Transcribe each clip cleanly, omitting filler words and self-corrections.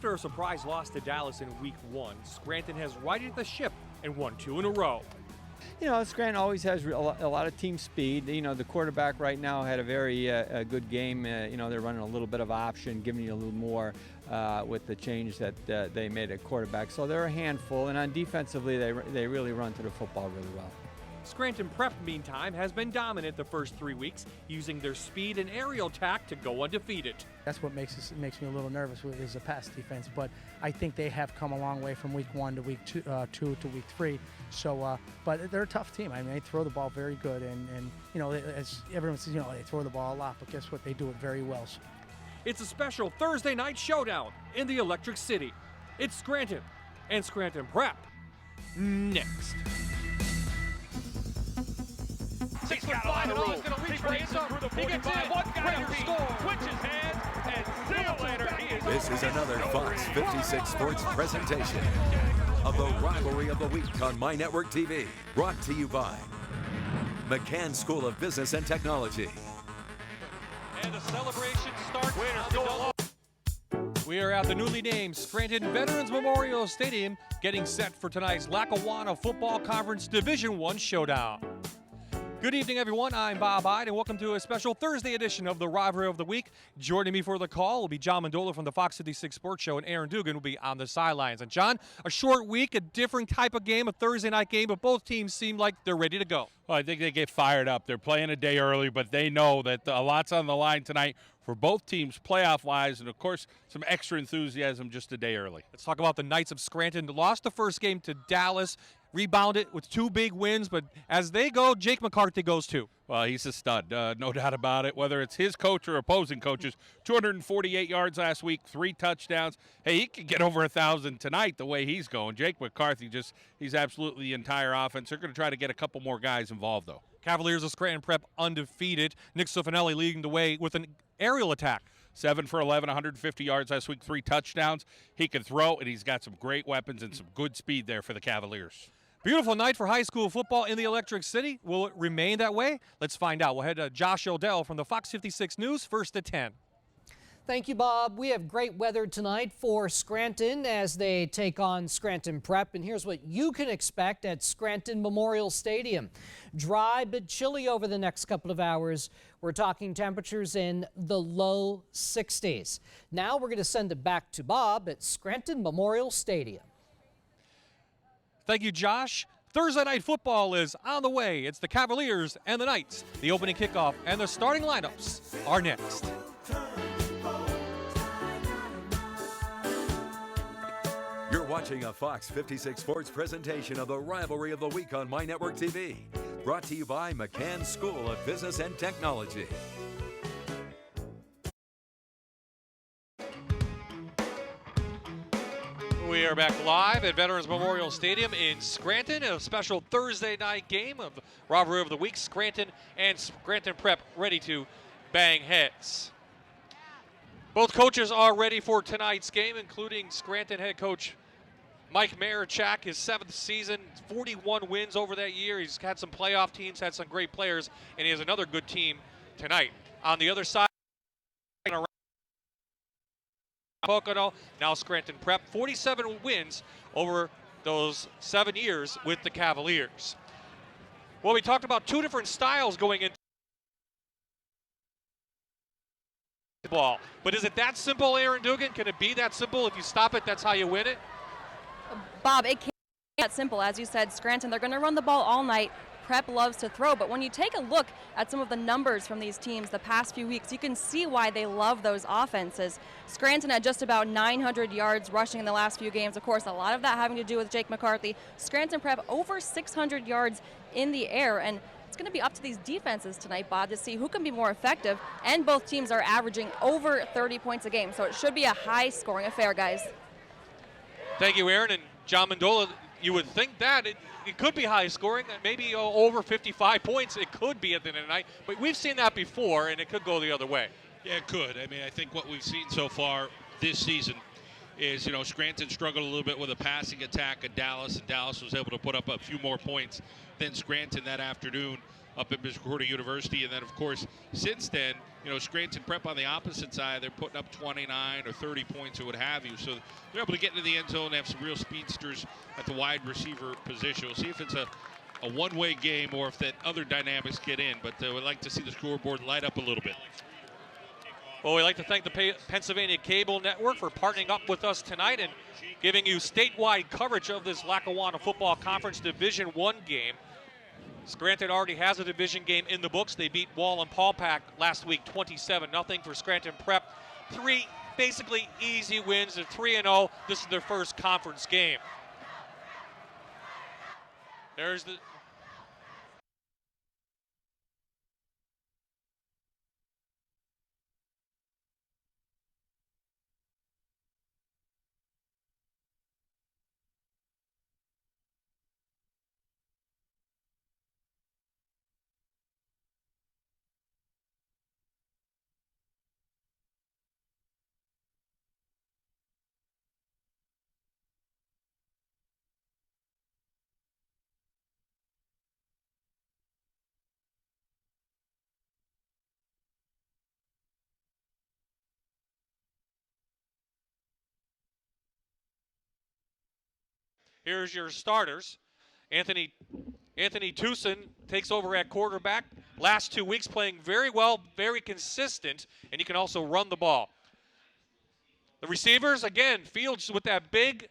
After a surprise loss to Dallas in Week 1, Scranton has righted the ship and won 2 in a row. You know, Scranton always has a lot of team speed. You know, the quarterback right now had a very good game. You know, they're running a little bit of option, giving you a little more with the change that they made at quarterback. So they're a handful, and on defensively, they really run to the football really well. Scranton Prep, meantime, has been dominant the first 3 weeks, using their speed and aerial attack to go undefeated. That's what makes me a little nervous is the pass defense, but I think they have come a long way from Week 1 to Week 2 to Week 3. So, but they're a tough team. I mean, they throw the ball very good, and you know, as everyone says, you know, they throw the ball a lot, but guess what? They do it very well. It's a special Thursday night showdown in the Electric City. It's Scranton and Scranton Prep next. 6 foot 5 and all, he's going to reach for the end zone. He gets in, one guy to score. Switches hands, and see you later. This is another Fox 56 Sports presentation of the Rivalry of the Week on My Network TV. Brought to you by McCann School of Business and Technology. And the celebration starts. Winners go along. We are at the newly named Scranton Veterans Memorial Stadium, getting set for tonight's Lackawanna Football Conference Division I showdown. Good evening, everyone. I'm Bob Ide, and welcome to a special Thursday edition of the Rivalry of the Week. Joining me for the call will be John Mendola from the Fox 56 Sports Show, and Aaron Dugan will be on the sidelines. And John, a short week, a different type of game, a Thursday night game, but both teams seem like they're ready to go. Well, I think they get fired up. They're playing a day early, but they know that a lot's on the line tonight for both teams playoff-wise, and, of course, some extra enthusiasm just a day early. Let's talk about the Knights of Scranton. Lost the first game to Dallas, rebounded with 2 big wins, but as they go, Jake McCarthy goes too. Well, he's a stud, no doubt about it, whether it's his coach or opposing coaches. 248 yards last week, 3 touchdowns. Hey, he could get over 1,000 tonight the way he's going. Jake McCarthy, he's absolutely the entire offense. They're going to try to get a couple more guys involved, though. Cavaliers of Scranton Prep undefeated. Nick Cifanelli leading the way with an aerial attack. 7 for 11, 150 yards last week, 3 touchdowns. He can throw, and he's got some great weapons and some good speed there for the Cavaliers. Beautiful night for high school football in the Electric City. Will it remain that way? Let's find out. We'll head to Josh Odell from the Fox 56 News, first at 10. Thank you, Bob. We have great weather tonight for Scranton as they take on Scranton Prep. And here's what you can expect at Scranton Memorial Stadium. Dry but chilly over the next couple of hours. We're talking temperatures in the low 60s. Now we're going to send it back to Bob at Scranton Memorial Stadium. Thank you, Josh. Thursday night football is on the way. It's the Cavaliers and the Knights. The opening kickoff and the starting lineups are next. You're watching a Fox 56 Sports presentation of the Rivalry of the Week on My Network TV. Brought to you by McCann School of Business and Technology. We are back live at Veterans Memorial Stadium in Scranton. A special Thursday night game of the Rivalry of the Week. Scranton and Scranton Prep ready to bang heads. Both coaches are ready for tonight's game, including Scranton head coach Mike Marichak, his 7th season, 41 wins over that year. He's had some playoff teams, had some great players, and he has another good team tonight. On the other side, Pocono, now Scranton Prep, 47 wins over those 7 years with the Cavaliers. Well, we talked about 2 different styles going into ball, but is it that simple, Aaron Dugan? Can it be that simple? If you stop it, that's how you win it? Bob, it can't be that simple. As you said, Scranton, they're going to run the ball all night. Prep loves to throw, but when you take a look at some of the numbers from these teams the past few weeks, you can see why they love those offenses. Scranton had just about 900 yards rushing in the last few games. Of course, a lot of that having to do with Jake McCarthy. Scranton Prep over 600 yards in the air, and it's going to be up to these defenses tonight, Bob, to see who can be more effective, and both teams are averaging over 30 points a game, so it should be a high-scoring affair, guys. Thank you, Aaron. And John Mendola, you would think that it could be high scoring, maybe over 55 points. It could be at the end of the night, but we've seen that before, and it could go the other way. Yeah, it could. I mean, I think what we've seen so far this season is, you know, Scranton struggled a little bit with a passing attack at Dallas, and Dallas was able to put up a few more points than Scranton that afternoon. up at Misericordia University. And then, of course, since then, Scranton Prep on the opposite side, they're putting up 29 or 30 points or what have you. So they're able to get into the end zone and have some real speedsters at the wide receiver position. We'll see if it's a one-way game or if that other dynamics get in. But we'd like to see the scoreboard light up a little bit. Well, we'd like to thank the Pennsylvania Cable Network for partnering up with us tonight and giving you statewide coverage of this Lackawanna Football Conference Division I game. Scranton already has a division game in the books. They beat Wallen-Paulpack last week 27-0 for Scranton Prep. 3 basically easy wins. They're 3-0. This is their first conference game. There's the... Here's your starters. Anthony Tucson takes over at quarterback. Last 2 weeks playing very well, very consistent, and he can also run the ball. The receivers, again, Fields with that big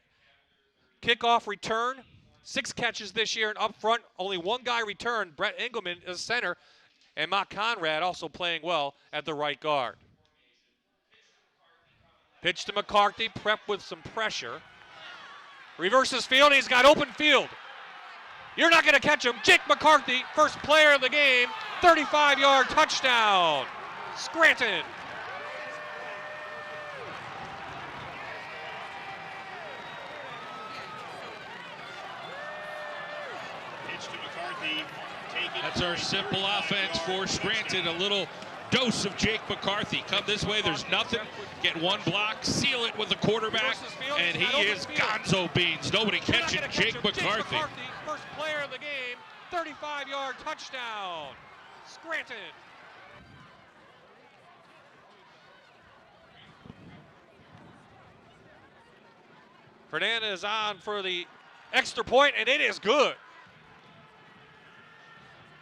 kickoff return. 6 catches this year, and up front, only 1 guy returned. Brett Engelman is center, and Matt Conrad also playing well at the right guard. Pitch to McCarthy, Prep with some pressure. Reverses field, he's got open field. You're not going to catch him. Jake McCarthy, first player of the game, 35-yard touchdown. Scranton. That's our simple offense for Scranton. A little dose of Jake McCarthy. Come this way, there's nothing. Get 1 block, seal it with the quarterback, and he is gonzo beans. Nobody catching Jake McCarthy. First player of the game, 35-yard touchdown. Scranton. Fernandez on for the extra point, and it is good.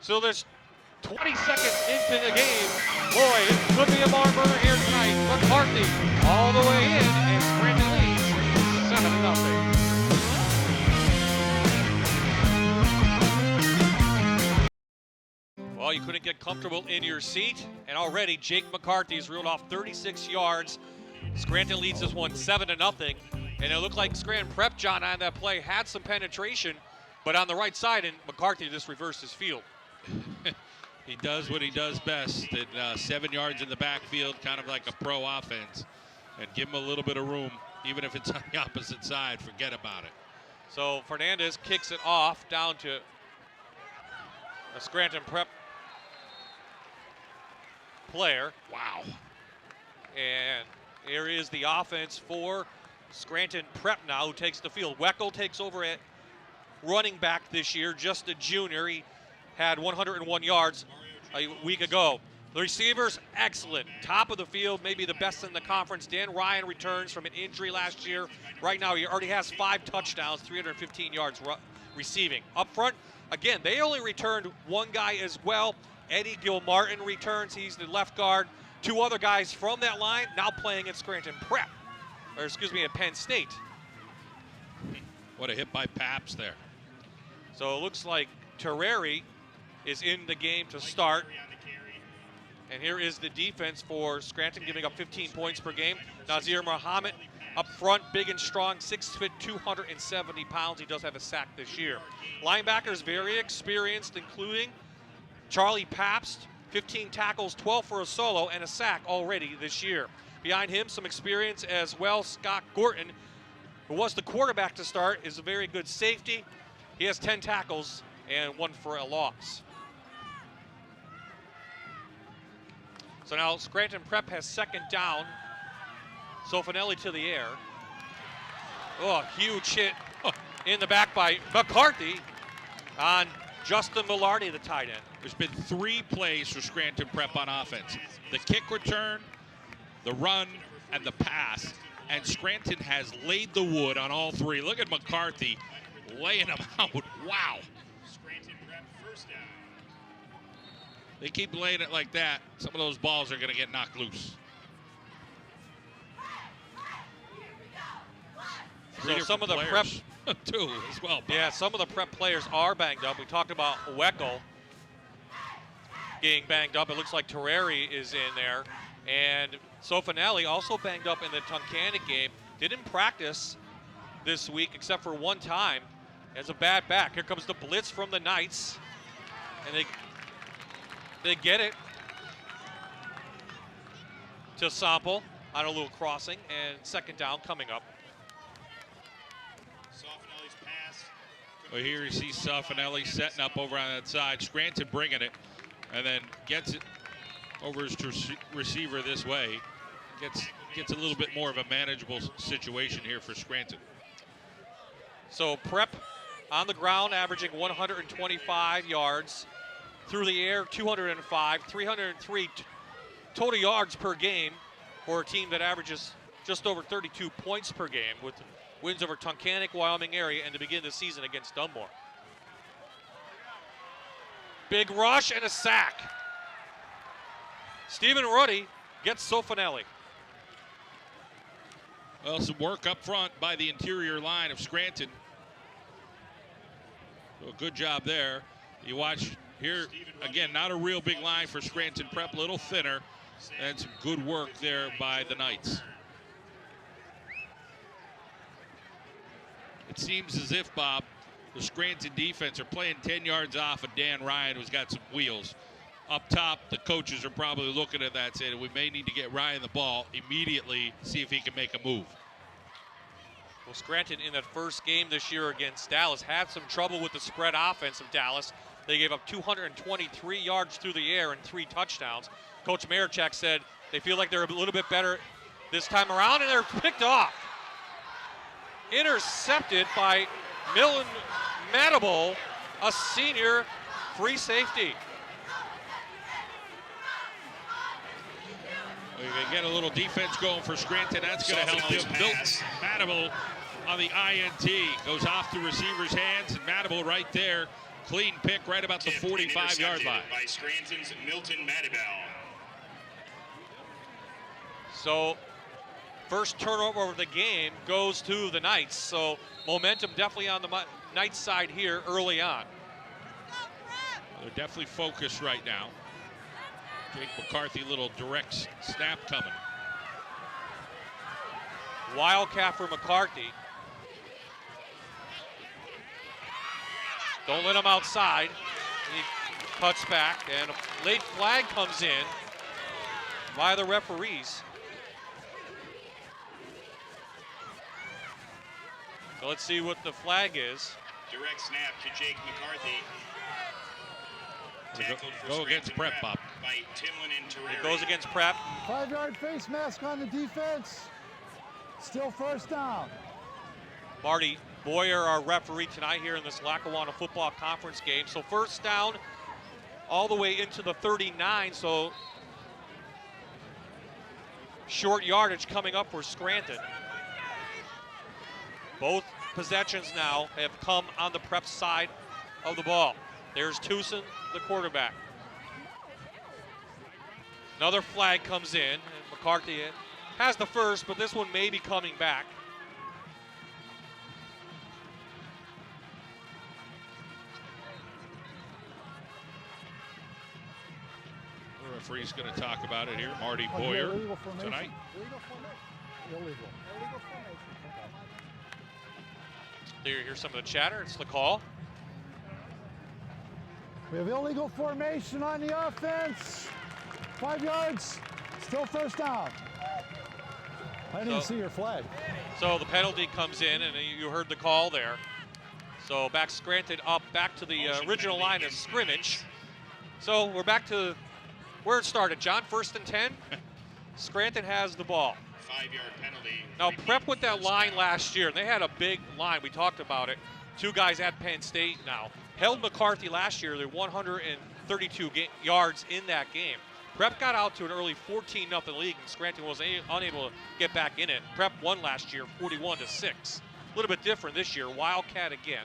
So there's 20 seconds into the game. Boy, it could be a barn burner here tonight. McCarthy all the way in, and Scranton leads 7-0. Well, you couldn't get comfortable in your seat, and already Jake McCarthy's reeled off 36 yards. Scranton leads this one 7-0, and it looked like Scranton Prep, John, on that play had some penetration, but on the right side, and McCarthy just reversed his field. He does what he does best, and 7 yards in the backfield, kind of like a pro offense, and give him a little bit of room, even if it's on the opposite side. Forget about it. So Fernandez kicks it off down to a Scranton Prep player. Wow. And here is the offense for Scranton Prep now, who takes the field. Weckel takes over at running back this year, just a junior. He had 101 yards a week ago. The receivers, excellent. Top of the field, maybe the best in the conference. Dan Ryan returns from an injury last year. Right now, he already has 5 touchdowns, 315 yards receiving. Up front, again, they only returned 1 guy as well. Eddie Gilmartin returns. He's the left guard. 2 other guys from that line now playing at Scranton Prep, or excuse me, at Penn State. What a hit by Paps there. So it looks like Terreri is in the game to start. And here is the defense for Scranton, giving up 15 points per game. Nazir Muhammad up front, big and strong, 6 foot, 270 pounds. He does have a sack this year. Linebackers very experienced, including Charlie Pabst, 15 tackles, 12 for a solo, and a sack already this year. Behind him, some experience as well. Scott Gorton, who was the quarterback to start, is a very good safety. He has 10 tackles and 1 for a loss. So now Scranton Prep has 2nd down. Sofanelli to the air. Oh, huge hit in the back by McCarthy on Justin Millardi, the tight end. There's been 3 plays for Scranton Prep on offense. The kick return, the run, and the pass. And Scranton has laid the wood on all 3. Look at McCarthy laying them out. Wow. They keep laying it like that, some of those balls are going to get knocked loose. So some of the prep too as well. Bob. Yeah, some of the prep players are banged up. We talked about Weckel getting banged up. It looks like Terreri is in there. And Sofanelli also banged up in the Tunkhannock game. Didn't practice this week except for one time. Has a bad back. Here comes the blitz from the Knights. And they get it to Sample on a little crossing. And second down coming up. Well, here you see Sofanelli setting up over on that side. Scranton bringing it, and then gets it over his receiver this way. Gets a little bit more of a manageable situation here for Scranton. So Prep on the ground averaging 125 yards. Through the air, 205, 303 total yards per game for a team that averages just over 32 points per game with wins over Tunkhannock, Wyoming area, and to begin the season against Dunmore. Big rush and a sack. Stephen Ruddy gets Sofanelli. Well, some work up front by the interior line of Scranton. So good job there. You watch here, again, not a real big line for Scranton Prep, a little thinner, and some good work there by the Knights. It seems as if, Bob, the Scranton defense are playing 10 yards off of Dan Ryan, who's got some wheels. Up top, the coaches are probably looking at that, saying we may need to get Ryan the ball immediately, see if he can make a move. Well, Scranton in that first game this year against Dallas had some trouble with the spread offense of Dallas. They gave up 223 yards through the air and 3 touchdowns. Coach Marichak said they feel like they're a little bit better this time around, and they're picked off. Intercepted by Milton Madable, a senior free safety. We're going to get a little defense going for Scranton. That's going to help him. Milton Madable on the INT. Goes off the receiver's hands, and Madable right there. Clean pick right about the 45-yard line. By Scranton's Milton Madable. So first turnover of the game goes to the Knights. So momentum definitely on the Knights side here early on. They're definitely focused right now. Jake McCarthy, little direct snap coming. Wildcat for McCarthy. Don't let him outside. He cuts back, and a late flag comes in by the referees. So let's see what the flag is. Direct snap to Jake McCarthy. Go against Prep, Bob. By Timlin and Terreri. It goes against Prep. 5-yard face mask on the defense. Still first down. Marty Boyer, our referee tonight here in this Lackawanna football conference game. So first down all the way into the 39. So short yardage coming up for Scranton. Both possessions now have come on the Prep side of the ball. There's Tucson, the quarterback. Another flag comes in, and McCarthy has the first, but this one may be coming back. The referee's going to talk about it here. Marty Boyer tonight. Illegal. There you hear some of the chatter. It's the call. We have illegal formation on the offense. 5 yards, still first down. I didn't see your flag. So the penalty comes in, and you heard the call there. So back Scranton up, back to the original line of scrimmage. So we're back to where it started. John, 1st and 10. Scranton has the ball. 5-yard penalty. Now Prep with that line last year, and they had a big line. We talked about it. 2 guys at Penn State now. held McCarthy last year. They're 132 yards in that game. Prep got out to an early 14-0 lead, and Scranton was unable to get back in it. Prep won last year 41-6. A little bit different this year. Wildcat again.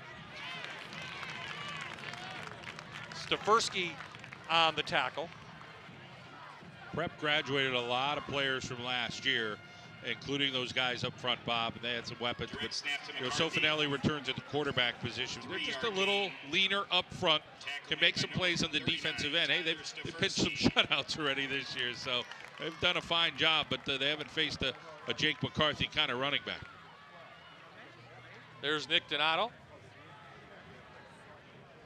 Stefersky on the tackle. Prep graduated a lot of players from last year, including those guys up front, Bob, and they had some weapons. But Sofinelli returns at the quarterback position. They're just a little leaner up front, can make some plays on the defensive end. Hey, they've pitched some shutouts already this year, so they've done a fine job, but they haven't faced a Jake McCarthy kind of running back. There's Nick Donato,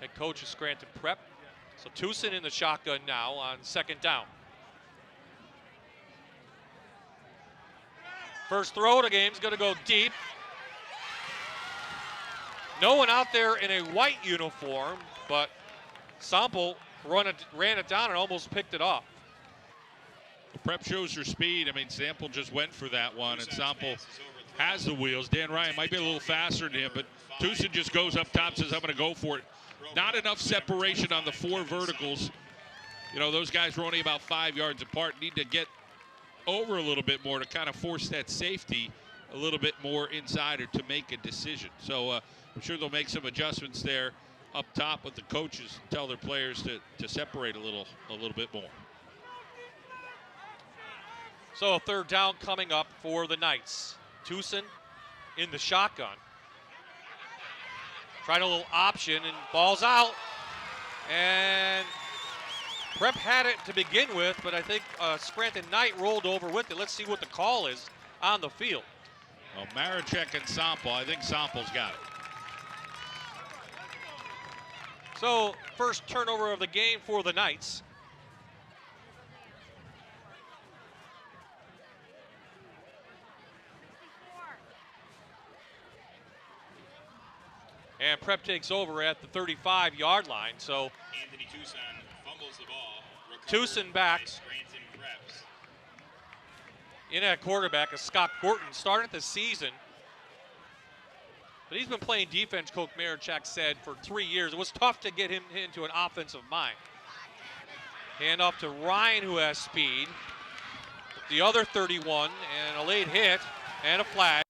head coach of Scranton Prep. So Tucson in the shotgun now on second down. First throw of the game is going to go deep. No one out there in a white uniform, but Sample ran it down and almost picked it off. The Prep shows her speed. I mean, Sample just went for that one, and Sample has the wheels. Dan Ryan might be a little faster than him, but Tucson just goes up top, says, I'm going to go for it. Not enough separation on the four verticals. You know, those guys were only about 5 yards apart. Need to get over a little bit more to kind of force that safety a little bit more inside or to make a decision. So I'm sure they'll make some adjustments there up top with the coaches, tell their players to separate a little bit more. So a third down coming up for the Knights. Tucson in the shotgun. Trying a little option and ball's out. And Prep had it to begin with, but I think Scranton Knight rolled over with it. Let's see what the call is on the field. Well, Marichek and Sample, I think Sample's got it. So first turnover of the game for the Knights. And Prep takes over at the 35-yard line. So Anthony Tucson fumbles the ball. Tucson back. In at quarterback is Scott Gorton. Started the season, but he's been playing defense, Coach Marichek said, for 3 years. It was tough to get him into an offensive mind. Hand off to Ryan, who has speed. The other 31, and a late hit, and a flag.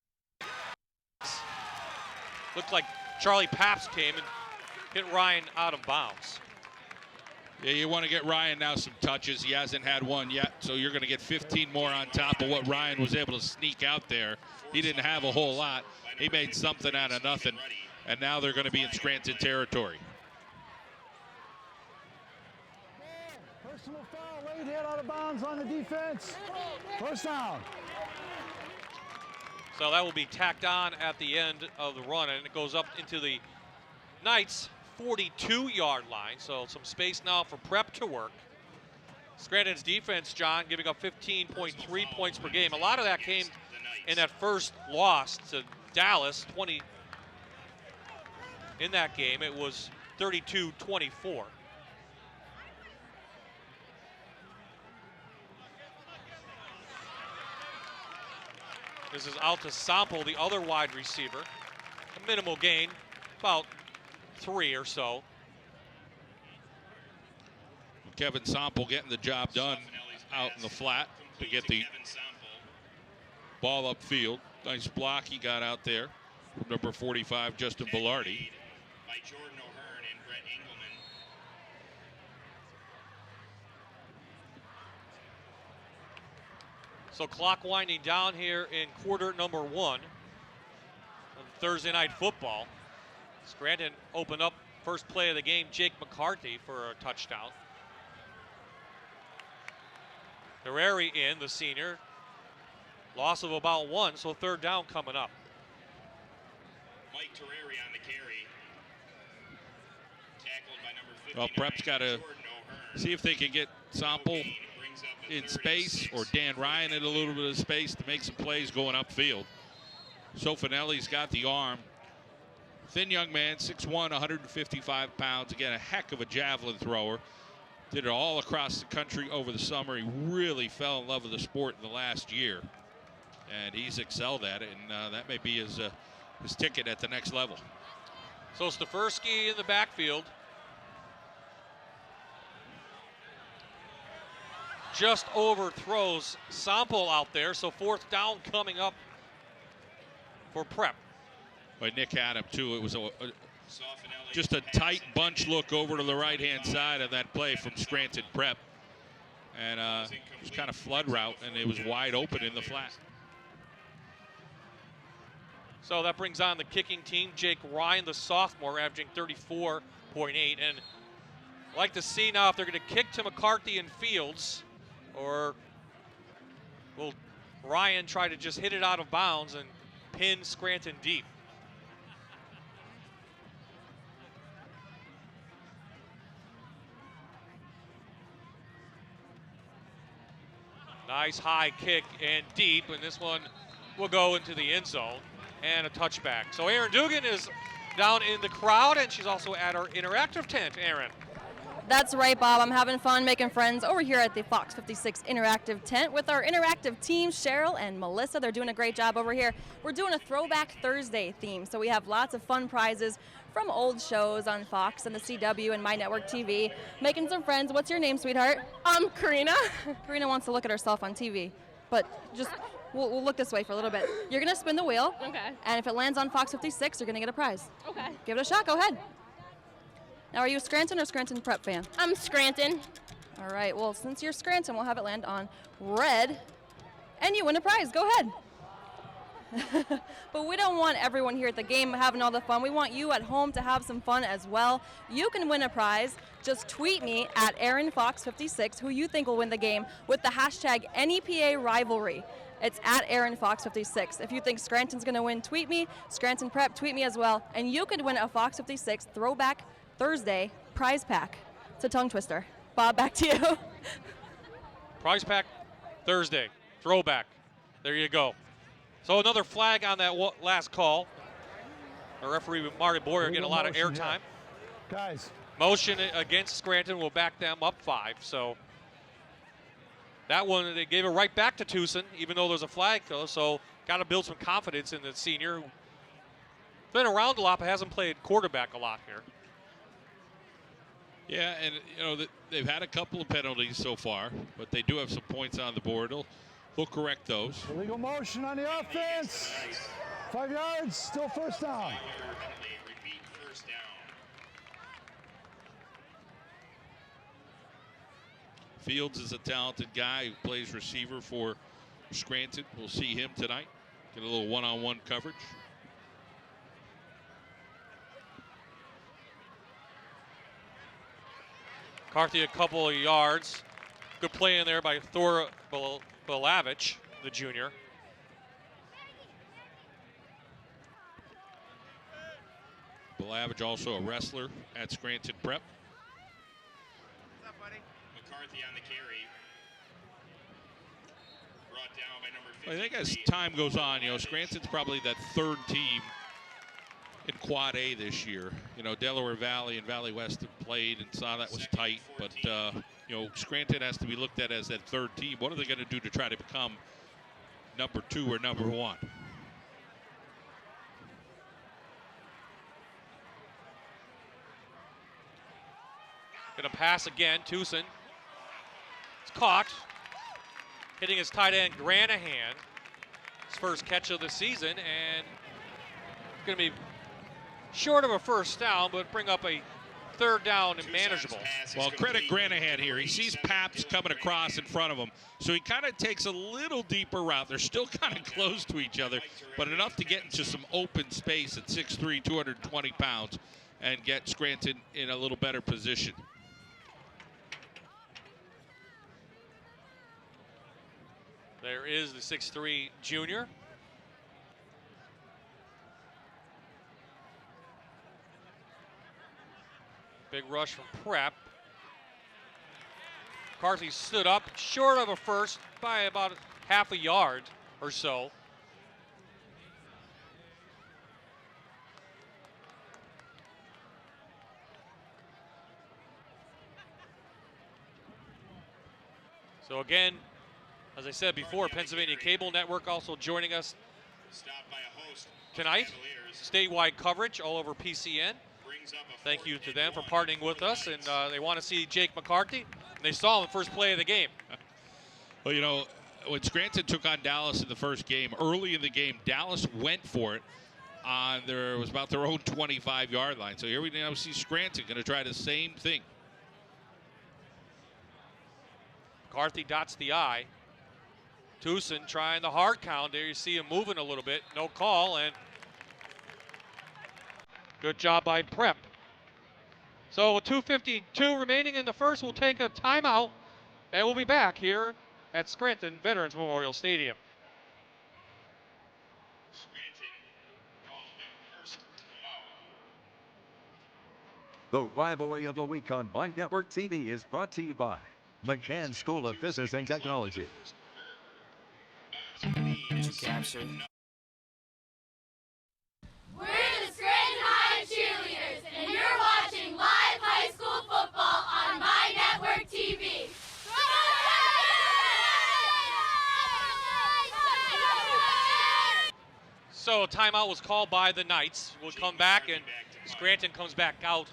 Looked like Charlie Paps came and hit Ryan out of bounds. Yeah, you want to get Ryan now some touches. He hasn't had one yet, so you're going to get 15 more on top of what Ryan was able to sneak out there. He didn't have a whole lot. He made something out of nothing, and now they're going to be in Scranton territory. Personal foul, late hit out of bounds on the defense. First down. So that will be tacked on at the end of the run, and it goes up into the Knights' 42-yard line. So some space now for Prep to work. Scranton's defense, John, giving up 15.3 points per game. A lot of that came in that first loss to Dallas, 20. In that game, it was 32-24. This is out to Sample, the other wide receiver. A minimal gain, about 3 or so. Kevin Sample getting the job done out in the flat to get the ball upfield. Nice block he got out there from number 45, Justin Velarde. By Jordan O'Hearn and Brett Engelman. So clock winding down here in quarter number 1 of Thursday night football. Scranton opened up first play of the game, Jake McCarthy for a touchdown. Herreri in, the senior. Loss of about 1, so third down coming up. Mike Terreri on the carry. Tackled by number 59. Well, Prep's got to see if they can get Sample in space or Dan Ryan in a little bit of space to make some plays going upfield. Sofinelli's got the arm. Thin young man, 6'1", 155 pounds. Again, a heck of a javelin thrower. Did it all across the country over the summer. He really fell in love with the sport in the last year. And he's excelled at it, and that may be his ticket at the next level. So Stefersky in the backfield. Just overthrows Sample out there, so 4th down coming up for Prep. By Nick had him too. It was just a tight bunch look over to the right-hand side of that play from Scranton Prep. And it was kind of flood route, and it was wide open in the flat. So that brings on the kicking team. Jake Ryan, the sophomore, averaging 34.8. And I'd like to see now if they're going to kick to McCarthy and Fields, or will Ryan try to just hit it out of bounds and pin Scranton deep. Nice high kick and deep, and this one will go into the end zone and a touchback. So Aaron Dugan is down in the crowd, and she's also at our interactive tent. Aaron. That's right, Bob. I'm having fun making friends over here at the Fox 56 Interactive Tent with our interactive team, Cheryl and Melissa. They're doing a great job over here. We're doing a Throwback Thursday theme, so we have lots of fun prizes from old shows on Fox and the CW and My Network TV. Making some friends. What's your name, sweetheart? Karina. Karina wants to look at herself on TV, but just we'll look this way for a little bit. You're going to spin the wheel. Okay. And if it lands on Fox 56, you're going to get a prize. Okay. Give it a shot. Go ahead. Now, are you a Scranton or Scranton Prep fan? I'm Scranton. All right, well, since you're Scranton, we'll have it land on red, and you win a prize. Go ahead. But we don't want everyone here at the game having all the fun. We want you at home to have some fun as well. You can win a prize. Just tweet me at AaronFox56 who you think will win the game with the hashtag NEPA rivalry. It's at AaronFox56. If you think Scranton's going to win, tweet me. Scranton Prep, tweet me as well. And you could win a Fox 56 Throwback Thursday prize pack. It's a tongue twister. Bob, back to you. Prize pack Thursday. Throwback. There you go. So another flag on that last call. Our referee, Marty Boyer, getting a lot of airtime. Guys. Motion against Scranton will back them up 5. So that one, they gave it right back to Tucson, even though there's a flag. So got to build some confidence in the senior, who's been around a lot but hasn't played quarterback a lot here. Yeah, and you know they've had a couple of penalties so far, but they do have some points on the board. They'll correct those. Illegal motion on the offense. 5 yards, still first down. Repeat first down. Fields is a talented guy who plays receiver for Scranton. We'll see him tonight. Get a little one-on-one coverage. McCarthy a couple of yards. Good play in there by Thor Belavich, the junior. Belavich also a wrestler at Scranton Prep. What's up, buddy? McCarthy on the carry. Brought down by number 50. I think as time goes on, you know, Scranton's probably that 3rd team in Quad A this year. You know, Delaware Valley and Valley West have played and saw that was tight, but you know, Scranton has to be looked at as that 3rd team. What are they going to do to try to become number 2 or number 1? Gonna pass again, Tucson. It's caught. Hitting his tight end, Granahan. His first catch of the season, and gonna be short of a first down, but bring up a 3rd down and manageable. Well, credit Granahan here. He sees Paps coming across in front of him, so he kind of takes a little deeper route. They're still kind of close to each other, but enough to get into some open space at 6'3", 220 pounds, and get Scranton in a little better position. There is the 6'3" junior. Big rush from Prep. McCarthy stood up short of a first by about half a yard or so. So again, as I said before, Pennsylvania Cable Network also joining us tonight. Statewide coverage all over PCN. Thank you to them for partnering with us, and they want to see Jake McCarthy. And they saw him the first play of the game. Well, you know, when Scranton took on Dallas in the first game, early in the game, Dallas went for it on their was about their own 25-yard line. So here we now see Scranton going to try the same thing. McCarthy dots the I. Tucson trying the hard count there. You see him moving a little bit. No call, and good job by Prep. So 2:52 remaining in the first. We'll take a timeout, and we'll be back here at Scranton Veterans Memorial Stadium. The rivalry of the week on My Network TV is brought to you by McCann School of Business and Technology. We're the Scranton High Cheerleaders, and you're watching live high school football on My Network TV. So a timeout was called by the Knights. We'll come back, and Scranton comes back out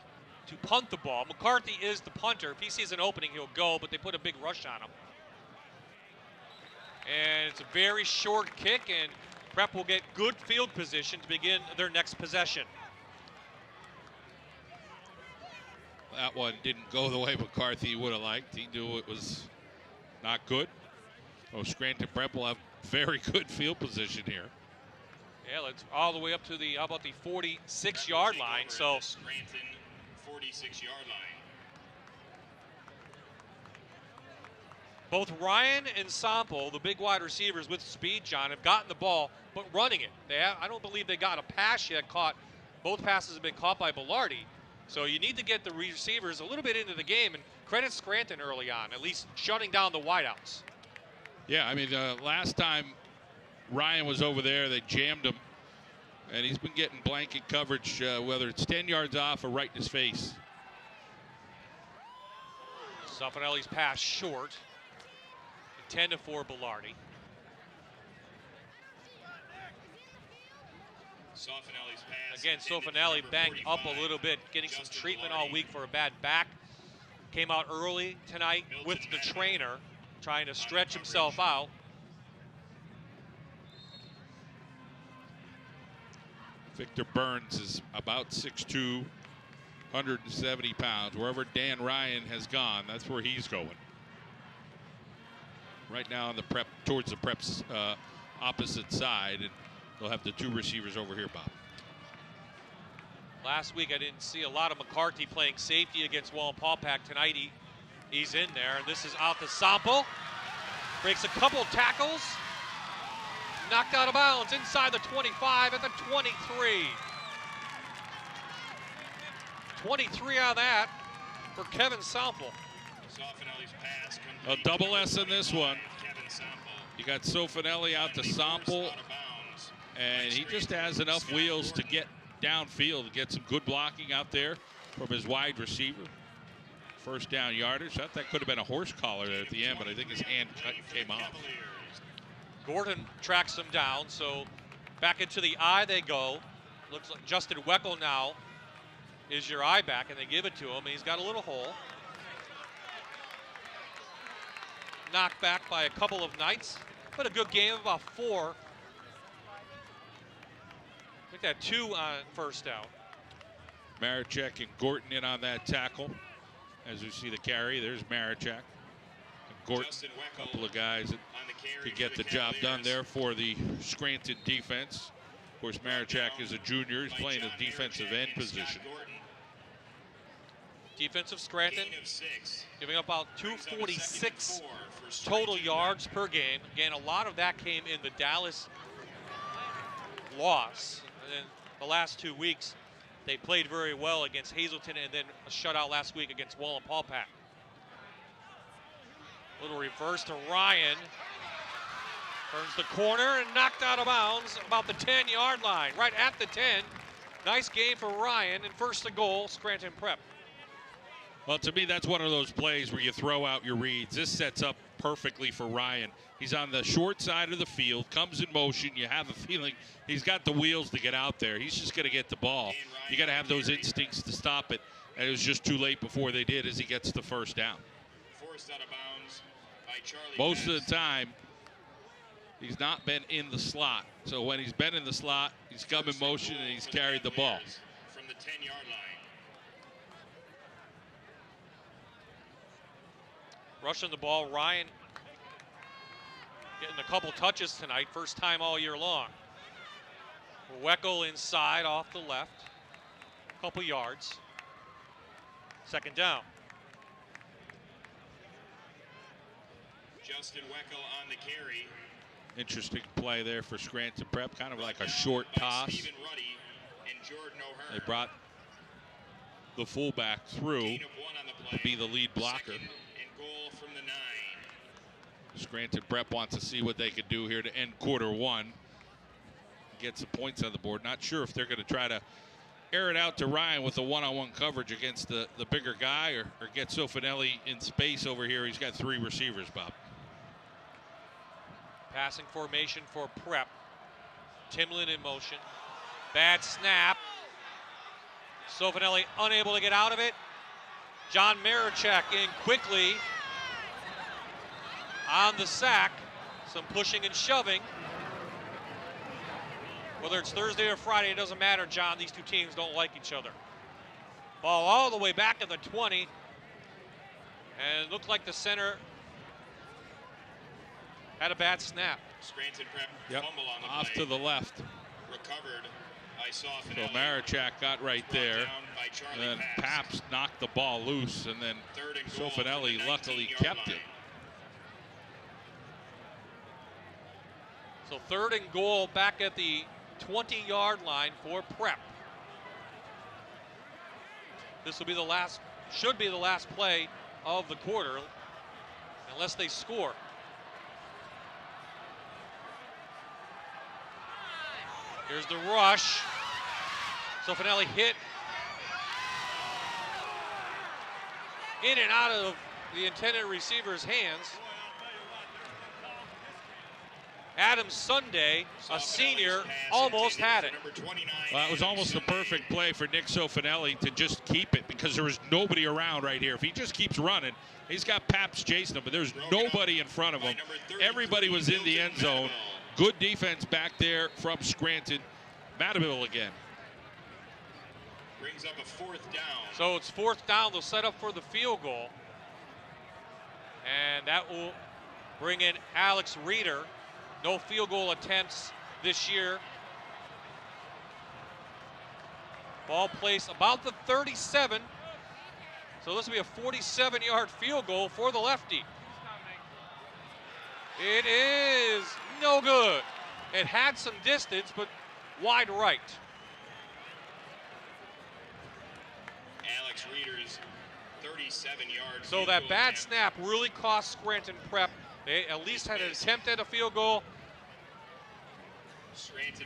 to punt the ball. McCarthy is the punter. If he sees an opening, he'll go, but they put a big rush on him. And it's a very short kick, and Prep will get good field position to begin their next possession. That one didn't go the way McCarthy would have liked. He knew it was not good. Oh, Scranton Prep will have very good field position here. Yeah, let's all the way up to the, how about the 46-yard line. So Scranton 46-yard line. both Ryan and Sample, the big wide receivers with speed, John, have gotten the ball, but running it. I don't believe they got a pass yet caught. Both passes have been caught by Bilardi. So you need to get the receivers a little bit into the game, and credit Scranton early on, at least shutting down the wideouts. Yeah, I mean, last time Ryan was over there, they jammed him, and he's been getting blanket coverage, whether it's 10 yards off or right in his face. Soffanelli's pass short. 10-4 Bilardi. Again, Soffanelli banged up a little bit, getting some treatment all week for a bad back. Came out early tonight with the trainer, trying to stretch himself out. Victor Burns is about 6'2", 170 pounds. Wherever Dan Ryan has gone, that's where he's going. Right now on the Prep, towards the Prep's opposite side, and they'll have the two receivers over here, Bob. Last week I didn't see a lot of McCarthy playing safety against Wallenpaupack. Tonight he's in there, and this is out to Sample. Breaks a couple tackles. Knocked out of bounds inside the 25 at the 23. 23 on that for Kevin Sample. A double S in this one. You got Soffanelli out to Sample, and he just has enough wheels to get downfield, to get some good blocking out there from his wide receiver. First down yardage. I thought that could have been a horse collar there at the end, but I think his hand came off. Gordon tracks him down, so back into the I they go. Looks like Justin Weckel now is your I back, and they give it to him, and he's got a little hole. Knocked back by a couple of Knights, but a good game, about 4. I think that 2 on first down. Marichek and Gorton in on that tackle. As you see the carry, there's Marichek. Gorton, a couple of guys that could get the job done there for the Scranton defense. Of course, Marichek is a junior. He's playing a defensive end position. Defensive Scranton giving up about 246 total yards per game. Again, a lot of that came in the Dallas loss. And then the last 2 weeks, they played very well against Hazleton and then a shutout last week against Wallenpaupack. Little reverse to Ryan. Turns the corner and knocked out of bounds about the 10-yard line, right at the 10. Nice game for Ryan, and first and goal, Scranton Prep. Well, to me, that's one of those plays where you throw out your reads. This sets up perfectly for Ryan. He's on the short side of the field, comes in motion. You have a feeling he's got the wheels to get out there. He's just going to get the ball. You got to have those instincts to stop it. And it was just too late before they did as he gets the first down. Forced out of bounds by Charlie Most Bass. of the time, he's not been in the slot. So when he's been in the slot, he's come in motion and he's carried the ball. From the 10-yard line. Rushing the ball, Ryan getting a couple touches tonight, first time all year long. Weckel inside off the left, couple yards. Second down. Justin Weckel on the carry. Interesting play there for Scranton Prep, kind of like a short toss. Stephen Ruddy and Jordan O'Hearn. They brought the fullback through to be the lead blocker. Second and goal from the 9. Scranton Prep wants to see what they could do here to end quarter one. Get some points on the board. Not sure if they're going to try to air it out to Ryan with the one-on-one coverage against the bigger guy or get Sofinelli in space over here. He's got 3 receivers, Bob. Passing formation for Prep. Timlin in motion. Bad snap. Sofinelli unable to get out of it. John Marichek in quickly on the sack. Some pushing and shoving. Whether it's Thursday or Friday, it doesn't matter, John. These two teams don't like each other. Ball all the way back at the 20. And it looked like the center had a bad snap. Scranton Prep fumble on the Off play. to the left. Recovered by So Sofinelli. Marichak got right there. Down by Charlie And then Paps. Paps knocked the ball loose, and then Third and goal from Sofinelli the luckily 19-yard kept line. it. So third and goal back at the 20-yard line for Prep. This will be the last, should be the last play of the quarter, unless they score. Here's the rush. Sofinelli hit in and out of the intended receiver's hands. Adam Sunday, a senior, almost had it. Well, it was almost the perfect play for Nick Sofinelli to just keep it because there was nobody around right here. If he just keeps running, he's got Paps chasing him, but there's nobody in front of him. Everybody was in the end zone. Good defense back there from Scranton. Madaville again. Brings up a 4th down. So it's 4th down. They'll set up for the field goal. And that will bring in Alex Reeder. No field goal attempts this year. Ball placed about the 37. So this will be a 47-yard field goal for the lefty. It is no good. It had some distance, but wide right. Alex Reeder's 37-yard. So that bad snap really cost Scranton Prep. They at least had an attempt at a field goal,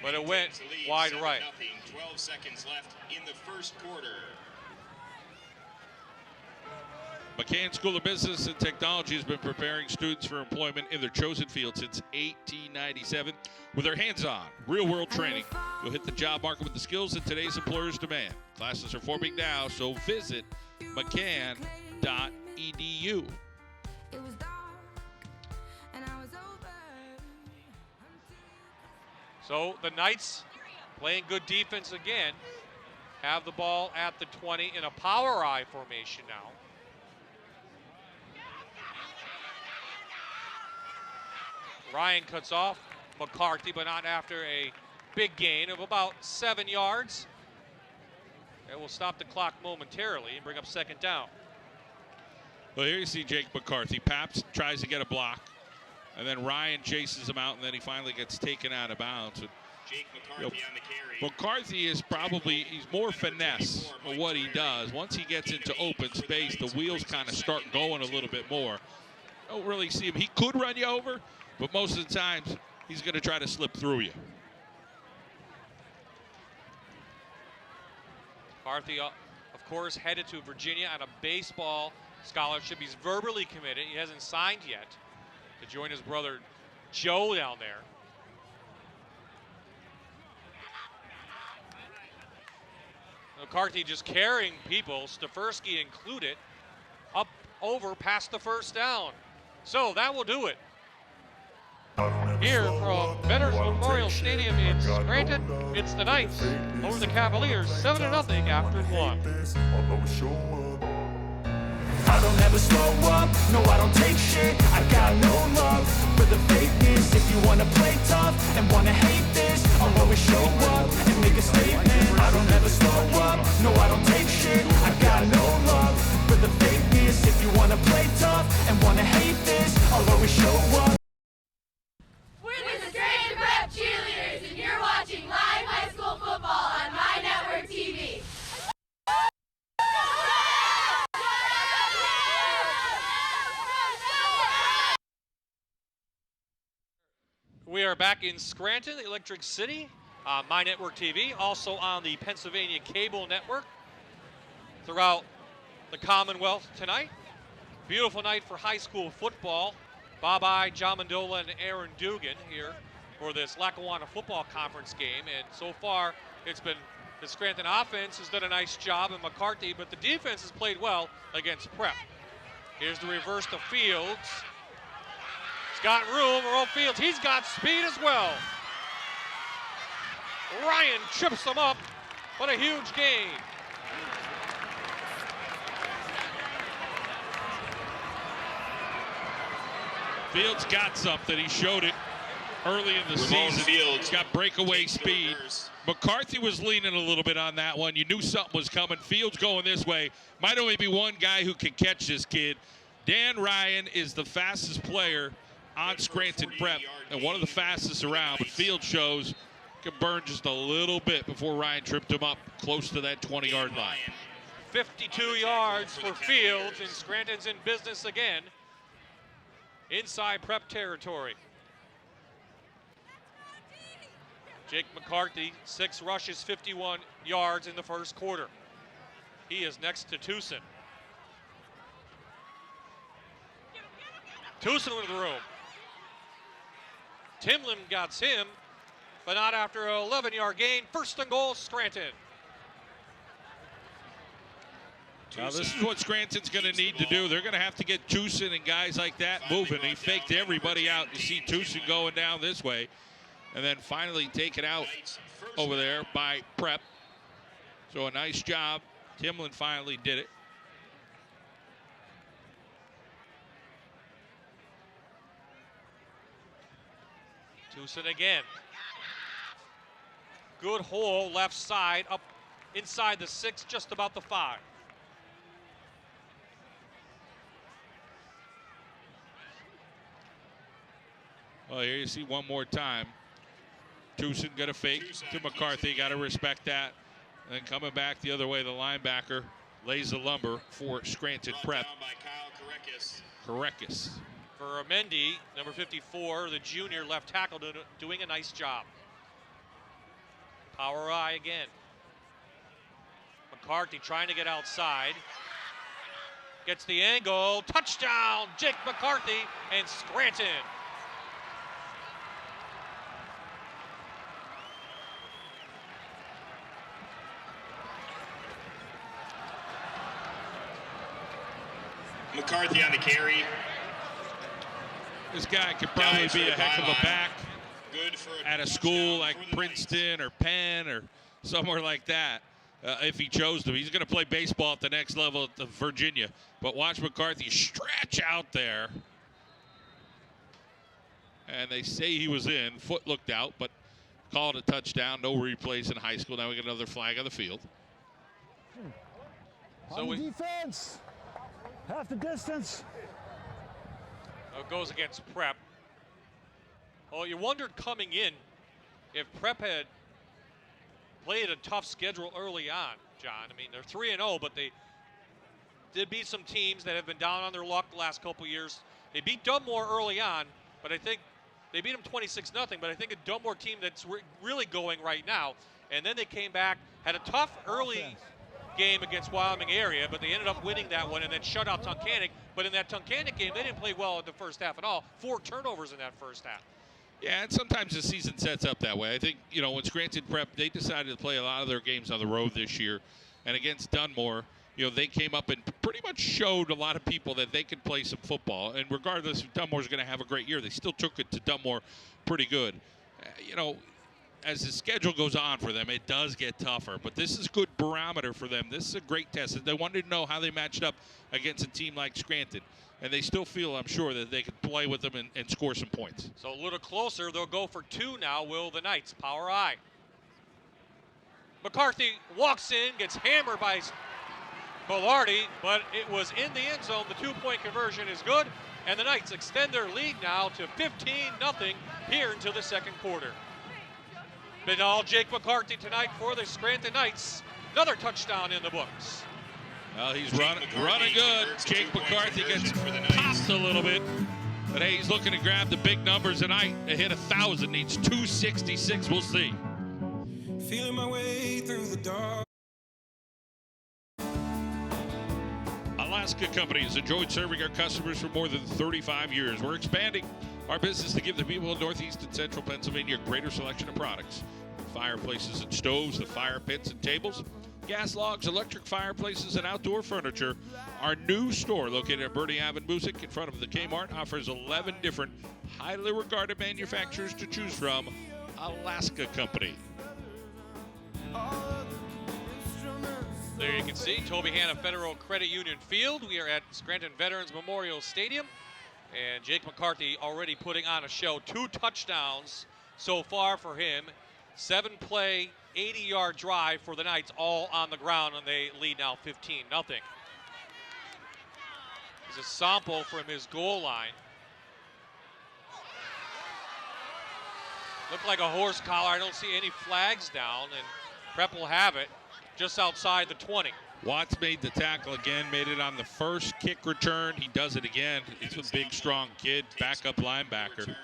but it went wide right. 12 seconds left in the first quarter. McCann School of Business and Technology has been preparing students for employment in their chosen field since 1897 with their hands-on, real-world training. You'll hit the job market with the skills that today's employers demand. Classes are forming now, so visit mccann.edu. So the Knights, playing good defense again, have the ball at the 20 in a power I formation now. Ryan cuts off McCarthy, but not after a big gain of about 7 yards. It will stop the clock momentarily and bring up second down. Well, here you see Jake McCarthy. Paps tries to get a block, and then Ryan chases him out, and then he finally gets taken out of bounds. And, Jake McCarthy on the carry. McCarthy is probably, he's more finesse for what he does. Once he gets into open space, the wheels kind of start going a little bit more. Don't really see him. He could run you over, but most of the times he's going to try to slip through you. McCarthy, of course, headed to Virginia on a baseball scholarship. He's verbally committed. He hasn't signed yet. to join his brother Joe down there. McCarthy just carrying people, Stefersky included, up over past the first down. So that will do it. Here from Veterans Memorial Stadium in Scranton, it's the Knights over the Cavaliers, 7-0 after 1. I don't ever slow up, no I don't take shit. I got no love for the fakeness. If you wanna play tough and wanna hate this, I'll always show up and make a statement. I don't ever slow up, no I don't take shit. I got no love for the fakeness. If you wanna play tough and wanna hate this, I'll always show up. We're the Scranton Prep Cheerleaders, and you're watching live high school football on My Network TV. We are back in Scranton, the Electric City, on My Network TV, also on the Pennsylvania Cable Network throughout the Commonwealth tonight. Beautiful night for high school football. Bye-bye, John Mandola and Aaron Dugan here for this Lackawanna Football Conference game. And so far, it's been the Scranton offense has done a nice job in McCarthy, but the defense has played well against Prep. Here's the reverse to Fields. He's got room, Earl Fields. He's got speed as well. Ryan trips him up. What a huge gain. Fields got something. He showed it early in the season. He's got breakaway speed. McCarthy was leaning a little bit on that one. You knew something was coming. Fields going this way. Might only be one guy who can catch this kid. Dan Ryan is the fastest player on Scranton Prep and one of the fastest around, but Field shows can burn just a little bit before Ryan tripped him up close to that 20-yard line. 52 yards for Fields, and Scranton's in business again inside Prep territory. Jake McCarthy, 6 rushes, 51 yards in the first quarter. He is next to Tucson. Tucson into the room. Timlin got him, but not after an 11-yard gain. First and goal, Scranton. Now this is what Scranton's going to need to do. They're going to have to get Tucson and guys like that moving. He faked everybody out. You see Tucson going down this way, and then finally taken out over there by Prep. So a nice job. Timlin finally did it. Tucson again. Good hole left side, up inside the 6, just about the 5. Well, here you see one more time. Tucson got a fake to McCarthy. Got to respect that. And then coming back the other way, the linebacker lays the lumber for Scranton Prep. Karekis. For Amendi, number 54, the junior left tackle, doing a nice job. Power eye again. McCarthy trying to get outside. Gets the angle. Touchdown, Jake McCarthy and Scranton. McCarthy on the carry. This guy could probably be a heck of a back at a school like Princeton or Penn or somewhere like that if he chose to. He's going to play baseball at the next level at Virginia. But watch McCarthy stretch out there. And they say he was in. Foot looked out, but called a touchdown. No replays in high school. Now we get another flag on the field. So on the defense, half the distance. It goes against Prep. Well, you wondered coming in if Prep had played a tough schedule early on, John. I mean, they're 3-0, but they did beat some teams that have been down on their luck the last couple years. They beat Dunmore early on, but I think they beat them 26-0, but I think a Dunmore team that's really going right now. And then they came back, had a tough early game against Wyoming area, but they ended up winning that one and then shut out Tunkhannock. But in that Tunkhannock game, they didn't play well in the first half at all. 4 turnovers in that first half. Yeah, and sometimes the season sets up that way. I think, you know, when Scranton Prep, they decided to play a lot of their games on the road this year. And against Dunmore, you know, they came up and pretty much showed a lot of people that they could play some football. And regardless if Dunmore's going to have a great year, they still took it to Dunmore pretty good. You know, as the schedule goes on for them, it does get tougher. But this is a good barometer for them. This is a great test. They wanted to know how they matched up against a team like Scranton. And they still feel, I'm sure, that they could play with them and score some points. So a little closer. They'll go for 2 now, will the Knights. Power I. McCarthy walks in, gets hammered by Velarde, but it was in the end zone. The 2-point conversion is good, and the Knights extend their lead now to 15-0 here until the second quarter. Been all Jake McCarthy tonight for the Scranton Knights. Another touchdown in the books. Well, he's running good. Jake McCarthy gets tossed a little bit. But hey, he's looking to grab the big numbers tonight. To hit 1,000, needs 266. We'll see. Feeling my way through the dark. Alaska Company has enjoyed serving our customers for more than 35 years. We're expanding our business to give the people in Northeast and Central Pennsylvania a greater selection of products. Fireplaces and stoves, the fire pits and tables, gas logs, electric fireplaces, and outdoor furniture. Our new store located at Bernie Ave in Moosic in front of the Kmart offers 11 different highly regarded manufacturers to choose from. Alaska Company. There you can see Toby Hanna Federal Credit Union Field. We are at Scranton Veterans Memorial Stadium. And Jake McCarthy already putting on a show. 2 touchdowns so far for him. 7-play, 80-yard drive for the Knights, all on the ground, and they lead now 15-0. There's a sample from his goal line. Looked like a horse collar. I don't see any flags down, and Prep will have it just outside the 20. Watts made the tackle again, made it on the first kick return. He does it again. It's a big, strong kid, backup linebacker.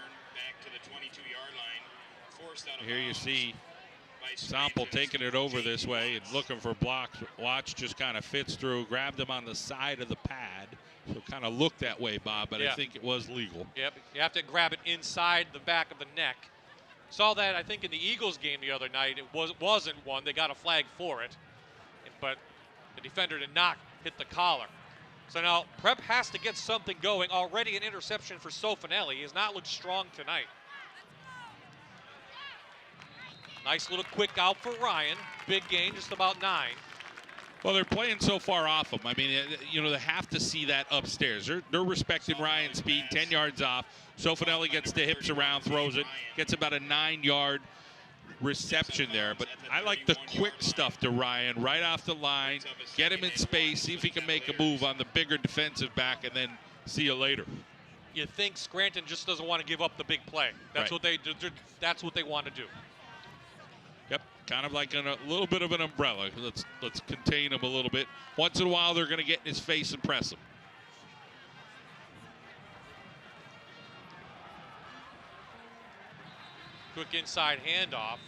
Here you see Sample taking it over this way and looking for blocks. Watts just kind of fits through, grabbed him on the side of the pad. So it kind of looked that way, Bob, but yeah. I think it was legal. Yep, you have to grab it inside the back of the neck. Saw that, I think, in the Eagles game the other night. It wasn't one. They got a flag for it. But the defender did not hit the collar. So now Prep has to get something going. Already an interception for Sofinelli. He has not looked strong tonight. Nice little quick out for Ryan. Big gain, just about 9. Well, they're playing so far off him. I mean, you know, they have to see that upstairs. They're respecting Ryan's speed, 10 yards off. Sofinelli gets the hips around, throws it, gets about a 9-yard reception there. But I like the quick stuff to Ryan, right off the line, get him in space, see if he can make a move on the bigger defensive back, and then see you later. You think Scranton just doesn't want to give up the big play. That's right. what they do. That's what they want to do. Yep, kind of like a little bit of an umbrella. Let's contain him a little bit. Once in a while, they're going to get in his face and press him. Quick inside handoff.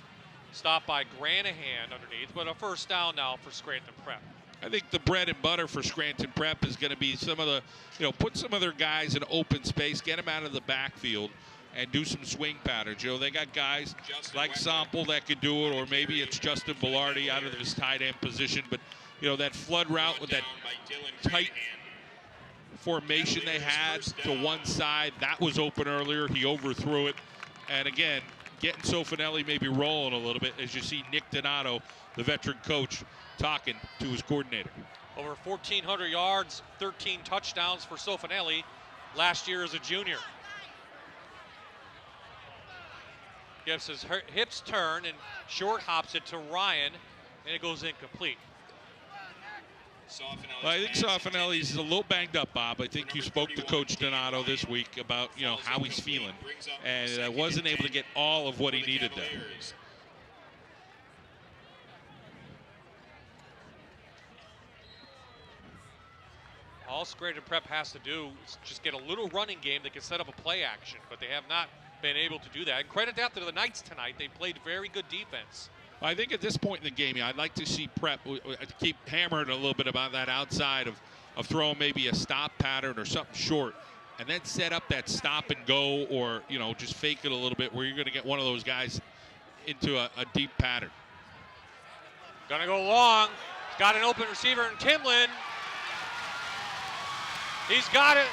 Stopped by Granahan underneath, but a first down now for Scranton Prep. I think the bread and butter for Scranton Prep is going to be some of the, you know, put some of their guys in open space, get them out of the backfield, and do some swing patterns. You know, they got guys like Sample that could do it, or maybe it's Justin Velarde out of his tight end position. But, you know, that flood route with that tight formation they had to one side, that was open earlier. He overthrew it. And again, getting Sofinelli maybe rolling a little bit as you see Nick Donato, the veteran coach, talking to his coordinator. Over 1,400 yards, 13 touchdowns for Sofinelli last year as a junior. Gives his hips turn and short hops it to Ryan, and it goes incomplete. Well, I think Sofinelli's a little banged up, Bob. I think you spoke to Coach Donato this week about, you know, how he's feeling, and wasn't able to get all of what he needed there. All Scranton Prep has to do is just get a little running game that can set up a play action, but they have not been able to do that. And credit that to the Knights tonight. They played very good defense. I think at this point in the game, I'd like to see Prep keep hammering a little bit about that outside of throwing maybe a stop pattern or something short, and then set up that stop and go, or just fake it a little bit where you're going to get one of those guys into a deep pattern. Gonna go long. Got an open receiver in Timlin. He's got it.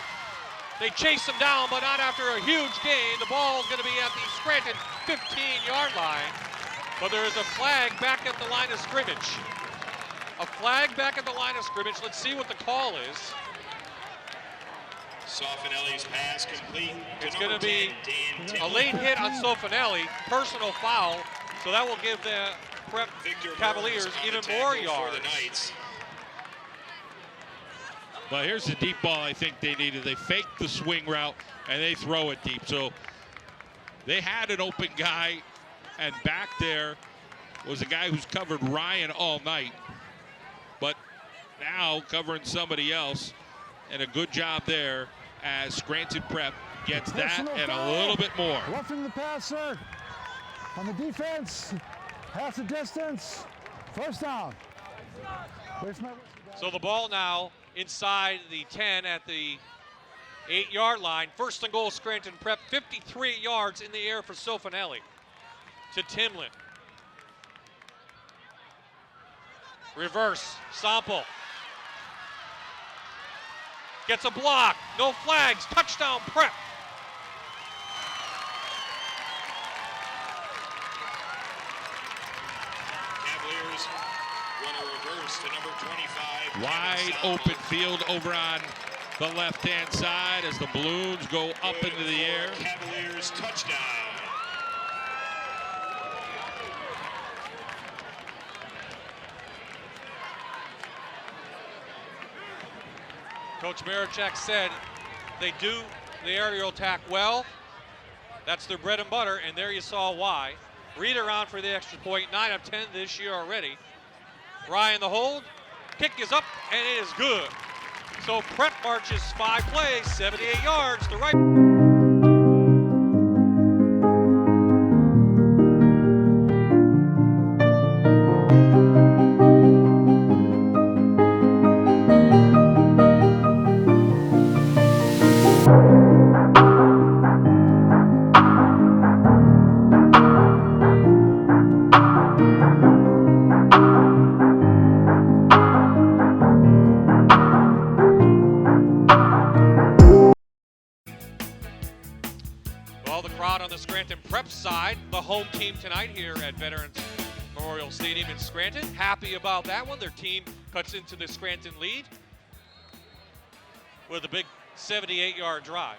They chase him down, but not after a huge gain. The ball's going to be at the Scranton 15-yard line. But there is a flag back at the line of scrimmage. A flag back at the line of scrimmage. Let's see what the call is. Sofinelli's pass complete. It's going to be a late hit on Sofinelli, personal foul. So that will give the Prep Cavaliers even more yards. But here's the deep ball I think they needed. They faked the swing route, and they throw it deep. So they had an open guy, and back there was a guy who's covered Ryan all night, but now covering somebody else, and a good job there as Scranton Prep gets that and a little bit more. Roughing the passer on the defense. Pass the distance. First down. So the ball now inside the 10 at the 8-yard line. First and goal, Scranton Prep. 53 yards in the air for Sofinelli to Timlin. Reverse, Sample. Gets a block, no flags, touchdown Prep. Cavaliers run a reverse to number 25. Wide open field over on the left-hand side as the balloons go up into the air. Cavaliers touchdown. Coach Marichak said they do the aerial attack well. That's their bread and butter, and there you saw why. Reed around for the extra point, 9 of 10 this year already. Ryan the hold, kick is up, and it is good. So Prep marches 5 plays, 78 yards to right. On the Scranton Prep side, the home team tonight here at Veterans Memorial Stadium in Scranton. Happy about that one. Their team cuts into the Scranton lead with a big 78-yard drive.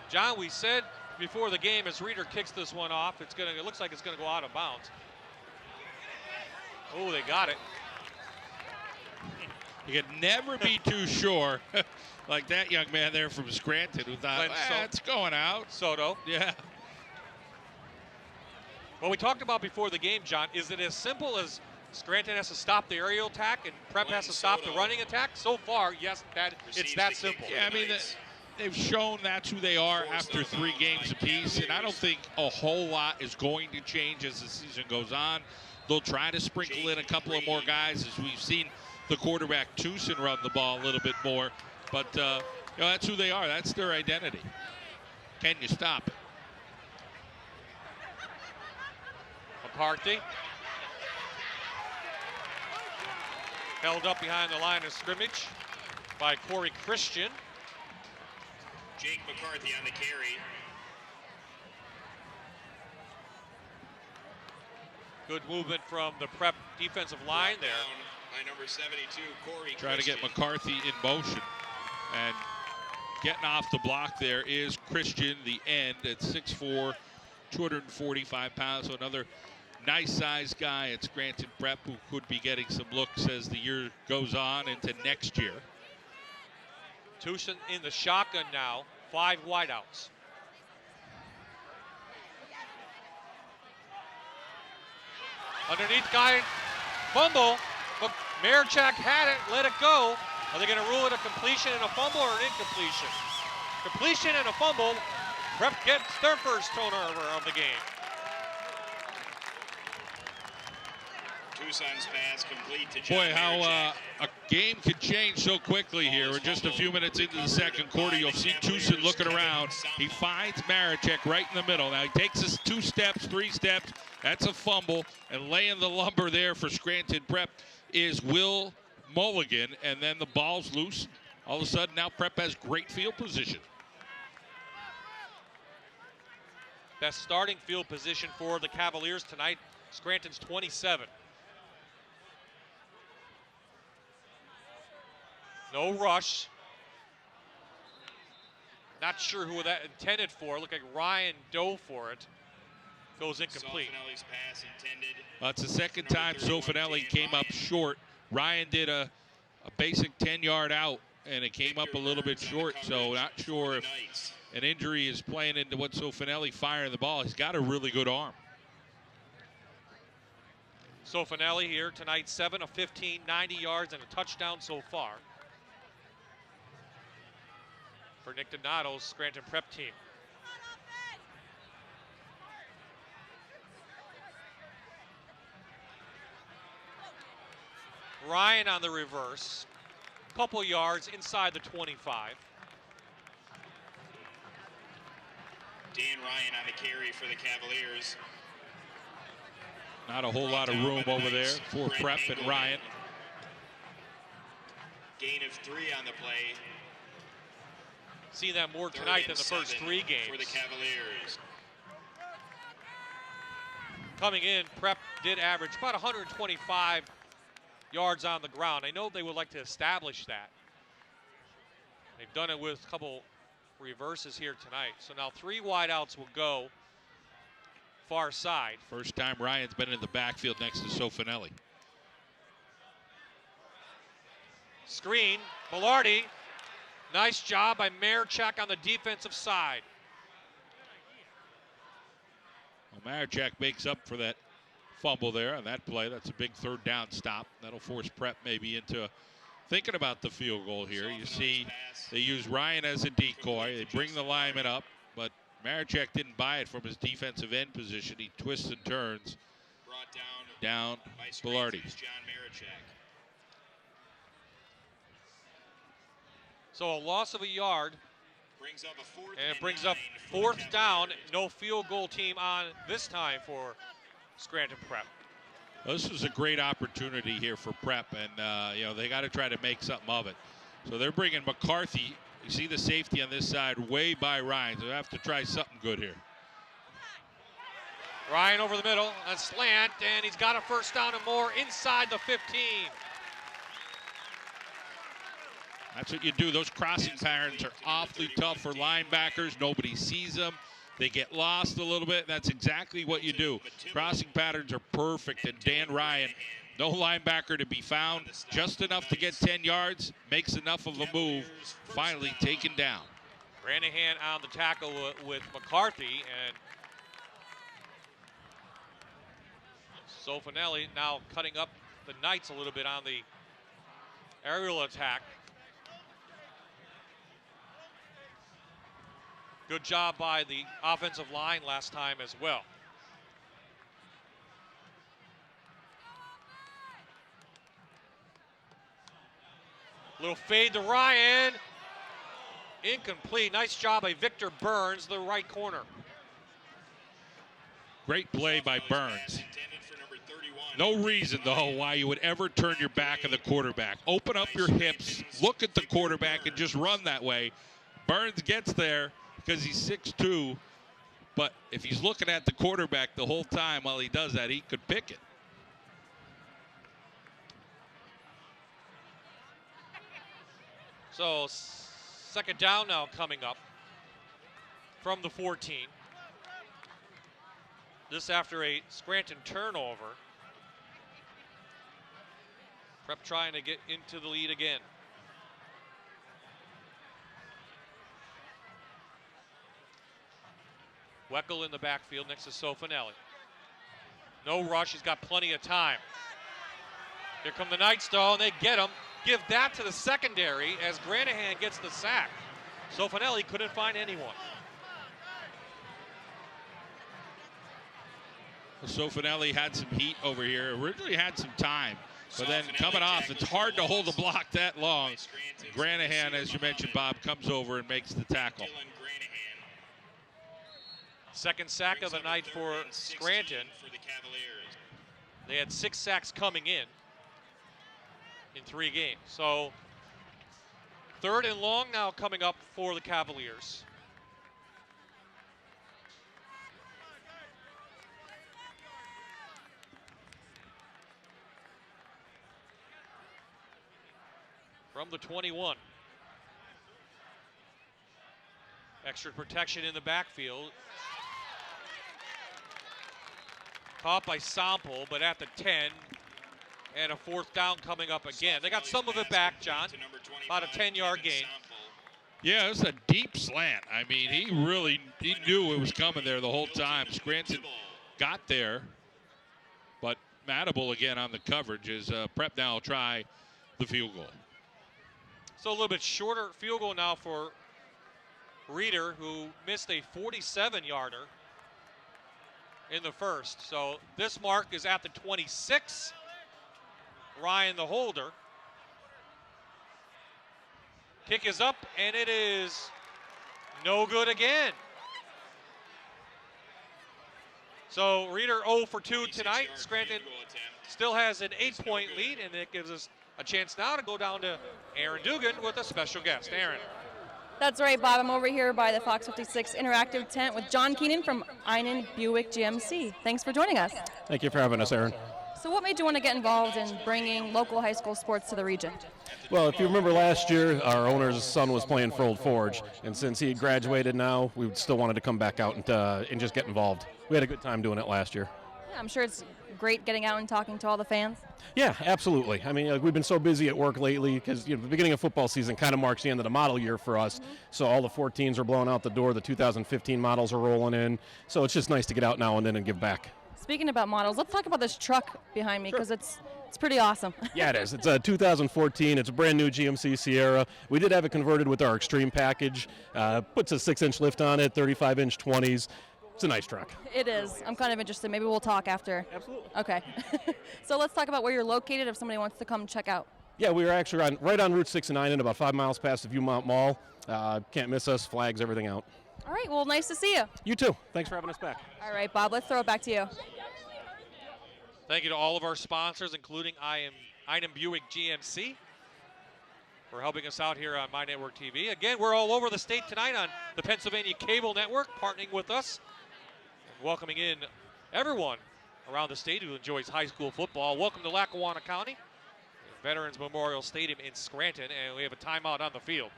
John, we said before the game as Reeder kicks this one off, it looks like it's gonna go out of bounds. Oh, they got it. You can never be too sure. Like that young man there from Scranton who thought, it's going out. Soto. Yeah. What we talked about before the game, John, is it as simple as Scranton has to stop the aerial attack and Prep has to stop the running attack? So far, yes, it's that simple. Yeah, I mean, they've shown that's who they are after 3 games apiece, and I don't think a whole lot is going to change as the season goes on. They'll try to sprinkle in a couple of more guys, as we've seen the quarterback Tucson run the ball a little bit more. But, that's who they are. That's their identity. Can you stop it? McCarthy. Held up behind the line of scrimmage by Corey Christian. Jake McCarthy on the carry. Good movement from the Prep defensive line there. By number 72, Corey Try to Christian. get McCarthy in motion. And getting off the block there is Christian, the end, at 6'4", 245 pounds. So another nice-sized guy at Scranton Prep who could be getting some looks as the year goes on into next year. Tucson in the shotgun now, 5 wideouts. Underneath guy, fumble, but Marichak had it, let it go. Are they going to rule it a completion and a fumble or an incompletion? Completion and a fumble. Prep gets their first turnover of the game. Tucson's pass complete to John Boy, how Marichek. a game could change so quickly here. We're just a few minutes into the second quarter. You'll see Tucson looking around. He finds Marichek right in the middle. Now he takes us 2 steps, 3 steps. That's a fumble. And laying the lumber there for Scranton Prep is Will Mulligan. And then the ball's loose. All of a sudden, now Prep has great field position. Best starting field position for the Cavaliers tonight. Scranton's 27. No rush. Not sure who that intended for. Looked like Ryan dove for it. Goes incomplete. Sofinelli's pass intended. It's the second time Sofinelli came up short. Ryan did a basic 10-yard out, and it came up a little bit short, so not sure if an injury is playing into what Sofinelli firing the ball. He's got a really good arm. Sofinelli here tonight, 7 of 15, 90 yards and a touchdown so far for Nick Donato's Scranton Prep team. Ryan on the reverse, couple yards inside the 25. Dan Ryan on the carry for the Cavaliers. Not a whole lot of room over there for Prep and Ryan. Gain of 3 on the play. Seen that more tonight than the first 3 games. For the Cavaliers. Coming in, Prep did average about 125 yards on the ground. I know they would like to establish that. They've done it with a couple reverses here tonight. So now 3 wideouts will go far side. First time Ryan's been in the backfield next to Sofinelli. Screen, Velarde. Nice job by Marichek on the defensive side. Well, Marichek makes up for that fumble there on that play. That's a big 3rd down stop. That'll force Prep maybe into thinking about the field goal here. You see they use Ryan as a decoy. They bring the lineman up, but Marichek didn't buy it from his defensive end position. He twists and turns. Brought down by Velarde. John Marichek. So a loss of a yard. Brings up a 4th and it brings up 4th down. No field goal team on this time for Scranton Prep. Well, this was a great opportunity here for Prep, and you know, they got to try to make something of it. So they're bringing McCarthy. You see the safety on this side way by Ryan. So they have to try something good here. Ryan over the middle, a slant, and he's got a 1st down and more inside the 15. That's what you do. Those crossing patterns are awfully tough for linebackers. Nobody sees them. They get lost a little bit. That's exactly what you do. Crossing patterns are perfect, and Dan Ryan, no linebacker to be found, just enough to get 10 yards, makes enough of a move, finally taken down. Granahan on the tackle with McCarthy, and Sofinelli now cutting up the Knights a little bit on the aerial attack. Good job by the offensive line last time as well. Little fade to Ryan. Incomplete. Nice job by Victor Burns, the right corner. Great play by Burns. No reason, though, why you would ever turn your back on the quarterback. Open up your hips, look at the quarterback, and just run that way. Burns gets there because he's 6'2", but if he's looking at the quarterback the whole time while he does that, he could pick it. So 2nd down now coming up from the 14. This after a Scranton turnover. Prep trying to get into the lead again. Weckel in the backfield next to Sofinelli. No rush, he's got plenty of time. Here come the Knights though, and they get him. Give that to the secondary as Granahan gets the sack. Sofinelli couldn't find anyone. Sofinelli had some heat over here. Originally had some time, but then coming off, it's hard to hold the block that long. Granahan, as you mentioned, Bob, comes over and makes the tackle. Second sack of the night for Scranton. They had 6 sacks coming in 3 games. So 3rd and long now coming up for the Cavaliers. From the 21. Extra protection in the backfield. Caught by Sample, but at the 10. And a 4th down coming up again. They got some of it back, John. About a 10-yard gain. Yeah, it was a deep slant. I mean, he knew it was coming there the whole time. Scranton got there, but Madable again on the coverage as Prep now will try the field goal. So a little bit shorter field goal now for Reeder, who missed a 47-yarder in the first. So this mark is at the 26. Ryan, the holder. Kick is up, and it is no good again. So Reeder 0 for 2 tonight. Scranton still has an 8-point lead, and it gives us a chance now to go down to Aaron Dugan with a special guest. Aaron. That's right, Bob. I'm over here by the Fox 56 interactive tent with John Keenan from Einen Buick GMC. Thanks for joining us. Thank you for having us, Aaron. So what made you want to get involved in bringing local high school sports to the region? Well, if you remember last year, our owner's son was playing for Old Forge, and since he had graduated now, we still wanted to come back out and just get involved. We had a good time doing it last year. Yeah, I'm sure it's great getting out and talking to all the fans. Yeah, absolutely. I mean, we've been so busy at work lately because the beginning of football season kind of marks the end of the model year for us. So all the 14s are blowing out the door. The 2015 models are rolling in. So it's just nice to get out now and then and give back. Speaking about models, let's talk about this truck behind me because it's pretty awesome. Yeah, it is. It's a 2014. It's a brand new GMC Sierra. We did have it converted with our Extreme package. Puts a 6-inch lift on it, 35-inch 20s. It's a nice truck. It is. I'm kind of interested. Maybe we'll talk after. Absolutely. Okay. So let's talk about where you're located if somebody wants to come check out. Yeah, we are actually right on Route 6 and 9 and about 5 miles past the Viewmont Mall. Can't miss us. Flags, everything out. All right. Well, nice to see you. You too. Thanks for having us back. All right, Bob. Let's throw it back to you. Thank you to all of our sponsors, including Einen Buick GMC, for helping us out here on My Network TV. Again, we're all over the state tonight on the Pennsylvania Cable Network, partnering with us and welcoming in everyone around the state who enjoys high school football. Welcome to Lackawanna County, Veterans Memorial Stadium in Scranton, and we have a timeout on the field.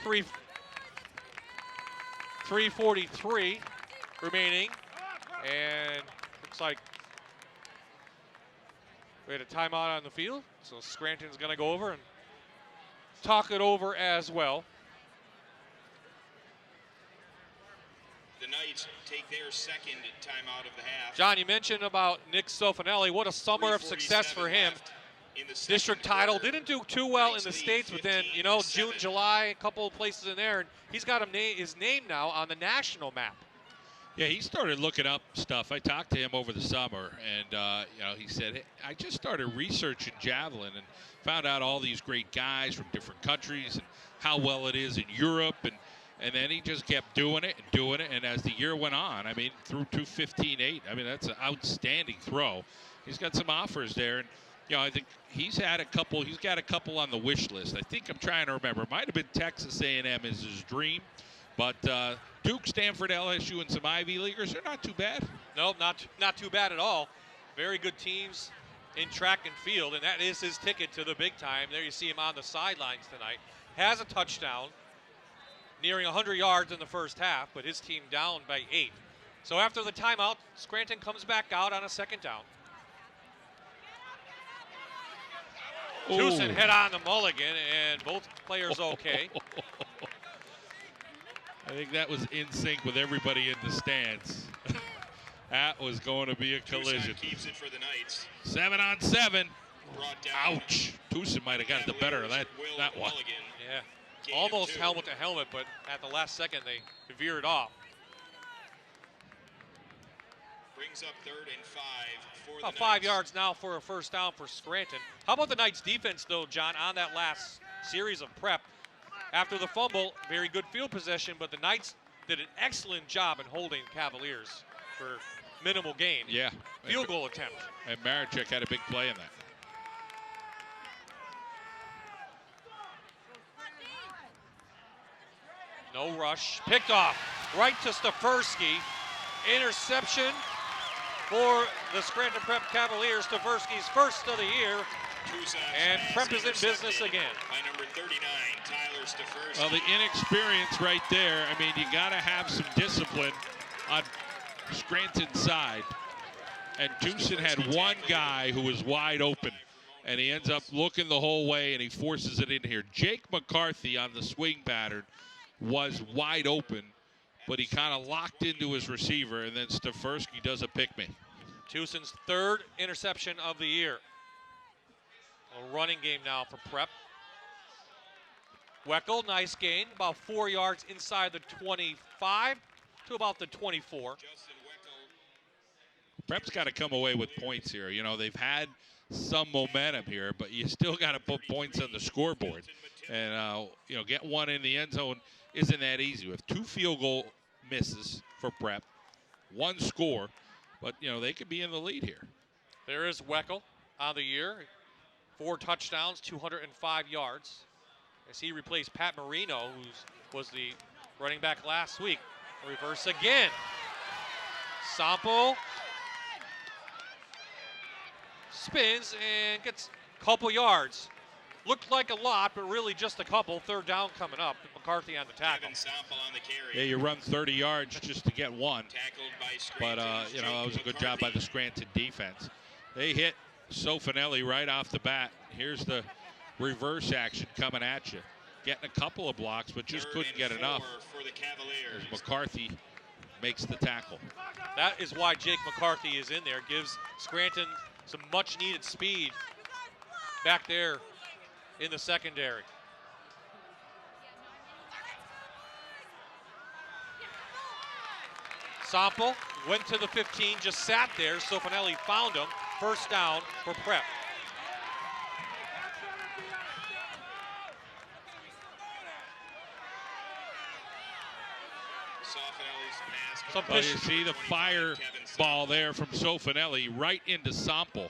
3:43 remaining. And looks like we had a timeout on the field, so Scranton's going to go over and talk it over as well. The Knights take their second timeout of the half. John, you mentioned about Nick Sofinelli. What a summer of success for him. District title. Didn't do too well in the States, but then, June, July, a couple of places in there, and he's got his name now on the national map. Yeah, he started looking up stuff. I talked to him over the summer, and he said, hey, I just started researching javelin and found out all these great guys from different countries and how well it is in Europe, and then he just kept doing it, and as the year went on, I mean, through 2:15.8, I mean, that's an outstanding throw. He's got some offers there, and I think he's got a couple on the wish list. I think I'm trying to remember. It might have been Texas A&M is his dream. But Duke, Stanford, LSU, and some Ivy Leaguers, they're not too bad. No, not too bad at all. Very good teams in track and field, and that is his ticket to the big time. There you see him on the sidelines tonight. Has a touchdown, nearing 100 yards in the first half, but his team down by 8. So after the timeout, Scranton comes back out on a second down. Tucson hit on the mulligan, and both players okay. I think that was in sync with everybody in the stands. That was going to be a collision. Keeps it for the Knights. 7 on 7. Brought down. Ouch. Tucson might have got the better of that one. Yeah. Almost helmet to helmet, but at the last second they veered off. Brings up 3rd and 5 for About the 5 Knights. yards now for a first down for Scranton. How about the Knights defense, though, John, on that last series of prep? After the fumble, very good field possession, but the Knights did an excellent job in holding Cavaliers for minimal gain. Yeah. Field goal attempt. And Marichek had a big play in that. No rush. Picked off right to Stefersky. Interception for the Scranton Prep Cavaliers. Stefersky's first of the year. And Prep is in business again. By number 39, Tyler Stefersky. Well, the inexperience right there. I mean, you got to have some discipline on Scranton's side. And Tucson had one guy who was wide open, and he ends up looking the whole way, and he forces it in here. Jake McCarthy on the swing pattern was wide open, but he kind of locked into his receiver, and then Stefersky does a pick-me. Tucson's 3rd interception of the year. A running game now for Prep. Weckel, nice gain, about 4 yards inside the 25 to about the 24. Prep's got to come away with points here. You know, they've had some momentum here, but you still got to put points on the scoreboard. And, you know, get one in the end zone isn't that easy. With 2 field goal misses for Prep, 1 score, but, you know, they could be in the lead here. There is Weckel on the year. 4 touchdowns, 205 yards. As he replaced Pat Marino, who was the running back last week. Reverse again. Sample spins and gets a couple yards. Looked like a lot, but really just a couple. 3rd down coming up. McCarthy on the tackle. Yeah, you run 30 yards just to get 1. But, you know, that was a good job by the Scranton defense. They hit Sofinelli right off the bat. Here's the reverse action coming at you. Getting a couple of blocks, but just couldn't get enough. As McCarthy makes the tackle. That is why Jake McCarthy is in there. Gives Scranton some much-needed speed back there in the secondary. Sample went to the 15, just sat there. Sofinelli found him. First down for Prep. Well, you see the fire ball there from Sofinelli right into Sample.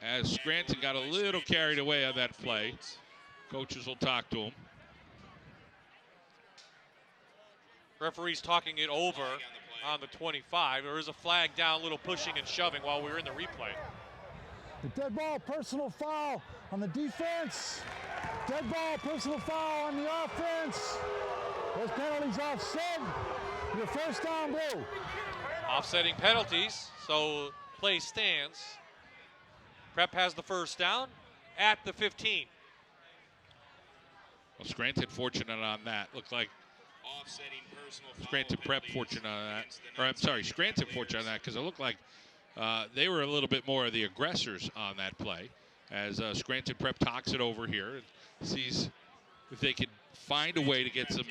As Scranton got a little carried away on that play. Coaches will talk to him. Referee's talking it over on the 25. There is a flag down, a little pushing and shoving while we were in the replay. The dead ball, personal foul on the defense. Dead ball, personal foul on the offense. Those penalties offset. Your first down, Blue. Offsetting penalties, so play stands. Prep has the first down at the 15. Well, Scranton fortunate on that. Looked like Scranton Prep fortunate on that. Or I'm sorry, Scranton fortunate on that because it looked like they were a little bit more of the aggressors on that play. As Scranton Prep talks it over here and sees if they can find a way to get some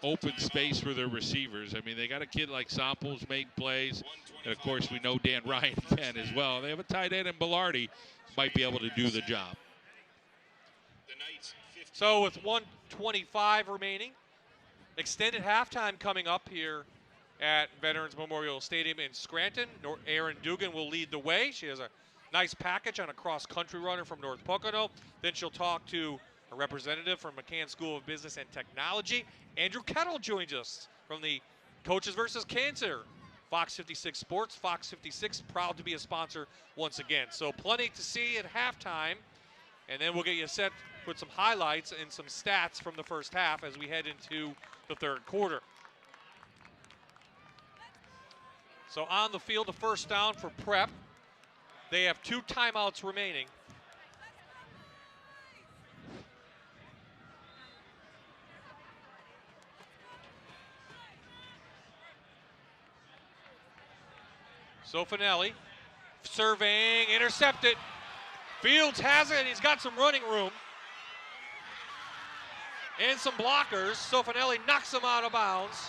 open space for their receivers. I mean, they got a kid like Samples made plays, and of course we know Dan Ryan can as well. They have a tight end in Bellardi, might be able to do the job. So with 1:25 remaining, extended halftime coming up here at Veterans Memorial Stadium in Scranton. Erin Dugan will lead the way. She has a nice package on a cross-country runner from North Pocono. Then she'll talk to a representative from McCann School of Business and Technology. Andrew Kettle joins us from the Coaches versus Cancer. Fox 56 Sports, Fox 56, proud to be a sponsor once again. So plenty to see at halftime, and then we'll get you set with some highlights and some stats from the first half as we head into the third quarter. So on the field, the first down for Prep. They have 2 timeouts remaining. Sofinelli surveying, intercepted. Fields has it, and he's got some running room. And some blockers. Sofinelli knocks him out of bounds.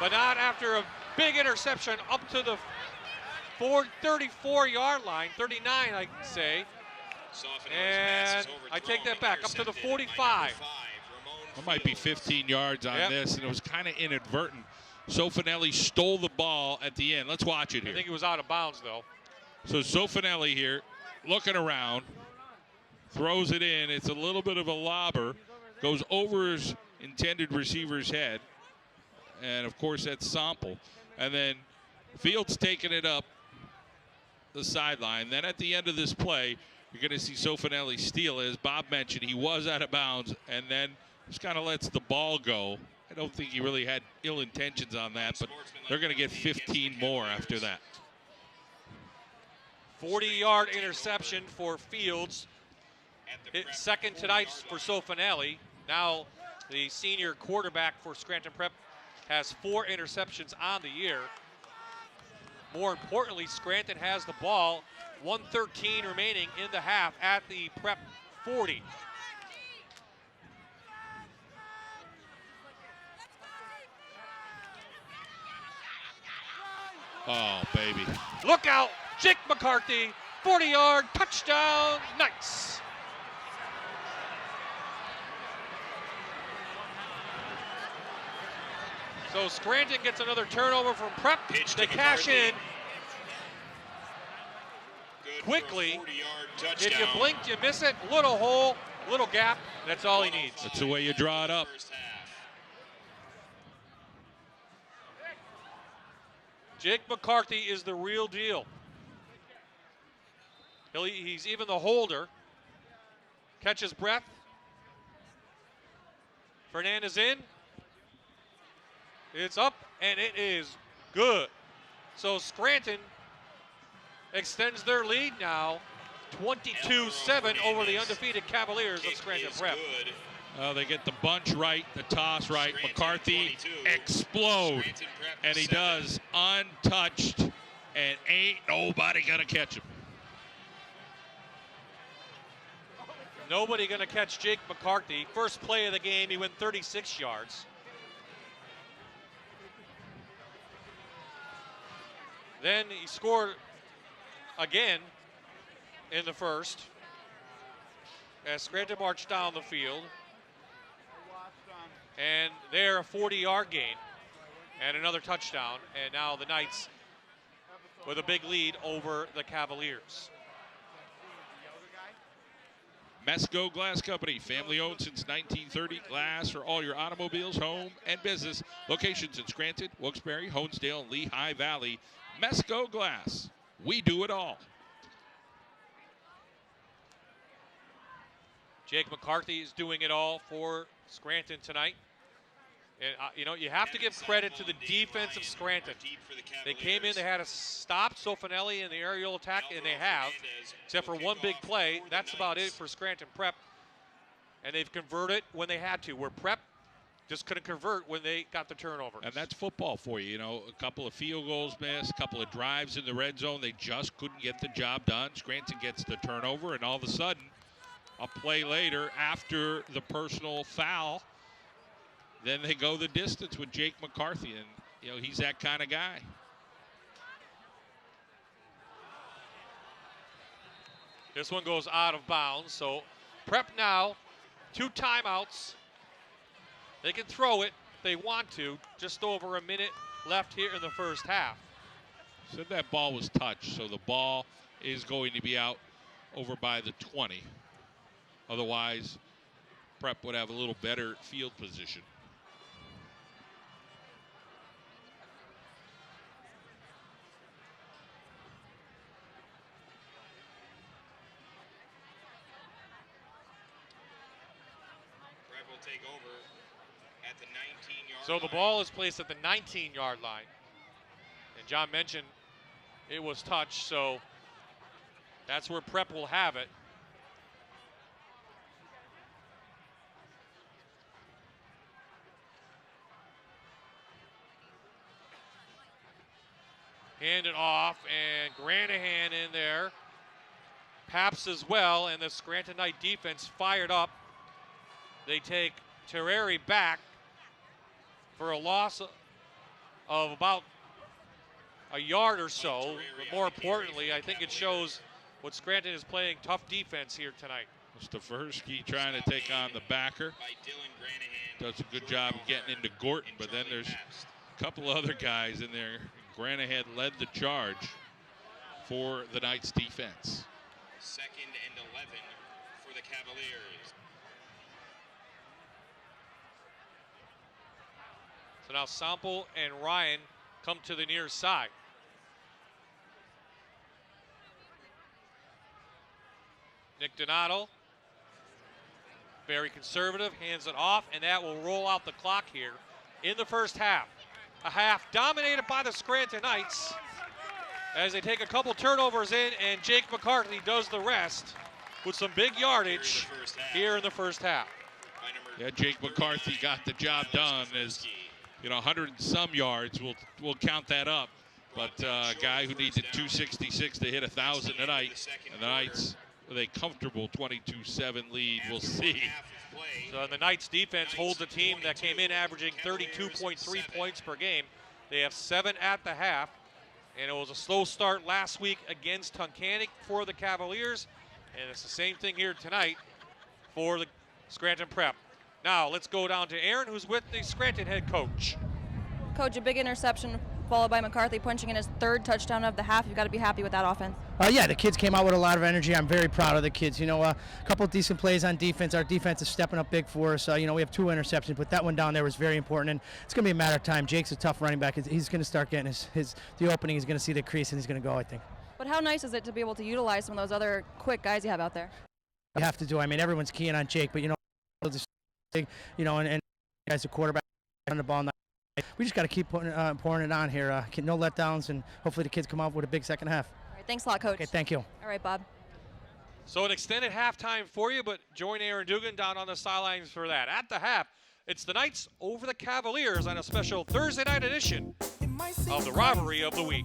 But not after a big interception up to the 34-yard line, 39, I'd say. And I take that back, up to the 45. It might be 15 yards on this, and it was kind of inadvertent. Sofanelli stole the ball at the end. Let's watch it here. I think it was out of bounds, though. So Sofanelli here, looking around, throws it in. It's a little bit of a lobber. Goes over his intended receiver's head. And, of course, that's Sample. And then Fields taking it up the sideline. Then at the end of this play, you're going to see Sofanelli steal it. As Bob mentioned, he was out of bounds and then just kind of lets the ball go. I don't think he really had ill intentions on that, but they're going to get 15 more after that. 40-yard interception for Fields. Second tonight for Sofanelli. Now the senior quarterback for Scranton Prep has 4 interceptions on the year. More importantly, Scranton has the ball. 1:13 remaining in the half at the Prep 40. Oh, baby. Look out, Jake McCarthy, 40-yard touchdown, Knights. So Scranton gets another turnover from Prep. They cash in quickly. If you blink, you miss it. Little hole, little gap. That's all he needs. That's the way you draw it up. Jake McCarthy is the real deal. He's even the holder. Catches breath. Fernandez in. It's up, and it is good. So Scranton extends their lead now, 22-7 over the undefeated Cavaliers of Scranton Prep. They get the bunch right, the toss right. McCarthy explode, and he does, untouched, and ain't nobody gonna catch him. Nobody gonna catch Jake McCarthy. First play of the game, he went 36 yards. Then he scored again in the first as Scranton marched down the field. And there, a 40-yard gain and another touchdown. And now the Knights with a big lead over the Cavaliers. Mesco Glass Company, family owned since 1930. Glass for all your automobiles, home, and business. Locations in Scranton, Wilkes-Barre, Honesdale, and Lehigh Valley. Mesco Glass, we do it all. Jake McCarthy is doing it all for Scranton tonight. And, you have to give credit to the defense of Scranton. They came in, they had to stop Sofanelli in the aerial attack, and they have, except for one big play. That's about it for Scranton Prep. And they've converted when they had to, where Prep just couldn't convert when they got the turnover. And that's football for you. A couple of field goals missed, a couple of drives in the red zone. They just couldn't get the job done. Scranton gets the turnover, and all of a sudden, a play later, after the personal foul, then they go the distance with Jake McCarthy, and he's that kind of guy. This one goes out of bounds, so Prep now, 2 timeouts. They can throw it if they want to. Just over a minute left here in the first half. Said that ball was touched, so the ball is going to be out over by the 20. Otherwise, Prep would have a little better field position. Prep will take over at the 19-yard So the ball is placed at the 19-yard line. And John mentioned it was touched, so that's where Prep will have it. Hand it off, and Granahan in there. Paps as well, and the Scranton Knight defense fired up. They take Terreri back for a loss of about a yard or so. But more importantly, I think it shows what Scranton is playing tough defense here tonight. Stefanski trying to take on the backer. Does a good job of getting into Gorton, but then there's a couple other guys in there. Granahan led the charge for the Knights defense. 2nd and 11 for the Cavaliers. So now Sample and Ryan come to the near side. Nick Donato, very conservative, hands it off, and that will roll out the clock here in the first half. A half dominated by the Scranton Knights as they take a couple turnovers in, and Jake McCarthy does the rest with some big yardage here in the first half. Yeah, Jake McCarthy got the job done. As 100 and some yards, we'll count that up. But a guy who needed 266 to hit 1,000 tonight, and the Knights with a comfortable 22-7 lead. We'll see. So the Knights defense holds a team that came in averaging 32.3 points per game. They have 7 at the half, and it was a slow start last week against Tunkhannock for the Cavaliers, and it's the same thing here tonight for the Scranton Prep. Now let's go down to Aaron, who's with the Scranton head coach. Coach, a big interception followed by McCarthy punching in his 3rd touchdown of the half. You've got to be happy with that offense. Yeah, the kids came out with a lot of energy. I'm very proud of the kids. A couple of decent plays on defense. Our defense is stepping up big for us. We have 2 interceptions, but that one down there was very important, and it's going to be a matter of time. Jake's a tough running back. He's going to start getting the opening. He's going to see the crease, and he's going to go, I think. But how nice is it to be able to utilize some of those other quick guys you have out there? You have to do. I mean, everyone's keying on Jake, but and as a quarterback on the ball. We just got to keep pouring it on here. No letdowns, and hopefully the kids come out with a big second half. All right, thanks a lot, Coach. Okay, thank you. All right, Bob. So an extended halftime for you, but join Aaron Dugan down on the sidelines for that. At the half, it's the Knights over the Cavaliers on a special Thursday night edition of the Rivalry of the Week.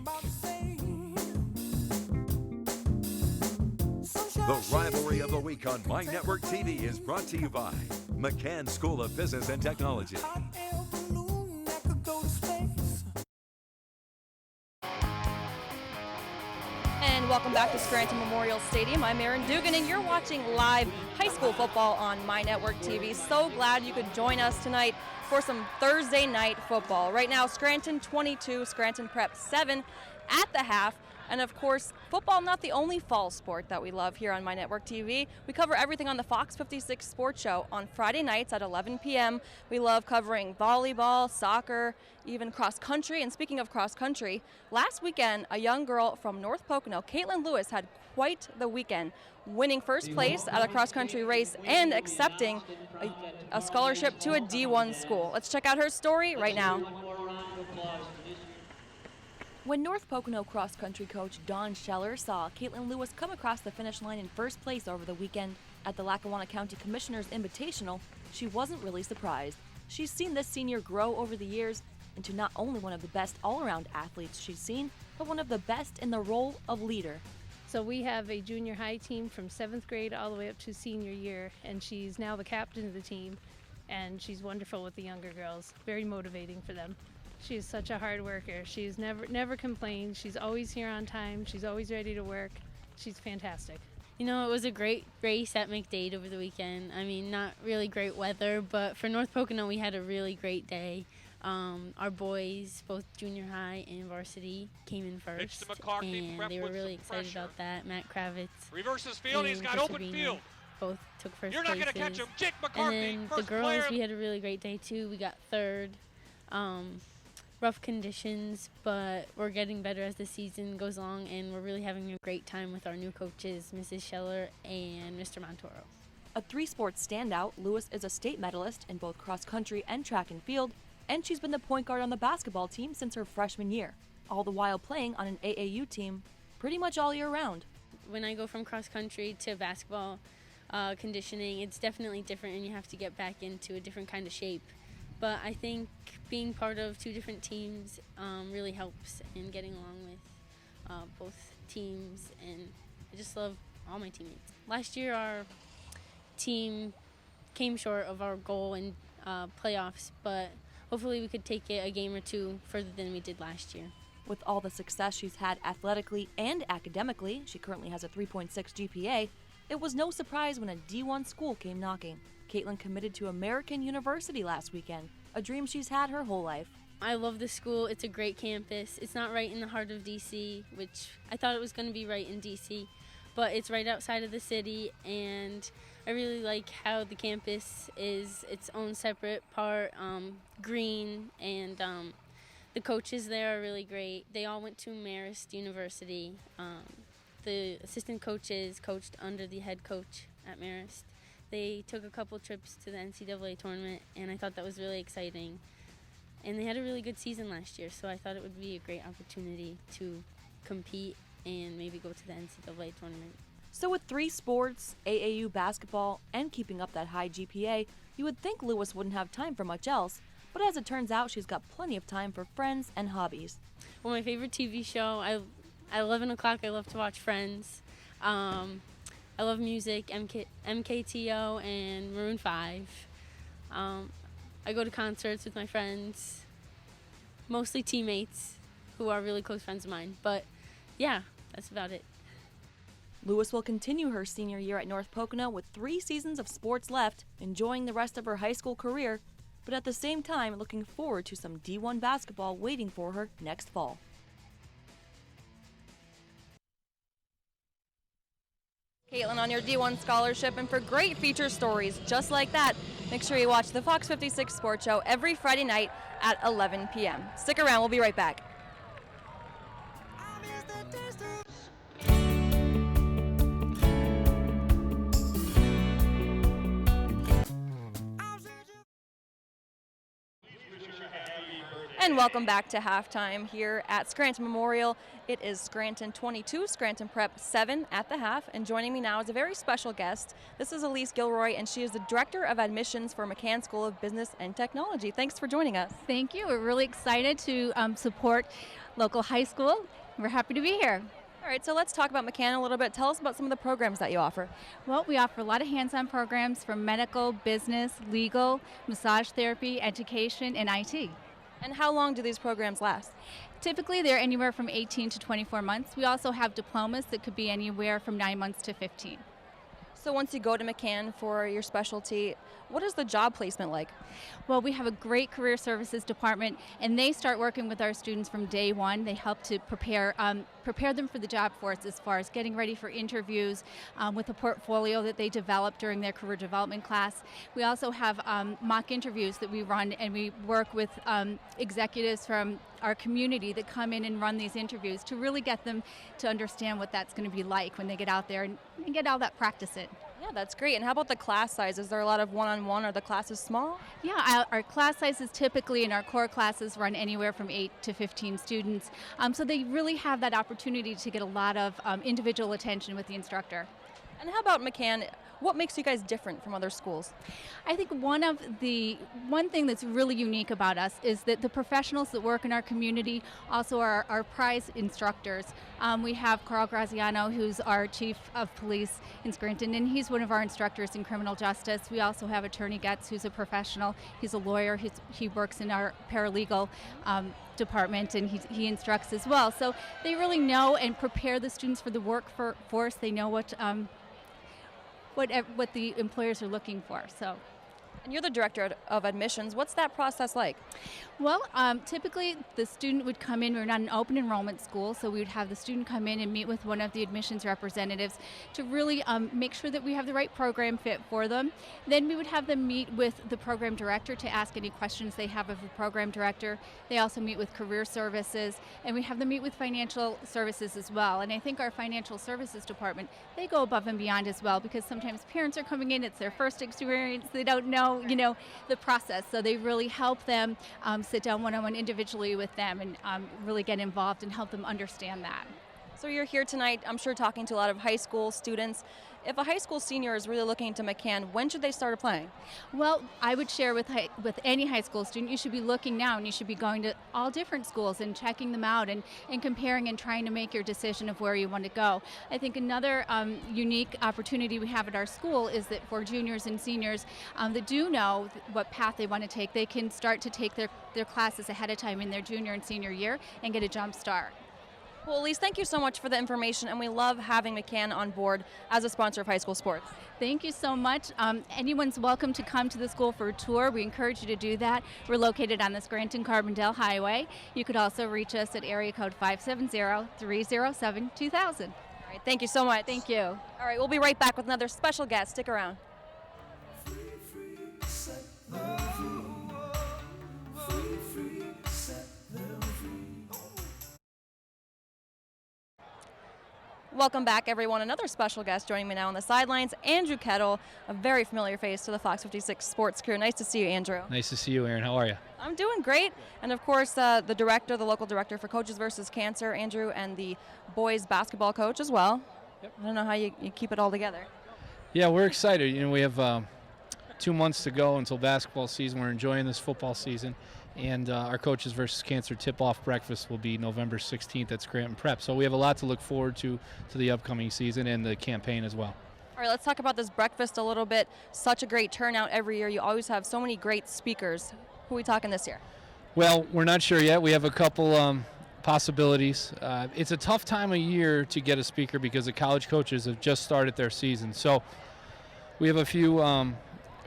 The Rivalry of the Week on My Network TV is brought to you by McCann School of Business and Technology. And welcome back to Scranton Memorial Stadium. I'm Aaron Dugan, and you're watching live high school football on My Network TV. So glad you could join us tonight for some Thursday night football. Right now, Scranton 22, Scranton Prep 7 at the half. And of course, football not the only fall sport that we love here on My Network TV. We cover everything on the Fox 56 Sports Show on Friday nights at 11 p.m. We love covering volleyball, soccer, even cross country. And speaking of cross country, last weekend, a young girl from North Pocono, Caitlin Lewis, had quite the weekend, winning first place at a cross country race and accepting a scholarship to a D1 school. Let's check out her story right now. When North Pocono cross-country coach Don Scheller saw Caitlin Lewis come across the finish line in first place over the weekend at the Lackawanna County Commissioner's Invitational, she wasn't really surprised. She's seen this senior grow over the years into not only one of the best all-around athletes she's seen, but one of the best in the role of leader. So we have a junior high team from 7th grade all the way up to senior year, and she's now the captain of the team, and she's wonderful with the younger girls, very motivating for them. She's such a hard worker. She's never complains. She's always here on time. She's always ready to work. She's fantastic. It was a great race at McDade over the weekend. I mean, not really great weather, but for North Pocono, we had a really great day. Our boys, both junior high and varsity, came in first, and they were really excited about that. Matt Kravitz reverses field. He's got open field. Both took first. You're not going to catch him. Jake McCarthy, and then first the girls, player. We had a really great day too. We got third. Rough conditions, but we're getting better as the season goes along, and we're really having a great time with our new coaches, Mrs. Scheller and Mr. Montoro. A three-sports standout, Lewis is a state medalist in both cross-country and track and field, and she's been the point guard on the basketball team since her freshman year, all the while playing on an AAU team pretty much all year round. When I go from cross-country to basketball conditioning, it's definitely different, and you have to get back into a different kind of shape. But I think being part of 2 different teams really helps in getting along with both teams, and I just love all my teammates. Last year our team came short of our goal in playoffs, but hopefully we could take it a game or 2 further than we did last year. With all the success she's had athletically and academically, she currently has a 3.6 GPA, it was no surprise when a D1 school came knocking. Caitlin committed to American University last weekend, a dream she's had her whole life. I love the school. It's a great campus. It's not right in the heart of D.C., which I thought it was going to be right in D.C., but it's right outside of the city, and I really like how the campus is its own separate part, green, and the coaches there are really great. They all went to Marist University. The assistant coaches coached under the head coach at Marist. They took a couple trips to the NCAA tournament, and I thought that was really exciting. And they had a really good season last year, so I thought it would be a great opportunity to compete and maybe go to the NCAA tournament. So with 3 sports, AAU basketball, and keeping up that high GPA, you would think Lewis wouldn't have time for much else. But as it turns out, she's got plenty of time for friends and hobbies. Well, my favorite TV show, at 11 o'clock, I love to watch Friends. I love music, MKTO and Maroon 5. I go to concerts with my friends, mostly teammates who are really close friends of mine. But yeah, that's about it. Lewis will continue her senior year at North Pocono with 3 seasons of sports left, enjoying the rest of her high school career, but at the same time looking forward to some D1 basketball waiting for her next fall. Caitlin on your D1 scholarship, and for great feature stories just like that, make sure you watch the Fox 56 Sports Show every Friday night at 11 p.m. Stick around, we'll be right back. And welcome back to halftime here at Scranton Memorial. It is Scranton 22, Scranton Prep 7 at the half. And joining me now is a very special guest. This is Elise Gilroy, and she is the Director of Admissions for McCann School of Business and Technology. Thanks for joining us. Thank you. We're really excited to support local high school. We're happy to be here. All right, so let's talk about McCann a little bit. Tell us about some of the programs that you offer. Well, we offer a lot of hands-on programs from medical, business, legal, massage therapy, education, and IT. And how long do these programs last? Typically, they're anywhere from 18 to 24 months. We also have diplomas that could be anywhere from 9 months to 15. So once you go to McCann for your specialty, what is the job placement like? Well, we have a great career services department, and they start working with our students from day one. They help to prepare them for the job force as far as getting ready for interviews with a portfolio that they develop during their career development class. We also have mock interviews that we run, and we work with executives from our community that come in and run these interviews to really get them to understand what that's going to be like when they get out there and get all that practice in. Yeah, that's great. And how about the class size? Is there a lot of one-on-one? Are the classes small? Yeah, our class sizes typically in our core classes run anywhere from 8 to 15 students. So they really have that opportunity to get a lot of individual attention with the instructor. And how about McCann? What makes you guys different from other schools? I think one thing that's really unique about us is that the professionals that work in our community also are our prize instructors. We have Carl Graziano, who's our chief of police in Scranton, and he's one of our instructors in criminal justice. We also have Attorney Getz, who's a professional. He's a lawyer. He works in our paralegal department, and he instructs as well. So they really know and prepare the students for the workforce. They know what the employers are looking for. So. And you're the Director of Admissions. What's that process like? Well, typically the student would come in. We're not an open enrollment school, so we would have the student come in and meet with one of the admissions representatives to really make sure that we have the right program fit for them. Then we would have them meet with the program director to ask any questions they have of the program director. They also meet with career services, and we have them meet with financial services as well. And I think our financial services department, they go above and beyond as well, because sometimes parents are coming in, it's their first experience, they don't know the process, so they really help them sit down one-on-one individually with them and really get involved and help them understand that. So you're here tonight, I'm sure, talking to a lot of high school students. If a high school senior is really looking into McCann, when should they start playing? Well, I would share with any high school student, you should be looking now, and you should be going to all different schools and checking them out and comparing and trying to make your decision of where you want to go. I think another unique opportunity we have at our school is that for juniors and seniors that do know what path they want to take, they can start to take their classes ahead of time in their junior and senior year and get a jump start. Well, Elise, thank you so much for the information, and we love having McCann on board as a sponsor of high school sports. Thank you so much. Anyone's welcome to come to the school for a tour. We encourage you to do that. We're located on the Scranton-Carbondale Highway. You could also reach us at area code 570-307-2000. All right, thank you so much. Thank you. All right, we'll be right back with another special guest. Stick around. Welcome back, everyone. Another special guest joining me now on the sidelines, Andrew Kettle, a very familiar face to the Fox 56 sports crew. Nice to see you, Andrew. Nice to see you, Aaron. How are you? I'm doing great. And of course, the local director for Coaches versus Cancer, Andrew, and the boys basketball coach as well. Yep. I don't know how you keep it all together. Yeah, we're excited. We have 2 months to go until basketball season. We're enjoying this football season. And our Coaches versus Cancer tip-off breakfast will be November 16th at Scranton Prep. So we have a lot to look forward to the upcoming season and the campaign as well. All right, let's talk about this breakfast a little bit. Such a great turnout every year. You always have so many great speakers. Who are we talking this year? Well, we're not sure yet. We have a couple possibilities. It's a tough time of year to get a speaker because the college coaches have just started their season. So we have a few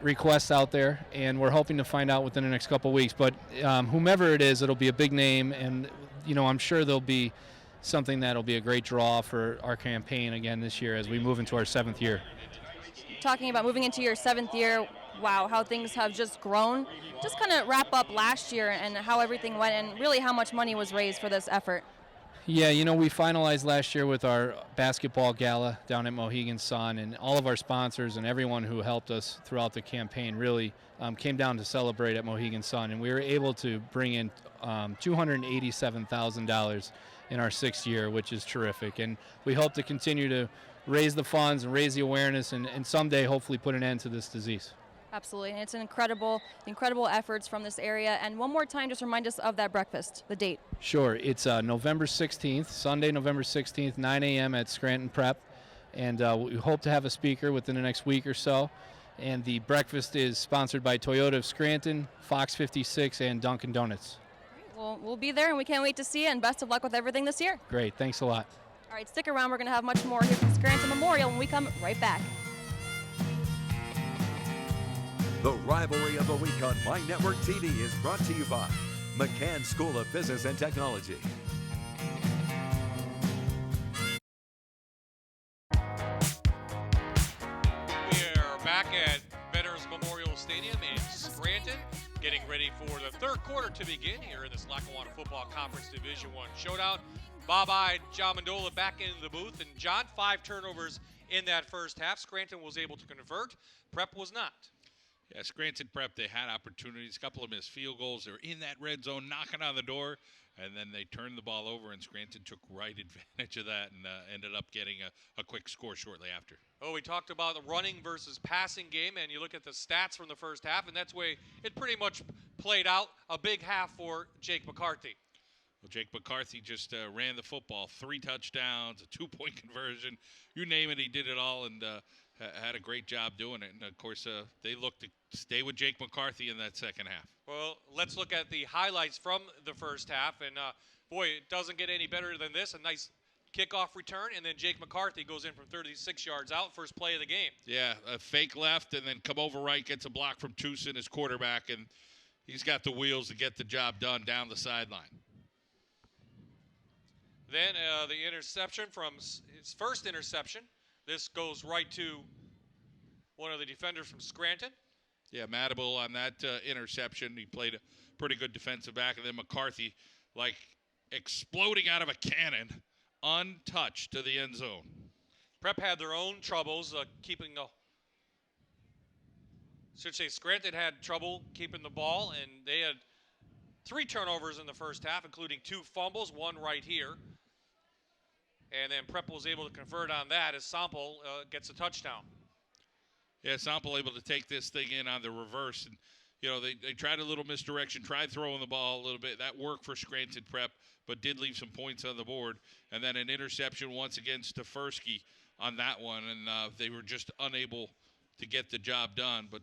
requests out there, and we're hoping to find out within the next couple of weeks. But whomever it is, it'll be a big name, and I'm sure there'll be something that'll be a great draw for our campaign again this year as we move into our 7th year. Talking about moving into your 7th year, wow, how things have just grown. Just kind of wrap up last year and how everything went, and really how much money was raised for this effort. Yeah, we finalized last year with our basketball gala down at Mohegan Sun, and all of our sponsors and everyone who helped us throughout the campaign really came down to celebrate at Mohegan Sun, and we were able to bring in $287,000 in our 6th year, which is terrific. And we hope to continue to raise the funds and raise the awareness and someday hopefully put an end to this disease. Absolutely, and it's an incredible efforts from this area. And one more time, just remind us of that breakfast, the date. Sure, it's November 16th, Sunday, November 16th, 9 a.m. at Scranton Prep, and we hope to have a speaker within the next week or so. And the breakfast is sponsored by Toyota of Scranton, Fox 56, and Dunkin' Donuts. Well, we'll be there, and we can't wait to see you, and best of luck with everything this year. Great, thanks a lot. All right, stick around. We're going to have much more here from Scranton Memorial when we come right back. The rivalry of the week on My Network TV is brought to you by McCann School of Business and Technology. We're back at Veterans Memorial Stadium in Scranton, getting ready for the 3rd quarter to begin here in this Lackawanna Football Conference Division I showdown. Bob-I and John Mandola back into the booth, and John, 5 turnovers in that first half. Scranton was able to convert. Prep was not. Yeah, Scranton Prep, they had opportunities, a couple of missed field goals. They were in that red zone, knocking on the door, and then they turned the ball over, and Scranton took right advantage of that and ended up getting a quick score shortly after. Oh, we talked about the running versus passing game, and you look at the stats from the first half, and that's the way it pretty much played out. A big half for Jake McCarthy. Well, Jake McCarthy just ran the football, 3 touchdowns, a 2-point conversion. You name it, he did it all, and had a great job doing it. And, of course, they looked to stay with Jake McCarthy in that second half. Well, let's look at the highlights from the first half. And, boy, it doesn't get any better than this. A nice kickoff return, and then Jake McCarthy goes in from 36 yards out, first play of the game. Yeah, a fake left and then come over right, gets a block from Tucson, his quarterback, and he's got the wheels to get the job done down the sideline. Then the interception from his first interception. This goes right to one of the defenders from Scranton. Yeah, Madable on that interception. He played a pretty good defensive back. And then McCarthy, like exploding out of a cannon, untouched to the end zone. Prep had their own troubles keeping the Scranton had trouble keeping the ball, and they had 3 turnovers in the first half, including 2 fumbles, one right here. And then Prep was able to convert on that as Sample gets a touchdown. Yeah, Sample able to take this thing in on the reverse. And, you know, they tried a little misdirection, tried throwing the ball a little bit. That worked for Scranton Prep, but did leave some points on the board. And then an interception once again, Stefersky on that one. And they were just unable to get the job done. But,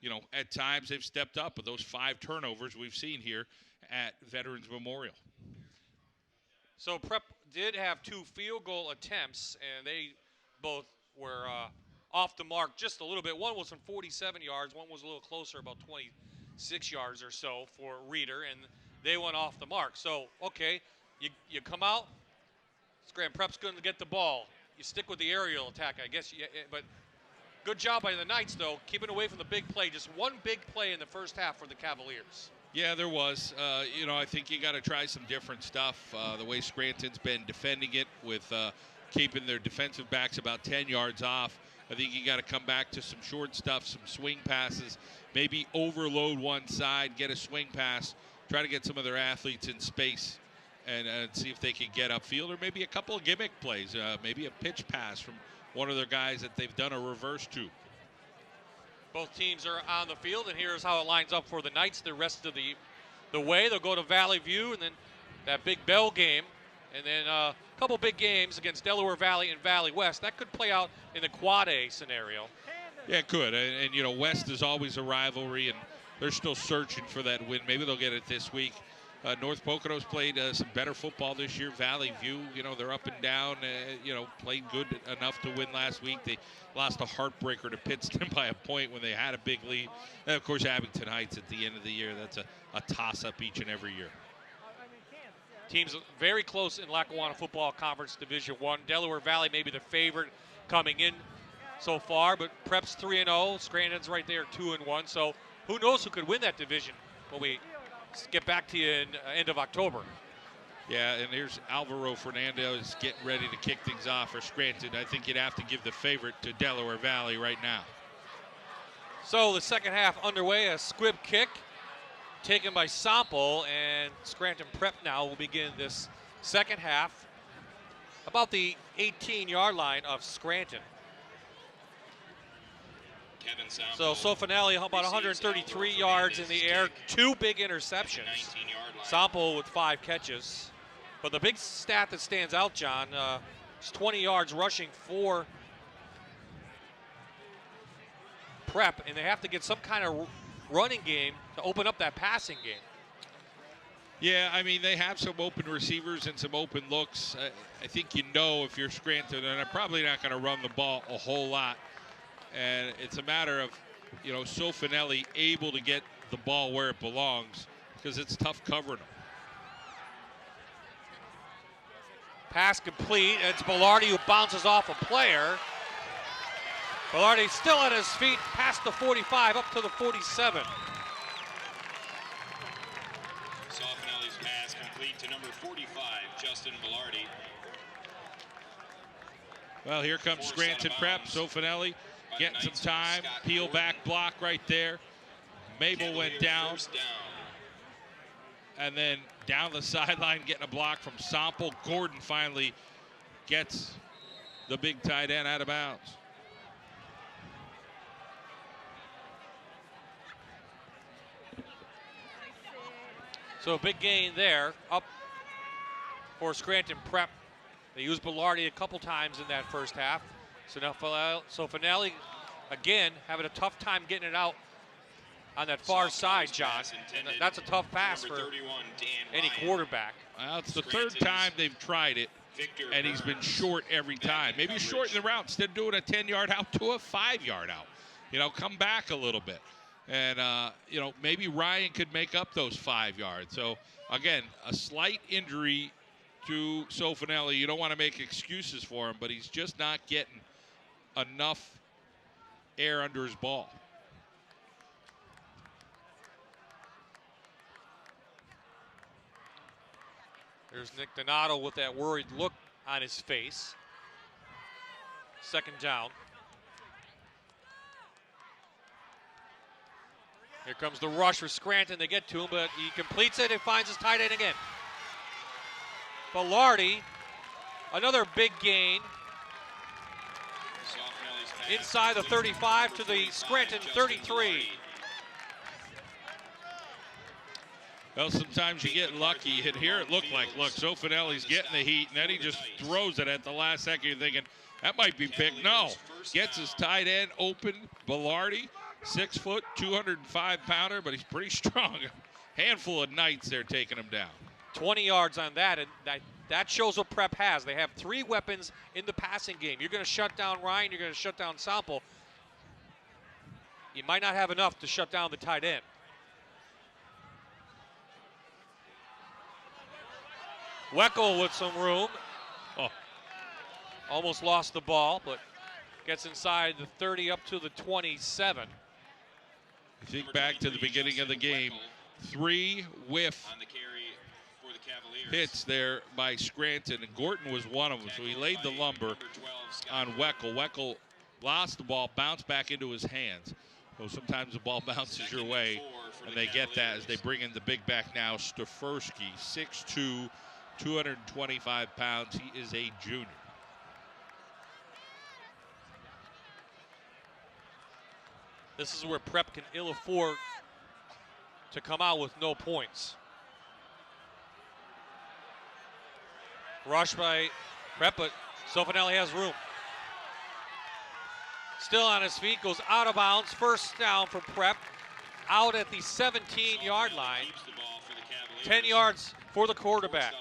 you know, at times they've stepped up with those 5 turnovers we've seen here at Veterans Memorial. So Prep did have 2 field goal attempts, and they both were off the mark just a little bit. One was from 47 yards. One was a little closer, about 26 yards or so for Reeder, and they went off the mark. So, okay, you come out, Scranton Prep's going to get the ball. You stick with the aerial attack, I guess. But good job by the Knights, though, keeping away from the big play. Just one big play in the first half for the Cavaliers. Yeah, there was. You know, I think you got to try some different stuff. The way Scranton's been defending it with keeping their defensive backs about 10 yards off. I think you got to come back to some short stuff, some swing passes, maybe overload one side, get a swing pass, try to get some of their athletes in space and see if they can get upfield, or maybe a couple of gimmick plays, maybe a pitch pass from one of their guys that they've done a reverse to. Both teams are on the field, and here's how it lines up for the Knights the rest of the way. They'll go to Valley View, and then that Big Bell game, and then a couple big games against Delaware Valley and Valley West. That could play out in the Quad A scenario. Yeah, it could. And you know, West is always a rivalry, and they're still searching for that win. Maybe they'll get it this week. North Pocono's played some better football this year. Valley View, you know, they're up and down, you know, played good enough to win last week. They lost a heartbreaker to Pittston by a point when they had a big lead. And, of course, Abington Heights at the end of the year. That's a toss-up each and every year. Teams very close in Lackawanna Football Conference Division I. Delaware Valley may be the favorite coming in so far, but Prep's 3-0. Scranton's right there 2-1. So who knows who could win that division when we get back to you in end of October. Yeah, and here's Alvaro Fernandez getting ready to kick things off for Scranton. I think you'd have to give the favorite to Delaware Valley right now. So the second half underway, a squib kick taken by Sample, and Scranton Prep now will begin this second half about the 18-yard line of Scranton. So Sofinelli about 133 yards in the air, 2 big interceptions. Sample with 5 catches. But the big stat that stands out, John, is 20 yards rushing for Prep, and they have to get some kind of running game to open up that passing game. Yeah, I mean, they have some open receivers and some open looks. I think you know if you're Scranton, and I'm probably not going to run the ball a whole lot. And it's a matter of, you know, Sofinelli able to get the ball where it belongs because it's tough covering them. Pass complete. It's Bellardi who bounces off a player. Bellardi still on his feet past the 45 up to the 47. Sofinelli's pass complete to number 45, Justin Bellardi. Well, here comes Scranton Prep. Sofinelli getting some time. Peel back block right there. Mabel went down. And then down the sideline getting a block from Sample. Gordon finally gets the big tight end out of bounds. So a big gain there, up for Scranton Prep. They used Bellardi a couple times in that first half. So now Finelli, again, having a tough time getting it out on that far side, John. And that's a tough pass for any quarterback. Well, it's the third time they've tried it, and he's been short every time. Maybe shorten the route. Instead of doing a 10-yard out to a 5-yard out. You know, come back a little bit. And, you know, maybe Ryan could make up those 5 yards. So, again, a slight injury to Sofinelli. You don't want to make excuses for him, but he's just not getting enough air under his ball. There's Nick Donato with that worried look on his face. Second down. Here comes the rush for Scranton. They get to him, but he completes it and finds his tight end again. Bellardi Another big gain inside the 35 to the Scranton 33. Well, sometimes you get lucky, and here it looked like, look, Zofanelli's getting the heat, and then he just throws it at the last second. You're thinking, that might be picked. No. Gets his tight end open. Velarde, 6 foot, 205-pounder, but he's pretty strong. Handful of knights there taking him down. 20 yards on that, and that shows what Prep has. They have 3 weapons in the passing game. You're going to shut down Ryan. You're going to shut down Sample. You might not have enough to shut down the tight end. Weckel with some room. Oh, almost lost the ball, but gets inside the 30 up to the 27. I think back to the beginning of the game. 3 whiff hits there by Scranton, and Gorton was one of them, so he laid the lumber on Weckel. Weckel lost the ball, bounced back into his hands. So sometimes the ball bounces your way, and they get that as they bring in the big back now, Stefersky, 6'2", 225 pounds. He is a junior. This is where Prep can ill afford to come out with no points. Rush by Prep, but Zofanelli has room. Still on his feet, goes out of bounds. First down for Prep, out at the 17-yard line. 10 yards for the quarterback.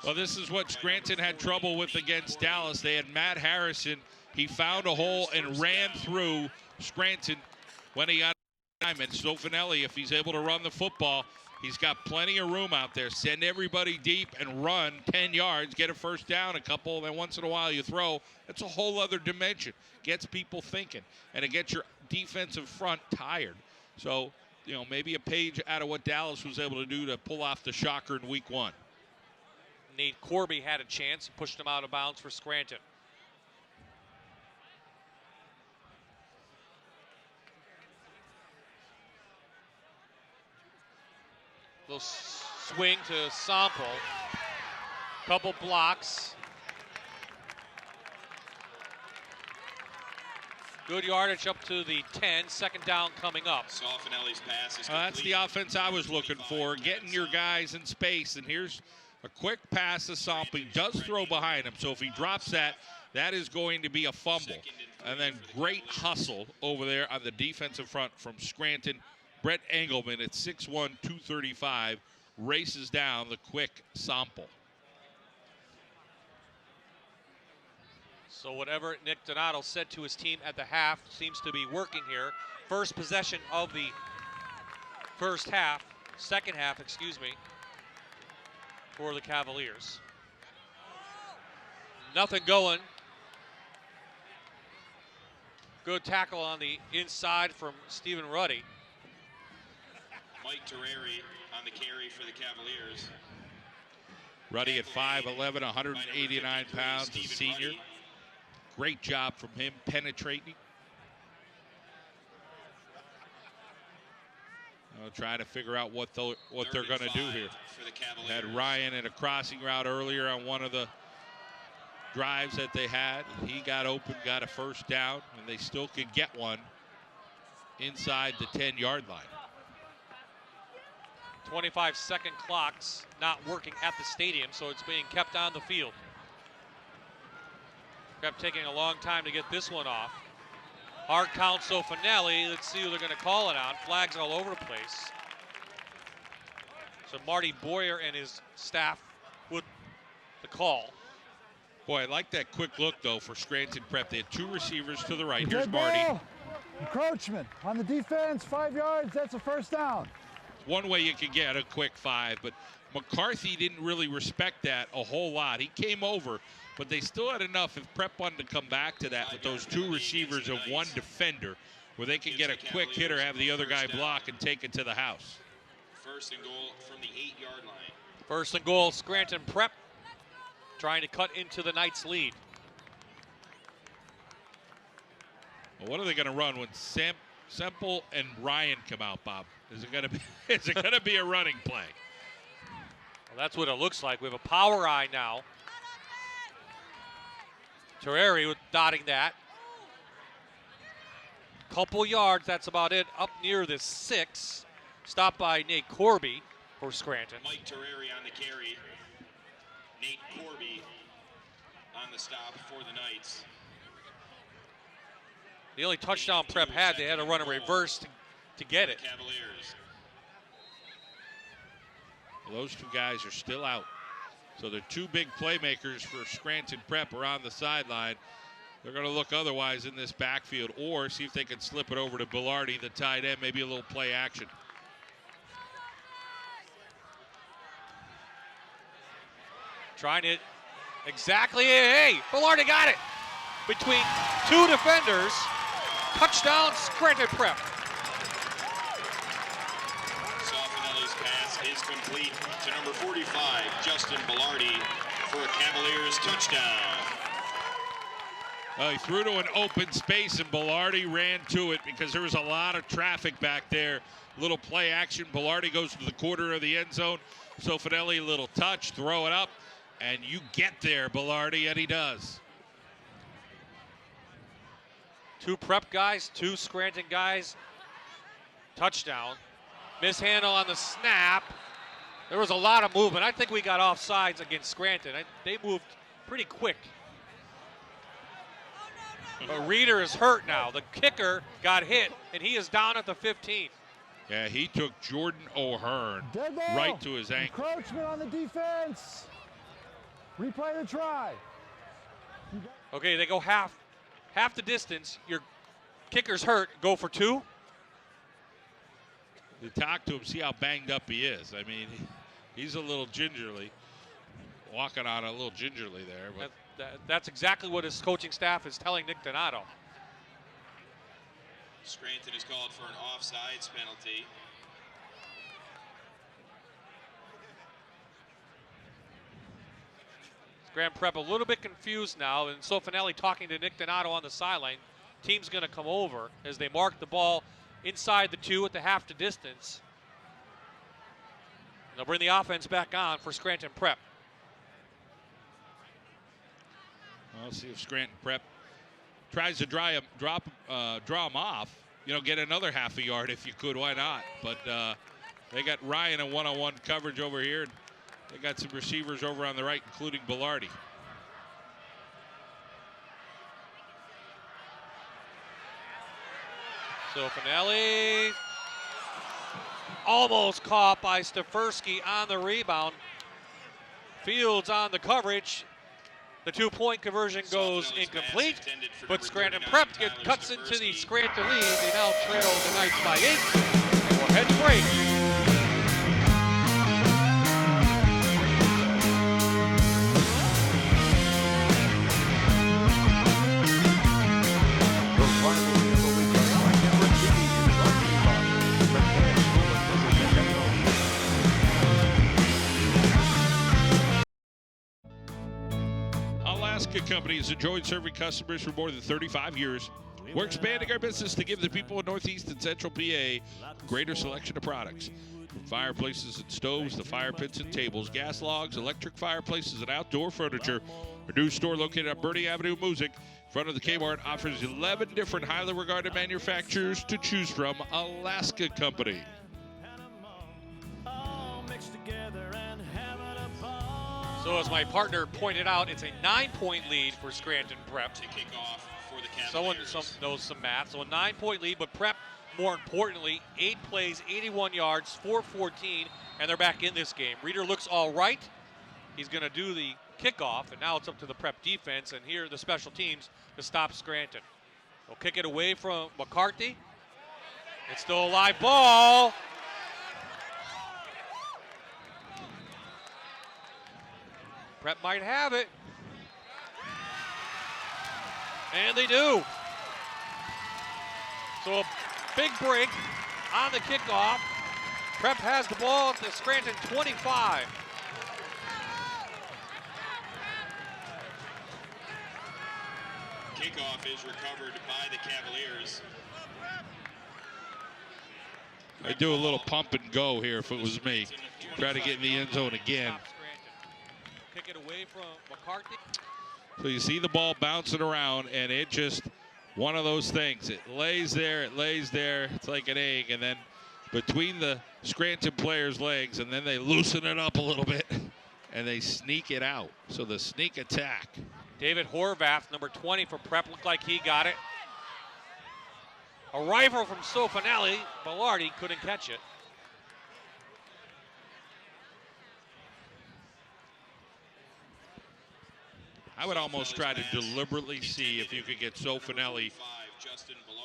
Well, this is what Scranton had trouble with against Dallas. They had Matt Harrison. He found a hole and ran through Scranton when he got time. And Zofanelli, if he's able to run the football, he's got plenty of room out there. Send everybody deep and run 10 yards, get a first down, a couple, then once in a while you throw. That's a whole other dimension. Gets people thinking, and it gets your defensive front tired. So, you know, maybe a page out of what Dallas was able to do to pull off the shocker in week 1. Nate Corby had a chance, pushed him out of bounds for Scranton. Little swing to Sample. Couple blocks. Good yardage up to the 10. Second down coming up. Zofanelli's pass is That's the offense I was looking for, getting your guys in space. And here's a quick pass to Sample. He does throw behind him, so if he drops that, that is going to be a fumble. And then great hustle over there on the defensive front from Scranton. Brett Engelman at 6'1", 235, races down the quick Sample. So whatever Nick Donato said to his team at the half seems to be working here. First possession of the second half, excuse me, for the Cavaliers. Nothing going. Good tackle on the inside from Stephen Ruddy. Mike Terreri on the carry for the Cavaliers. Ruddy at 5'11", 189 pounds, a senior. Great job from him penetrating. Trying to figure out what they're going to do here. Had Ryan in a crossing route earlier on one of the drives that they had. He got open, got a first down, and they still could get one inside the 10-yard line. 25-second clocks not working at the stadium, so it's being kept on the field. Kept taking a long time to get this one off. Hard count Zofanelli. Let's see who they're going to call it on. Flags all over the place. So Marty Boyer and his staff with the call. Boy, I like that quick look, though, for Scranton Prep. They had 2 receivers to the right. Good Here's Marty. ball. Encroachment on the defense, 5 yards, that's a first down. One way you could get a quick 5, but McCarthy didn't really respect that a whole lot. He came over, but they still had enough if Prep wanted to come back to that with those 2 receivers of 1 defender where they can get a quick hit or have the other guy block and take it to the house. First and goal from the 8-yard line. First and goal, Scranton Prep trying to cut into the Knights' lead. Well, what are they going to run when Semple and Ryan come out, Bob? Is it going to be a running play? Well, that's what it looks like. We have a power eye now. Terreri dotting that. Couple yards, that's about it. Up near the 6. Stopped by Nate Corby for Scranton. Mike Terreri on the carry. Nate Corby on the stop for the Knights. The only touchdown Prep had, they had to run a reverse to get it. Cavaliers. Well, those two guys are still out. So the two big playmakers for Scranton Prep are on the sideline. They're going to look otherwise in this backfield or see if they can slip it over to Bilardi, the tight end, maybe a little play action. Trying it exactly. Hey, Bilardi got it. Between two defenders. Touchdown, Scranton Prep. Soffinelli's pass is complete to number 45, Justin Bilardi, for a Cavaliers touchdown. He threw to an open space, and Bilardi ran to it because there was a lot of traffic back there. Little play action. Bilardi goes to the corner of the end zone. Soffinelli, a little touch, throw it up, and you get there, Bilardi, and he does. Two Prep guys, two Scranton guys. Touchdown. Mishandle on the snap. There was a lot of movement. I think we got offsides against Scranton. They moved pretty quick. But Reeder is hurt now. The kicker got hit, and he is down at the 15. Yeah, he took Jordan O'Hearn right to his ankle. Encroachment on the defense. Replay the try. Okay, they go half the distance. Your kicker's hurt. Go for 2. You talk to him, see how banged up he is. I mean, he's a little gingerly, walking on a little gingerly there. But that's exactly what his coaching staff is telling Nick Donato. Scranton is called for an offsides penalty. Scranton Prep a little bit confused now, and Soffinelli talking to Nick Donato on the sideline. Team's going to come over as they mark the ball inside the 2 at the half the distance. And they'll bring the offense back on for Scranton Prep. Well, see if Scranton Prep tries to draw him off. You know, get another half a yard if you could. Why not? But they got Ryan in one-on-one coverage over here. They got some receivers over on the right, including Bilardi. So Finelli almost caught by Stefersky on the rebound. Fields on the coverage. The 2-point conversion goes incomplete, but Scranton Prep cuts into the Scranton lead. They now trail the Knights by 8. And we'll head to break. Alaska Company has enjoyed serving customers for more than 35 years. We're expanding our business to give the people in Northeast and Central PA a greater selection of products. From fireplaces and stoves to fire pits and tables, gas logs, electric fireplaces, and outdoor furniture. Our new store located on Bernie Avenue, Music, in front of the Kmart, offers 11 different highly regarded manufacturers to choose from. Alaska Company. So as my partner pointed out, it's a 9-point lead for Scranton Prep. To kick off for the Someone Cavaliers. knows some math. So a 9-point lead, but Prep, more importantly, 8 plays, 81 yards, 4-14, and they're back in this game. Reeder looks all right. He's going to do the kickoff, and now it's up to the Prep defense, and here are the special teams to stop Scranton. They'll kick it away from McCarthy. It's still a live ball. Prep might have it. And they do. So a big break on the kickoff. Prep has the ball at the Scranton 25. Kickoff is recovered by the Cavaliers. I'd do a little pump and go here if it was me. Try to get in the end zone again. Kick it away from McCarthy. So you see the ball bouncing around, and it just one of those things. It lays there, it's like an egg, and then between the Scranton players' legs, and then they loosen it up a little bit, and they sneak it out. So the sneak attack. David Horvath, number 20 for Prep, looked like he got it. A rifle from Sofinelli. Velarde couldn't catch it. I would almost try to deliberately see if you could get Sofinelli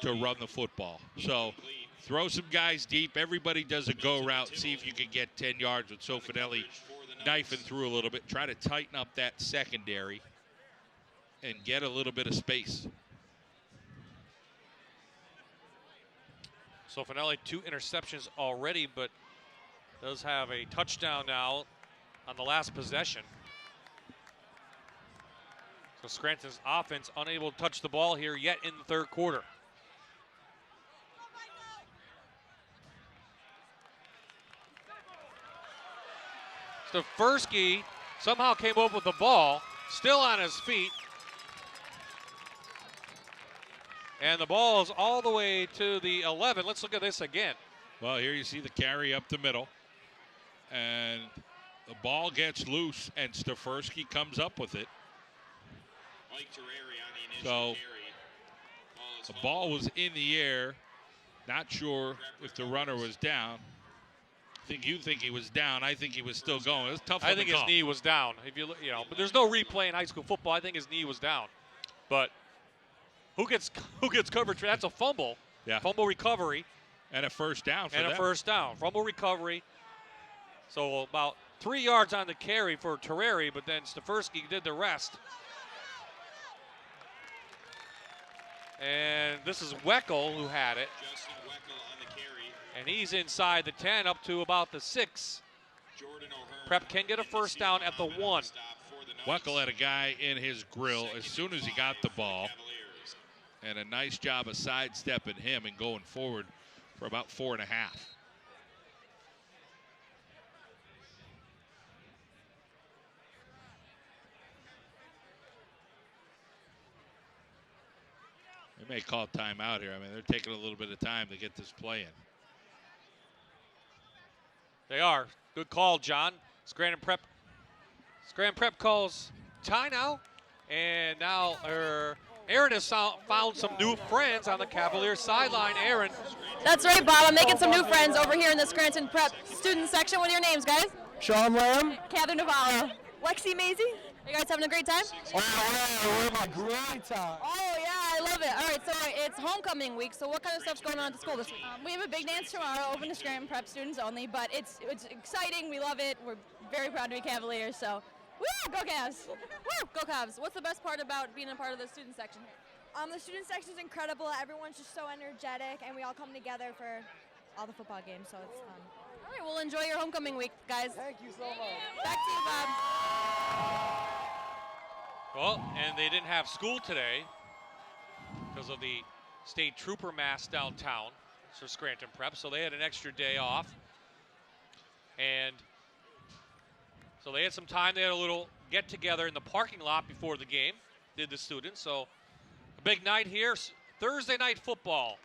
to run the football. So throw some guys deep. Everybody does a go route. See if you can get 10 yards with Sofinelli knifing through a little bit. Try to tighten up that secondary and get a little bit of space. Sofinelli, 2 interceptions already, but does have a touchdown now on the last possession. So Scranton's offense unable to touch the ball here yet in the third quarter. Stefersky somehow came up with the ball, still on his feet. And the ball is all the way to the 11. Let's look at this again. Well, here you see the carry up the middle. And the ball gets loose, and Stefersky comes up with it. So the ball was in the air. Not sure if the runner was down. You think he was down. I think he was still going. It was tough. I think his knee was down. If you look, but there's no replay in high school football. I think his knee was down. But who gets coverage for that? That's a fumble. Yeah. Fumble recovery. And a first down for them. And a first down. Fumble recovery. So about 3 yards on the carry for Terreri, but then Stefersky did the rest. And this is Weckel who had it. And he's inside the 10 up to about the 6. Prep can get a first down at the 1. Weckel had a guy in his grill as soon as he got the ball. And a nice job of sidestepping him and going forward for about 4.5. They may call timeout here. I mean, they're taking a little bit of time to get this play in. They are. Good call, John. Scranton Prep calls tie now. And now Aaron has found some new friends on the Cavaliers sideline. Aaron. That's right, Bob. I'm making some new friends over here in the Scranton Prep student section. What are your names, guys? Sean Lamb. Catherine Navarro. Lexi Maisie. Are you guys having a great time? Oh, yeah, we're having a great time. Oh, yeah, I love it. All right, so it's homecoming week, so what kind of stuff's going on at the school this week? We have a big dance tomorrow, open to Scranton Prep students only, but it's exciting. We love it. We're very proud to be Cavaliers, so woo, go Cavs. Woo, go Cavs. What's the best part about being a part of the student section here? The student section is incredible. Everyone's just so energetic, and we all come together for all the football games, so it's fun. All right, well, enjoy your homecoming week, guys. Thank you so much. Back to you, Bob. Well, and they didn't have school today because of the state trooper mass downtown for Scranton Prep, so they had an extra day off. And so they had some time. They had a little get-together in the parking lot before the game, did the students. So a big night here, Thursday night football.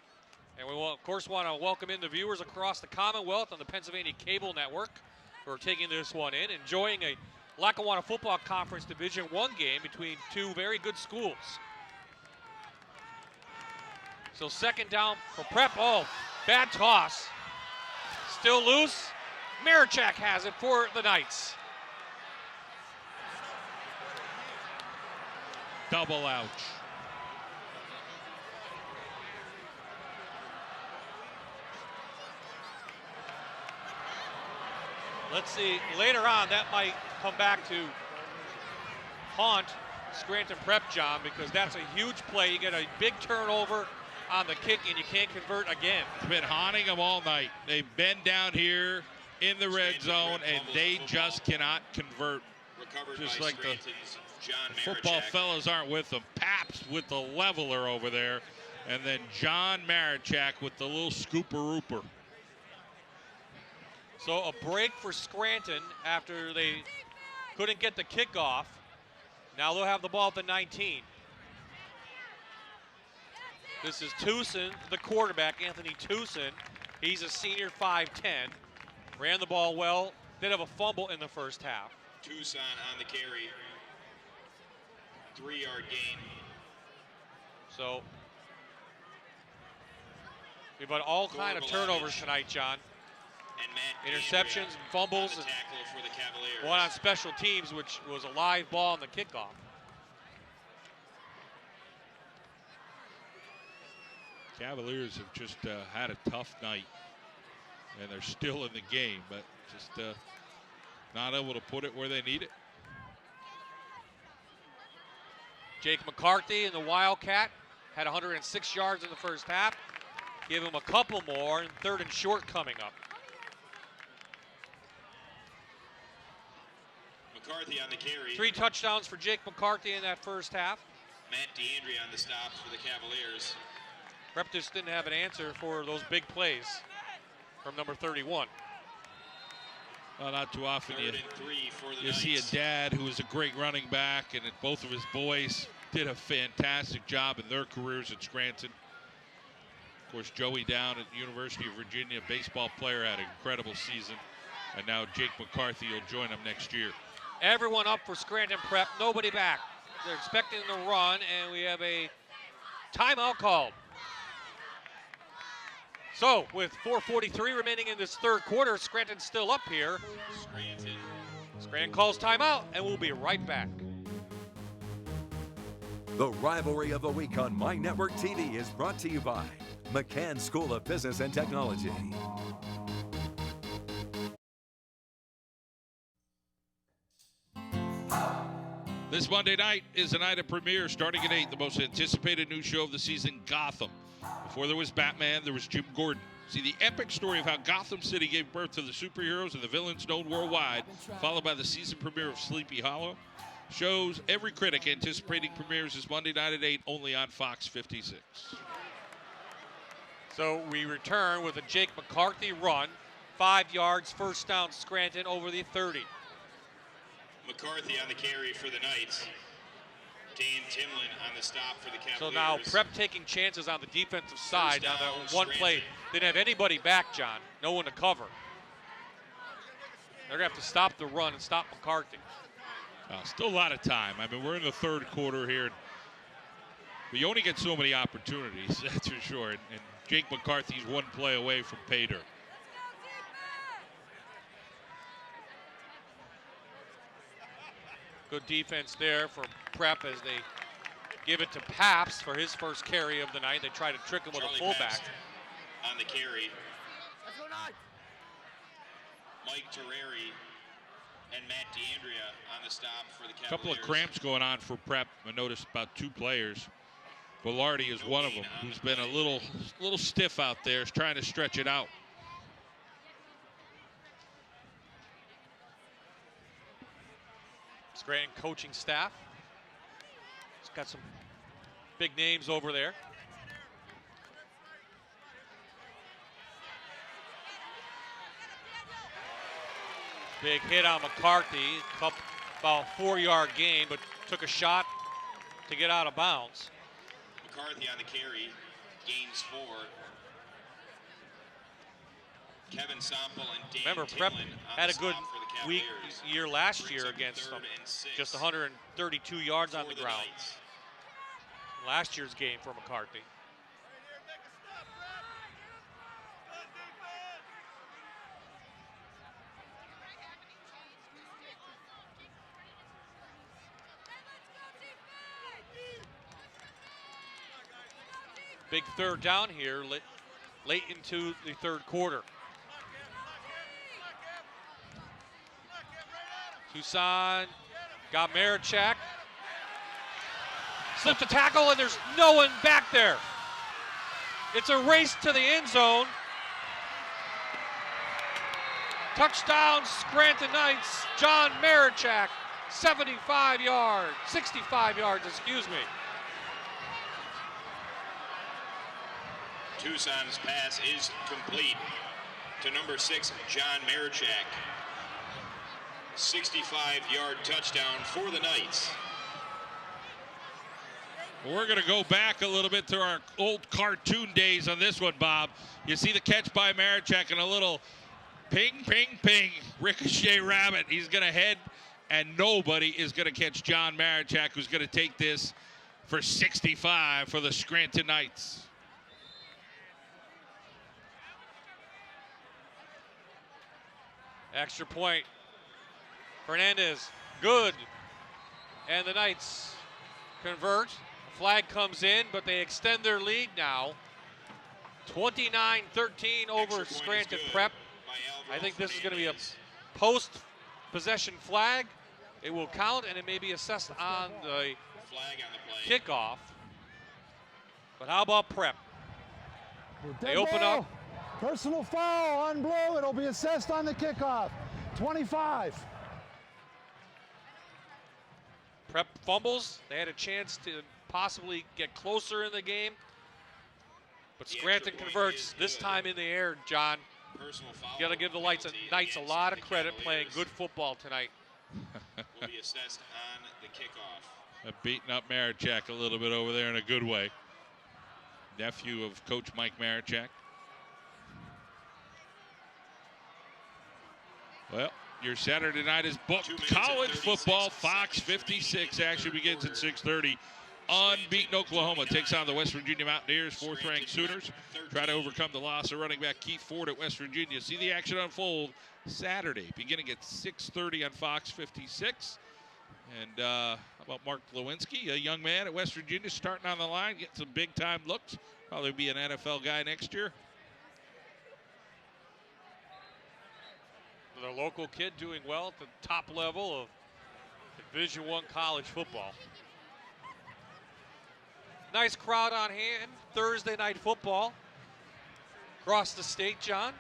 And we, of course, want to welcome in the viewers across the Commonwealth on the Pennsylvania Cable Network who are taking this one in, enjoying a Lackawanna Football Conference Division I game between two very good schools. So second down for Prep. Oh, bad toss. Still loose. Marichak has it for the Knights. Double ouch. Let's see, later on that might come back to haunt Scranton Prep, John, because that's a huge play. You get a big turnover on the kick and you can't convert again. It's been haunting them all night. They've been down here in the red zone and they just cannot convert. Just like the football fellas aren't with them. Paps with the leveler over there, and then John Marichak with the little scooper-rooper. So a break for Scranton after they couldn't get the kickoff. Now they'll have the ball at the 19. This is Tucson, the quarterback, Anthony Tucson. He's a senior, 5'10". Ran the ball well. Did have a fumble in the first half. Tucson on the carry. 3-yard gain. So we've had all kind of turnovers tonight, John. Interceptions, and fumbles, and one on special teams, which was a live ball on the kickoff. Cavaliers have just had a tough night, and they're still in the game, but just not able to put it where they need it. Jake McCarthy and the Wildcat had 106 yards in the first half. Give him a couple more, and 3rd and short coming up. McCarthy on the carry. 3 touchdowns for Jake McCarthy in that first half. Matt DeAndrea on the stops for the Cavaliers. Prep just didn't have an answer for those big plays from number 31. Well, not too often 3rd and 3 for the you see a dad who was a great running back, and both of his boys did a fantastic job in their careers at Scranton. Of course, Joey down at University of Virginia, baseball player, had an incredible season. And now Jake McCarthy will join him next year. Everyone up for Scranton Prep, nobody back. They're expecting the run, and we have a timeout called. So, with 4:43 remaining in this 3rd quarter, Scranton's still up here. Scranton calls timeout, and we'll be right back. The rivalry of the week on My Network TV is brought to you by McCann School of Business and Technology. This Monday night is a night of premiere starting at 8, the most anticipated new show of the season, Gotham. Before there was Batman, there was Jim Gordon. See the epic story of how Gotham City gave birth to the superheroes and the villains known worldwide, followed by the season premiere of Sleepy Hollow. Shows every critic anticipating premieres this Monday night at 8, only on Fox 56. So we return with a Jake McCarthy run. 5 yards, first down, Scranton over the 30. McCarthy on the carry for the Knights. Dan Timlin on the stop for the Cavaliers. So now Prep taking chances on the defensive side. Now that one play, didn't have anybody back, John. No one to cover. They're going to have to stop the run and stop McCarthy. Still a lot of time. I mean, we're in the 3rd quarter here. But you only get so many opportunities, that's for sure. And Jake McCarthy's one play away from pay dirt. Good defense there for Prep as they give it to Paps for his first carry of the night. They try to trick him with a fullback. On the carry. Mike Terreri and Matt DeAndrea on the stop for the Cavaliers. A couple of cramps going on for Prep. I noticed about 2 players. Velarde is one of them, who's been a little stiff out there, is trying to stretch it out. Scranton coaching staff. It's got some big names over there. Big hit on McCarthy, about 4-yard gain, but took a shot to get out of bounds. McCarthy on the carry, gains 4. Kevin Sample and Dan Remember, Timlin Prep on had the a good stop for the week Cavaliers. year last Brings year up against 3rd them. and 6 Just 132 yards on for the ground. Knights. Last year's game for McCarthy. Big 3rd down here, late into the 3rd quarter. Tucson got Marichak. Slipped a tackle, and there's no one back there. It's a race to the end zone. Touchdown, Scranton Knights. John Marichak, 65 yards, excuse me. Tucson's pass is complete to number 6, John Marichak. 65-yard touchdown for the Knights. We're going to go back a little bit to our old cartoon days on this one, Bob. You see the catch by Marichak and a little ping, ping, ping, ricochet rabbit. He's going to head, and nobody is going to catch John Marichak, who's going to take this for 65 for the Scranton Knights. Extra point. Fernandez, good. And the Knights convert. Flag comes in, but they extend their lead now. 29-13 over Scranton Prep. I think this is going to be a post-possession flag. It will count, and it may be assessed on the kickoff. But how about Prep? They open up. Personal foul on Blue. It'll be assessed on the kickoff. 25. Prep fumbles. They had a chance to possibly get closer in the game. But Scranton converts, this time in the air, John. You got to give the Knights a lot of credit playing good football tonight. Will be assessed on the kickoff. Beating up Marichak a little bit over there in a good way. Nephew of Coach Mike Marichak. Well, your Saturday night is booked. College football, Fox 56 action begins at 6:30. Unbeaten Oklahoma takes on the West Virginia Mountaineers, 4th-ranked Sooners. Try to overcome the loss of running back Keith Ford at West Virginia. See the action unfold Saturday, beginning at 6:30 on Fox 56. And how about Mark Lewinsky, a young man at West Virginia, starting on the line, getting some big-time looks. Probably be an NFL guy next year. The local kid doing well at the top level of Division I college football. Nice crowd on hand. Thursday night football across the state, John.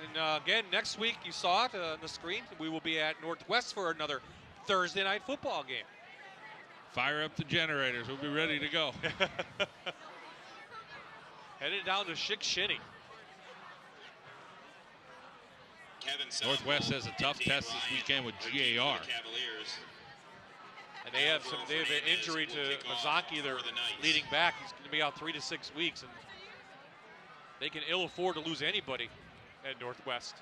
And again, next week, you saw it on the screen, we will be at Northwest for another Thursday night football game. Fire up the generators. We'll be ready to go. Headed down to Shikshinny. Northwest has a tough test this weekend with GAR. And they have an injury to Mazanki, their leading back. He's going to be out 3 to 6 weeks, and they can ill afford to lose anybody at Northwest.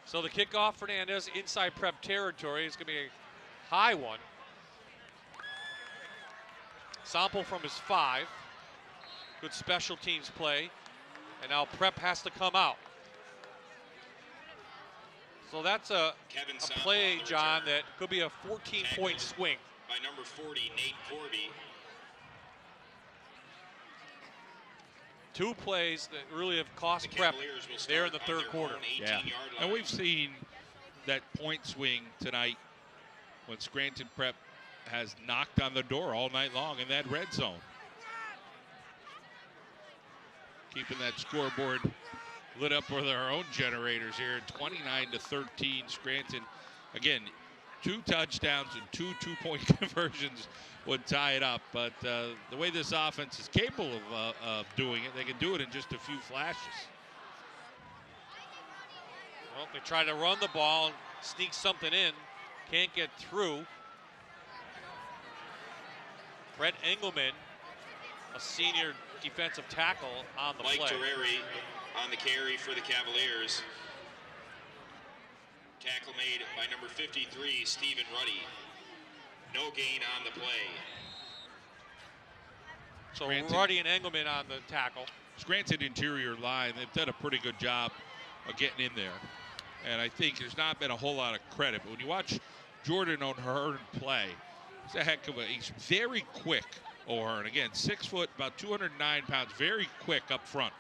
So the kickoff, Fernandez, inside Prep territory. It's going to be a high one. Sample from his 5. Good special teams play. And now Prep has to come out. So that's a play, John, that could be a 14-point swing. By number 40, Nate Corby. 2 plays that really have cost Prep there in the third quarter. Yeah, and we've seen that point swing tonight when Scranton Prep has knocked on the door all night long in that red zone. Keeping that scoreboard lit up with our own generators here. 29-13 Scranton. Again, 2 touchdowns and 2 two-point conversions would tie it up. But the way this offense is capable of doing it, they can do it in just a few flashes. Well, they try to run the ball, sneak something in, can't get through. Brett Engelman, a senior defensive tackle on the Mike play. Terreri on the carry for the Cavaliers. Tackle made by number 53, Stephen Ruddy. No gain on the play. So Scranton. Ruddy and Engelman on the tackle. Scranton interior line, they've done a pretty good job of getting in there. And I think there's not been a whole lot of credit. But when you watch Jordan O'Hearn play, he's a heck of he's very quick, O'Hearn. Again, 6 foot, about 209 pounds, very quick up front.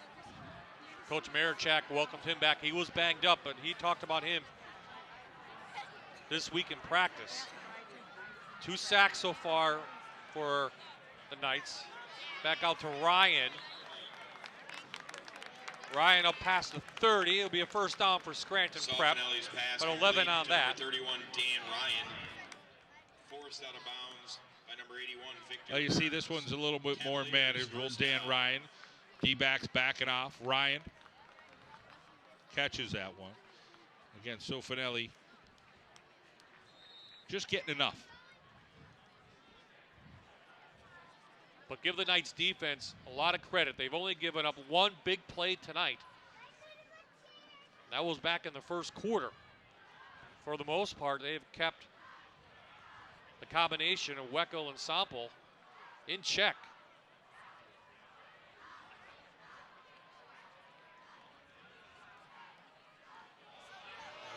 Coach Marichak welcomed him back. He was banged up, but he talked about him this week in practice. 2 sacks so far for the Knights. Back out to Ryan. Ryan up past the 30. It'll be a first down for Scranton Prep. But 11 on that. 31, Dan Ryan. Forced out of bounds by number 81, Victor. You see this one's a little bit more manageable. Dan Ryan. D-backs backing off. Ryan catches that one. Again, Sofinelli just getting enough. But give the Knights defense a lot of credit. They've only given up one big play tonight. That was back in the first quarter. For the most part, they've kept the combination of Weckel and Sample in check.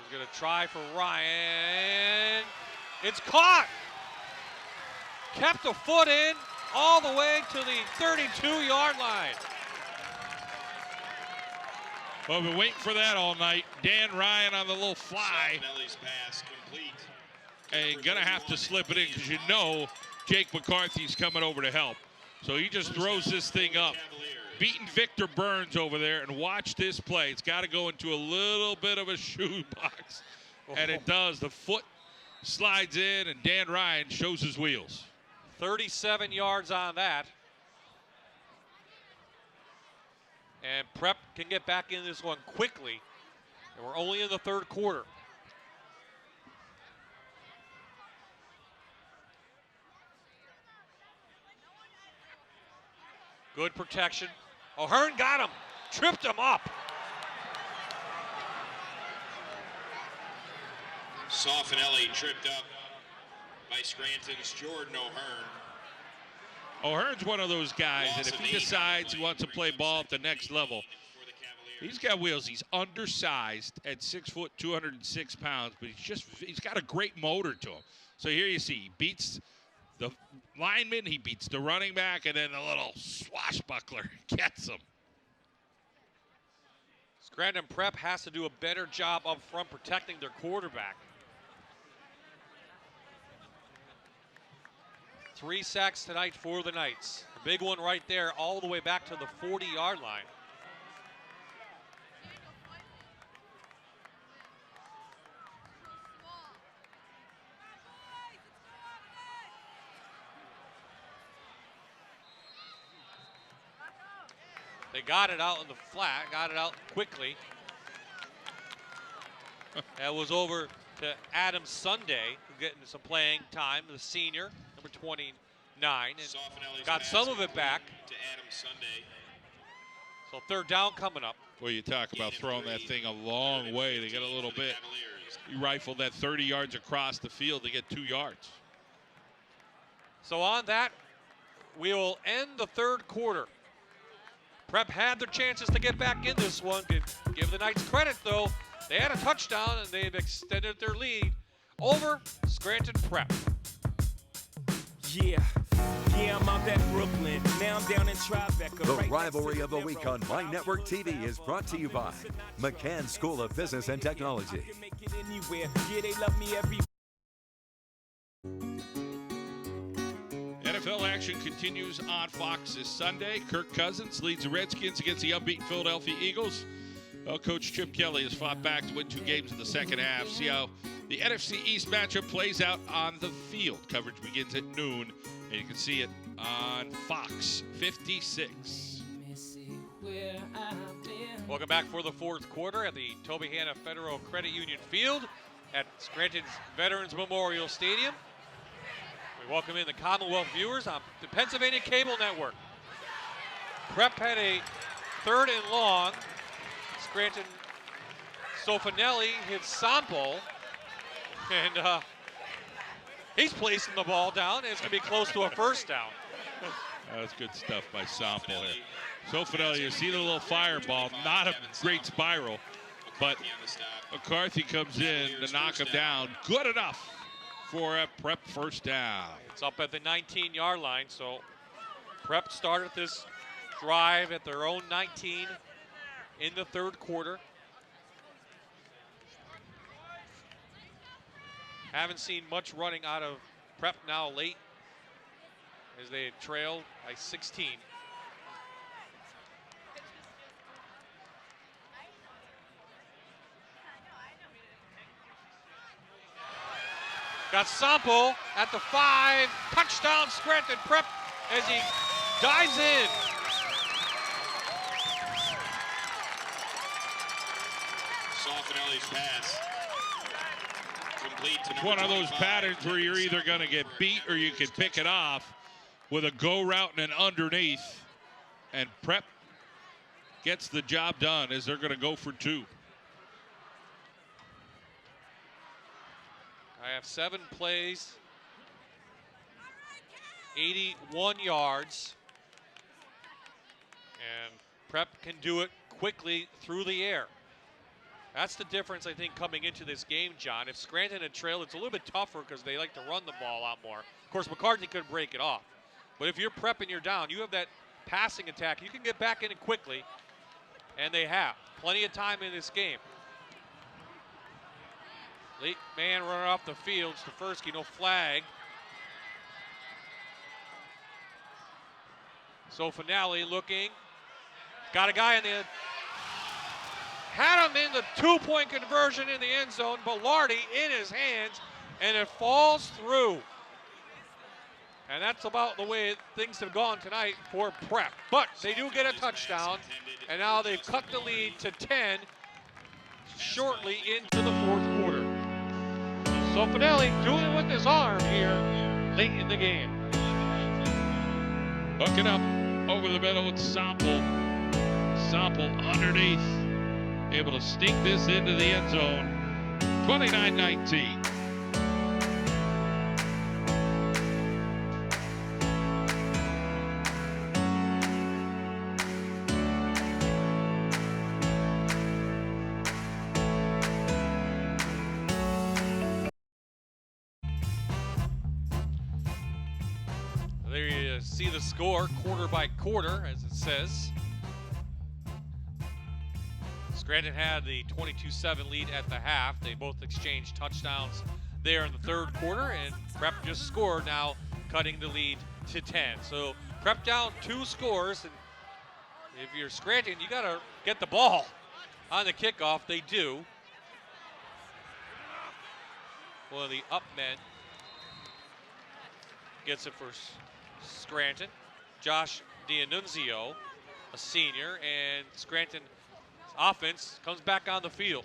He's going to try for Ryan. It's caught. Kept a foot in all the way to the 32-yard line. Well, we've been waiting for that all night. Dan Ryan on the little fly. Pass complete. And gonna have to slip it in because you know Jake McCarthy's coming over to help. So he just throws this thing up. Beating Victor Burns over there, and watch this play. It's got to go into a little bit of a shoebox. And it does. The foot slides in, and Dan Ryan shows his wheels. 37 yards on that. And Prep can get back in this one quickly. And we're only in the third quarter. Good protection. O'Hearn got him. Tripped him up. Soffinelli tripped up by Scranton's Jordan O'Hearn. O'Hearn's one of those guys that if he decides he wants to play ball at the next level, he's got wheels. He's undersized at 6 foot, 206 pounds, but he's got a great motor to him. So here you see, he beats the lineman, he beats the running back, and then the little swashbuckler gets him. Scranton Prep has to do a better job up front protecting their quarterback. 3 sacks tonight for the Knights. A big one right there all the way back to the 40-yard line. They got it out in the flat, got it out quickly. That was over to Adam Sunday, getting some playing time, the senior, number 29, and got some of it back. To Adam Sunday. So third down coming up. Well, you talk about throwing that thing a long way. They get a little bit. You rifle that 30 yards across the field to get 2 yards. So on that, we will end the third quarter. Prep had their chances to get back in this one. Give the Knights credit, though. They had a touchdown, and they've extended their lead over Scranton Prep. Yeah, I'm out at Brooklyn. Now I'm down in Tribeca. The rivalry of the week on My Network TV is brought to you by McCann School of Business and Technology. Yeah, they love me every. NFL action continues on Fox this Sunday. Kirk Cousins leads the Redskins against the unbeaten Philadelphia Eagles. Well, Coach Chip Kelly has fought back to win 2 games in the second half. See how the NFC East matchup plays out on the field. Coverage begins at noon, and you can see it on Fox 56. Welcome back for the fourth quarter at the Toby Hanna Federal Credit Union Field at Scranton's Veterans Memorial Stadium. We welcome in the Commonwealth viewers on the Pennsylvania Cable Network. Prep had a 3rd and long. Scranton Soffinelli hits Sample, and he's placing the ball down, and it's going to be close to a first down. That's good stuff by Sample here. Soffinelli, you see the little fireball, not a great spiral, but McCarthy comes in to knock him down. Good enough for a Prep first down. It's up at the 19-yard line, so Prep started this drive at their own 19 in the third quarter. Haven't seen much running out of Prep now late as they trail by 16. Got Sample at the 5. Touchdown Scranton Prep as he dives in. Soffinelli's pass. Complete to It's one of those patterns where you're either going to get beat or you can pick it off. with a go route and an underneath. And Prep gets the job done as they're going to go for 2. I have 7 plays, 81 yards. And Prep can do it quickly through the air. That's the difference, I think, coming into this game, John. If Scranton had trailed, it's a little bit tougher because they like to run the ball out more. Of course, McCarthy could break it off. But if you're Prep and you're down, you have that passing attack. You can get back in it quickly, and they have. Plenty of time in this game. Late man running off the field. Stefersky, no flag. So Finale looking. Got a guy in the... Had him in the 2-point conversion in the end zone. Belardi in his hands, and it falls through. And that's about the way things have gone tonight for Prep. But they do get a touchdown, and now they've cut the lead to 10 shortly into the 4th quarter. So Finale doing it with his arm here late in the game. Hooking up over the middle with Sample. Sample underneath. Able to sneak this into the end zone. 29-19. There you see the score, quarter by quarter, as it says. Scranton had the 22-7 lead at the half. They both exchanged touchdowns there in the 3rd quarter, and Prep just scored now, cutting the lead to 10. So Prep down 2 scores, and if you're Scranton, you got to get the ball on the kickoff. They do. One of the up men gets it for Scranton. Josh D'Annunzio, a senior, and Scranton offense comes back on the field.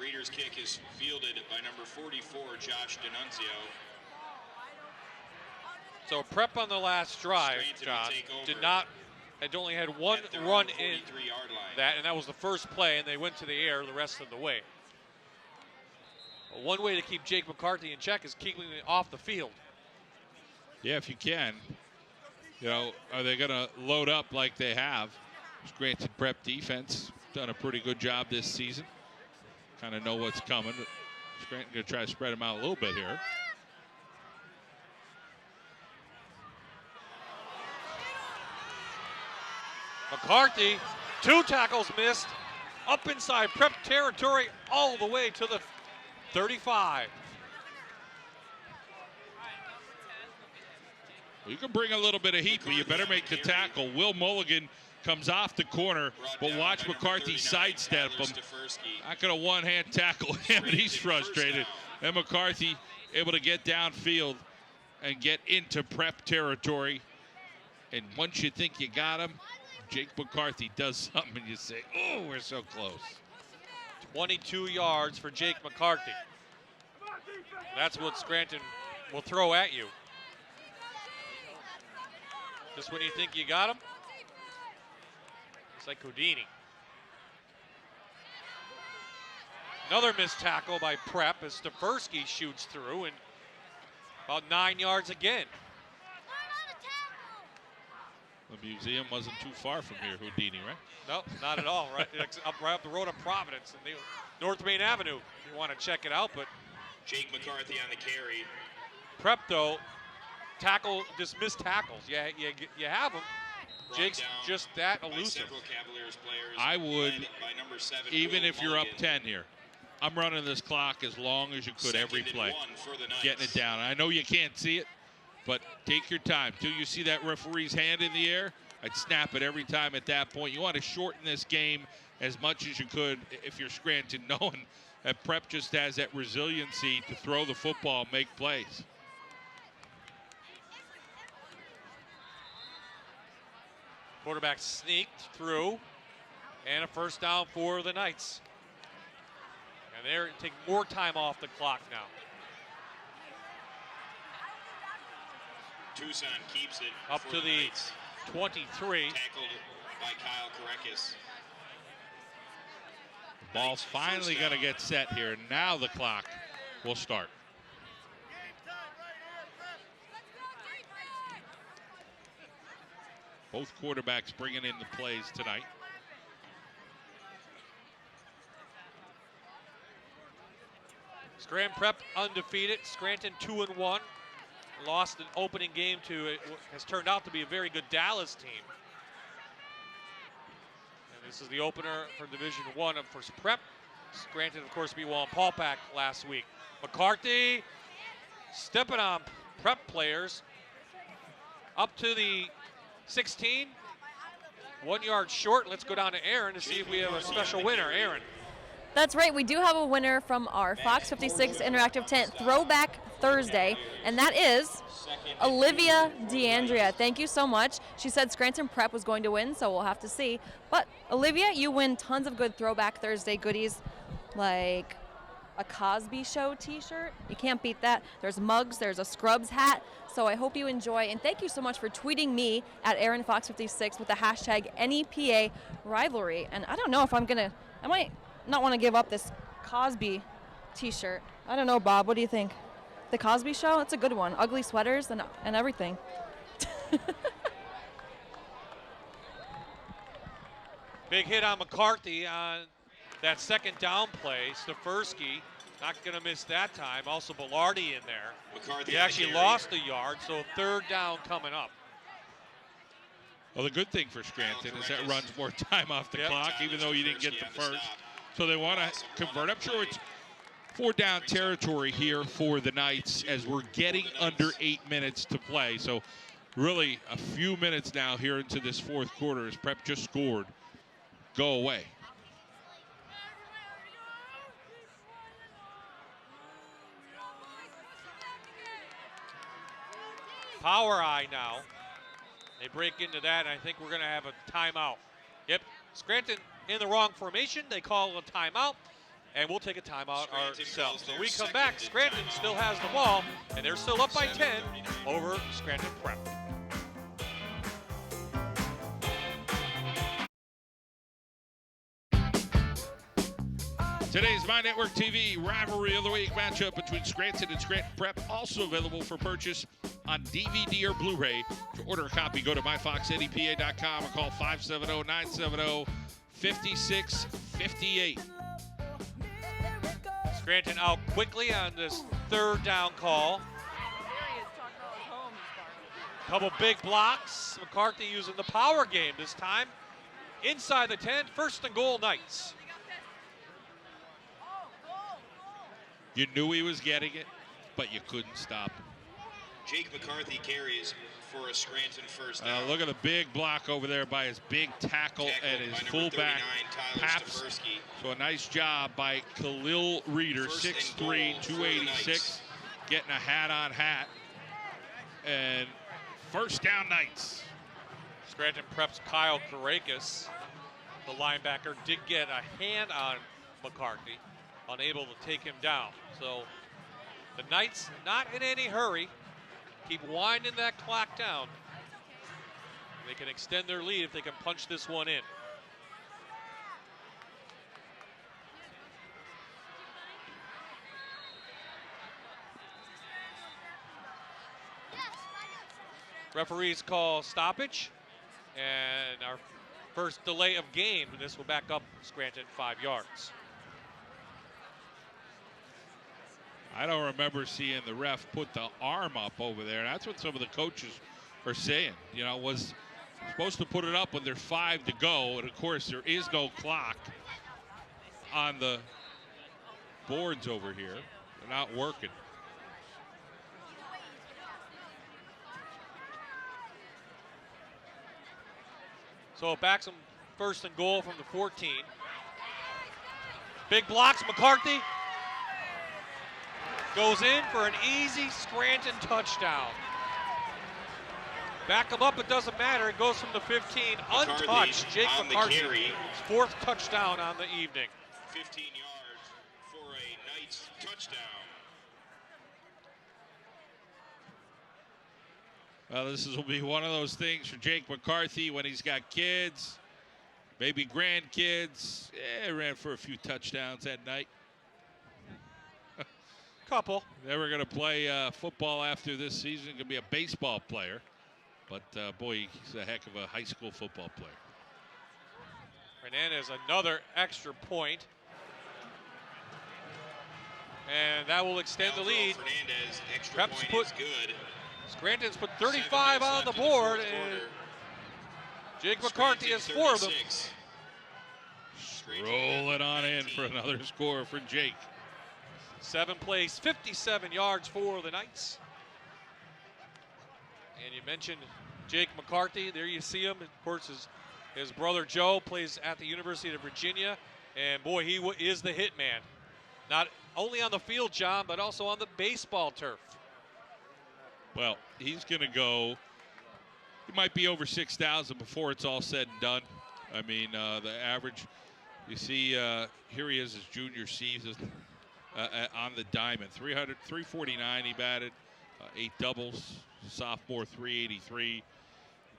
Reader's kick is fielded by number 44, Josh D'Annunzio. So Prep on the last drive, John, had only had one run in that, and that was the first play, and they went to the air the rest of the way. Well, one way to keep Jake McCarthy in check is keeping it off the field. Yeah, if you can. You know, are they going to load up like they have? Scranton Prep defense done a pretty good job this season. Kind of know what's coming. Scranton going to try to spread them out a little bit here. McCarthy, 2 tackles missed, up inside Prep territory all the way to the 35. Well, you can bring a little bit of heat, but you better make the tackle. Will Mulligan comes off the corner, but watch McCarthy sidestep him. Not going to one-hand tackle him, and he's frustrated. And McCarthy able to get downfield and get into Prep territory. And once you think you got him, Jake McCarthy does something, and you say, oh, we're so close. 22 yards for Jake McCarthy. That's what Scranton will throw at you. Just when you think you got him, it's like Houdini. Another missed tackle by Prep as Stefersky shoots through, and about 9 yards again. The museum wasn't too far from here, Houdini, right? No, not at all. Right up the road of Providence and North Main Avenue. If you want to check it out, but Jake McCarthy on the carry. Prep though, dismissed tackles. Yeah, you have them. Jake's just that elusive. I would, even if you're up 10 here, I'm running this clock as long as you could every play, getting it down. I know you can't see it, but take your time. Till you see that referee's hand in the air, I'd snap it every time at that point. You want to shorten this game as much as you could if you're Scranton, knowing that Prep just has that resiliency to throw the football and make plays. Quarterback sneaked through, and a first down for the Knights. And they're taking more time off the clock now. Tucson keeps it up for to the Knights. 23. Tackled by Kyle Karekis. Ball's finally going to get set here. Now the clock will start. Both quarterbacks bringing in the plays tonight. Scranton Prep undefeated. Scranton 2-1. Lost an opening game to it has turned out to be a very good Dallas team. And this is the opener for Division I for Prep. Scranton, of course, beat Wallenpaupack last week. McCarthy stepping on Prep players up to the 16. 1 yard short. Let's go down to Aaron to see if we have a special winner. Aaron. That's right, we do have a winner from our Fox 56 Interactive Tent Throwback Thursday, and that is Olivia DeAndrea. Thank you so much. She said Scranton Prep was going to win, so we'll have to see. But Olivia, you win tons of good Throwback Thursday goodies, like a Cosby Show t-shirt. You can't beat that. There's mugs, there's a Scrubs hat. So I hope you enjoy, and thank you so much for tweeting me at AaronFox56 with the hashtag NEPA rivalry. And I don't know if I might not want to give up this Cosby t-shirt. I don't know, Bob, what do you think? The Cosby Show, it's a good one. Ugly sweaters and everything. Big hit on McCarthy on that second down play. Stefersky not going to miss that time. Also Belardi in there. McCarthy he actually lost a yard, so third down coming up. Well, the good thing for Scranton is that runs more time off the clock, even though you didn't get the first. So they want to convert. I'm sure it's 4 down territory here for the Knights as we're getting under 8 minutes to play. So really a few minutes now here into this fourth quarter as Prep just scored. Go away. Power eye now. They break into that, and I think we're going to have a timeout. Yep, Scranton in the wrong formation. They call a timeout, and we'll take a timeout ourselves. So we come back. Scranton still has the ball, and they're still up by 10 over Scranton Prep. Today's My Network TV Rivalry of the Week matchup between Scranton and Scranton Prep, also available for purchase on DVD or Blu-ray. To order a copy, go to myfoxnepa.com or call 570-970-5658. Scranton out quickly on this third down call. Couple big blocks. McCarthy using the power game this time. Inside the 10, first and goal Knights. You knew he was getting it, but you couldn't stop him. Jake McCarthy carries for a Scranton first down. Look at the big block over there by his big tackle and his fullback, Paps. So a nice job by Khalil Reeder, 6'3", 286, getting a hat-on hat. And first down Knights. Scranton Prep's Kyle Karakis, the linebacker, did get a hand on McCarthy, unable to take him down. So the Knights not in any hurry. Keep winding that clock down. They can extend their lead if they can punch this one in. Referees call stoppage, and our first delay of game. This will back up Scranton 5 yards. I don't remember seeing the ref put the arm up over there. That's what some of the coaches are saying. You know, was supposed to put it up when there's 5 to go, and of course there is no clock on the boards over here. They're not working. So it backs them first and goal from the 14. Big blocks, McCarthy goes in for an easy Scranton touchdown. Back him up, it doesn't matter. It goes from the 15, untouched. Jake McCarthy, his 4th touchdown on the evening. 15 yards for a Knights touchdown. Well, will be one of those things for Jake McCarthy when he's got kids, maybe grandkids. Yeah, ran for a few touchdowns that night. Couple. Never going to play football after this season. Going to be a baseball player. But, boy, he's a heck of a high school football player. Hernandez, another extra point. And that will extend the lead. Fernandez, extra Preps point put is good. Scranton's put 35 on the board, and Jake McCarthy has 4 of them. Roll it on in for another score for Jake. 7 plays, 57 yards for the Knights. And you mentioned Jake McCarthy. There you see him. Of course, his brother Joe plays at the University of Virginia. And, boy, he is the hit man. Not only on the field, John, but also on the baseball turf. Well, he's going to go. He might be over 6,000 before it's all said and done. I mean, the average, you see, here he is, his junior season on the diamond. 349 he batted, 8 doubles, sophomore 383.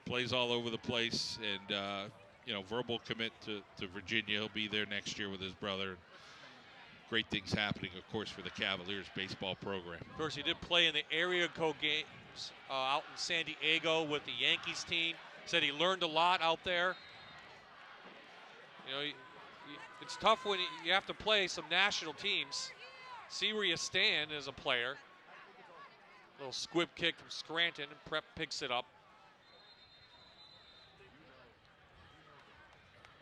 Plays all over the place, and, verbal commit to Virginia. He'll be there next year with his brother. Great things happening, of course, for the Cavaliers baseball program. Of course, he did play in the area code games out in San Diego with the Yankees team. Said he learned a lot out there. You know, it's tough when you have to play some national teams. See where you stand as a player. Little squib kick from Scranton, and Prep picks it up.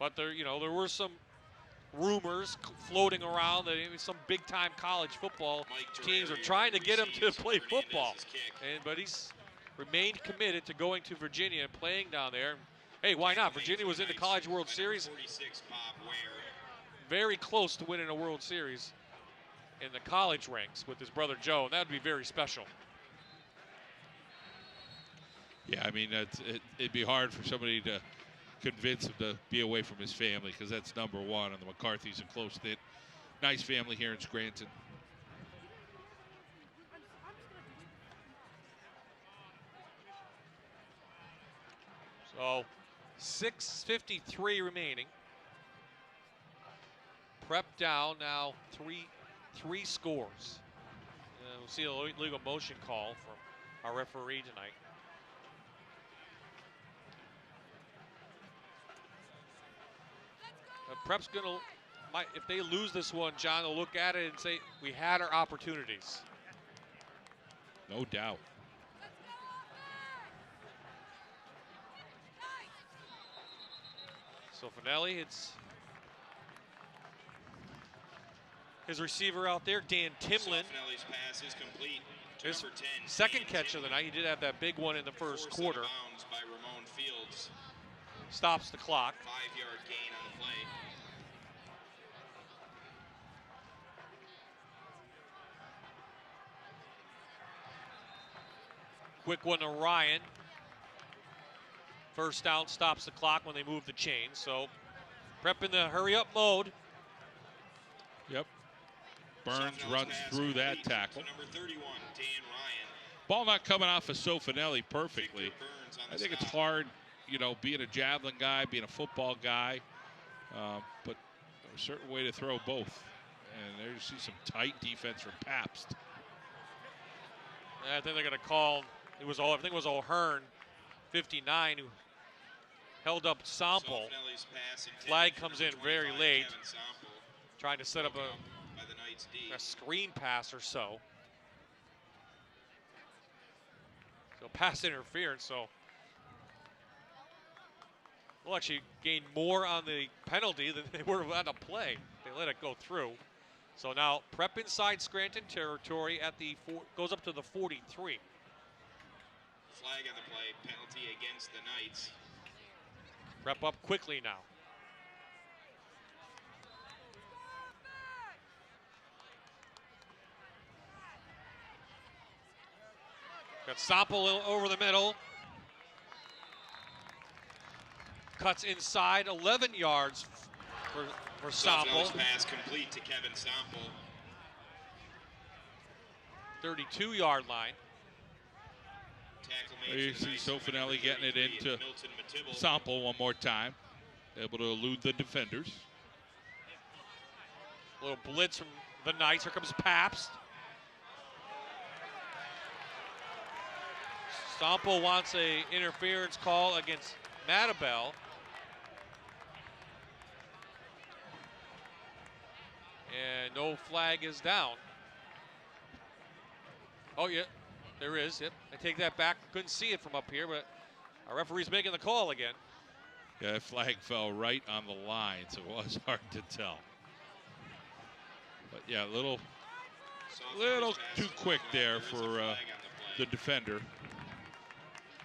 But there were some rumors floating around that maybe some big-time college football teams are trying to get him to play football. But he's remained committed to going to Virginia and playing down there. Hey, why not? Virginia was in the College World Series. Very close to winning a World Series in the college ranks with his brother Joe, and that would be very special. Yeah, I mean, it'd be hard for somebody to convince him to be away from his family, because that's number one, and the McCarthys are close-knit. Nice family here in Scranton. So 6:53 remaining. Prep down now, three scores. We'll see a legal motion call from our referee tonight. Prep's gonna, if they lose this one, John will look at it and say, we had our opportunities. No doubt. So Finelli, it's his receiver out there, Dan Timlin. Finelli's pass is complete to His number 10. second catch of the night. He did have that big one in the first quarter. By Ramon Fields. Stops the clock. 5-yard gain on the play. Quick one to Ryan. First down, stops the clock when they move the chain. So Prep in the hurry-up mode. Yep. Burns runs through that tackle. Number 31, Dan Ryan. Ball not coming off of Sofinelli perfectly. I think it's hard, being a javelin guy, being a football guy, but a certain way to throw both. And there you see some tight defense from Pabst. I think they're going to call. I think it was O'Hearn, 59, who held up Sample. Flag comes in very late, trying to set up a screen pass or so. So pass interference, so we'll actually gain more on the penalty than they would have had to play. They let it go through. So now Prep inside Scranton territory at the goes up to the 43. Flag on the play, penalty against the Knights. Prep up quickly now. Got Sample over the middle. Cuts inside, 11 yards for Sample. Pass complete to Kevin Sample. 32-yard line. There you see Sofinelli getting it into Sample one more time. Able to elude the defenders. A little blitz from the Knights. Here comes Pabst. Sample wants a interference call against Matabel. And no flag is down. Oh, yeah, there is. Yep, I take that back. Couldn't see it from up here, but our referee's making the call again. Yeah, that flag fell right on the line, so it was hard to tell. But yeah, a little too quick there for the defender.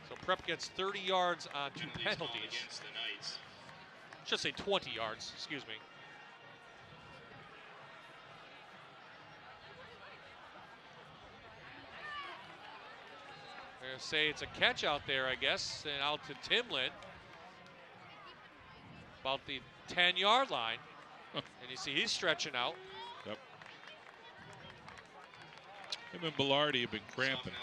So Prep gets 30 yards on 2 penalties. Should say 20 yards, excuse me. They're gonna say it's a catch out there, I guess, and out to Timlin. About the 10-yard line. And you see he's stretching out. Yep. Him and Bellardi have been cramping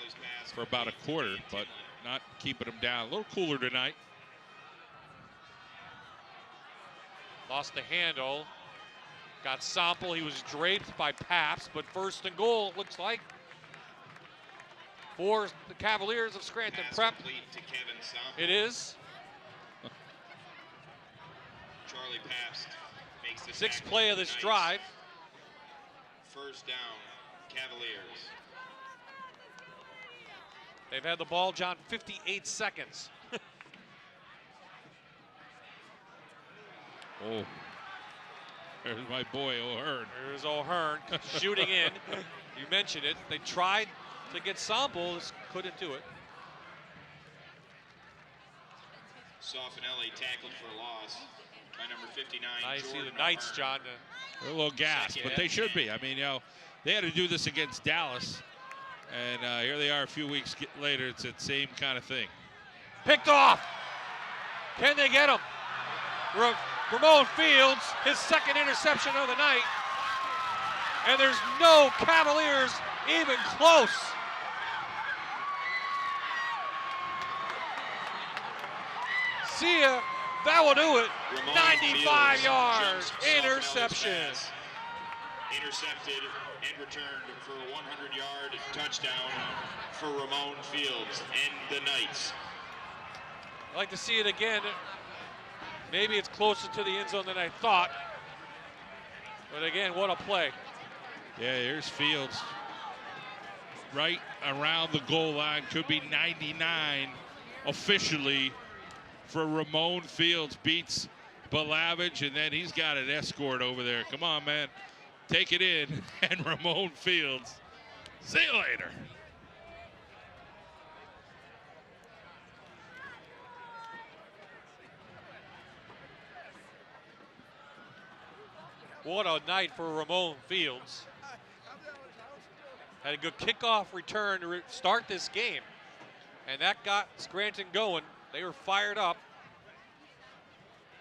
for about a quarter, but not keeping them down. A little cooler tonight. Lost the handle. Got Sample. He was draped by Pabst, but first and goal, it looks like, for the Cavaliers of Scranton Prep. It is. Charlie Pabst makes the 6th play of this drive. First down, Cavaliers. They've had the ball, John, 58 seconds. Oh, there's my boy O'Hearn. There's O'Hearn shooting in. You mentioned it. They tried to get Sample, just couldn't do it. Sofinelli tackled for a loss by number 59. I see the Knights, John. They're a little gassed, but they should be. I mean, you know, they had to do this against Dallas, and here they are a few weeks later. It's that same kind of thing. Picked off. Can they get him? Ramon Fields, his 2nd interception of the night. And there's no Cavaliers even close. See ya. That will do it. Ramon 95 Fields yards. jumps Interception. pass. Intercepted and returned for a 100-yard touchdown for Ramon Fields and the Knights. I'd like to see it again. Maybe it's closer to the end zone than I thought. But again, what a play. Yeah, here's Fields. Right around the goal line. Could be 99 officially for Ramon Fields. Beats Balavich, and then he's got an escort over there. Come on, man. Take it in. And Ramon Fields. See you later. What a night for Ramon Fields. Had a good kickoff return to start this game. And that got Scranton going. They were fired up.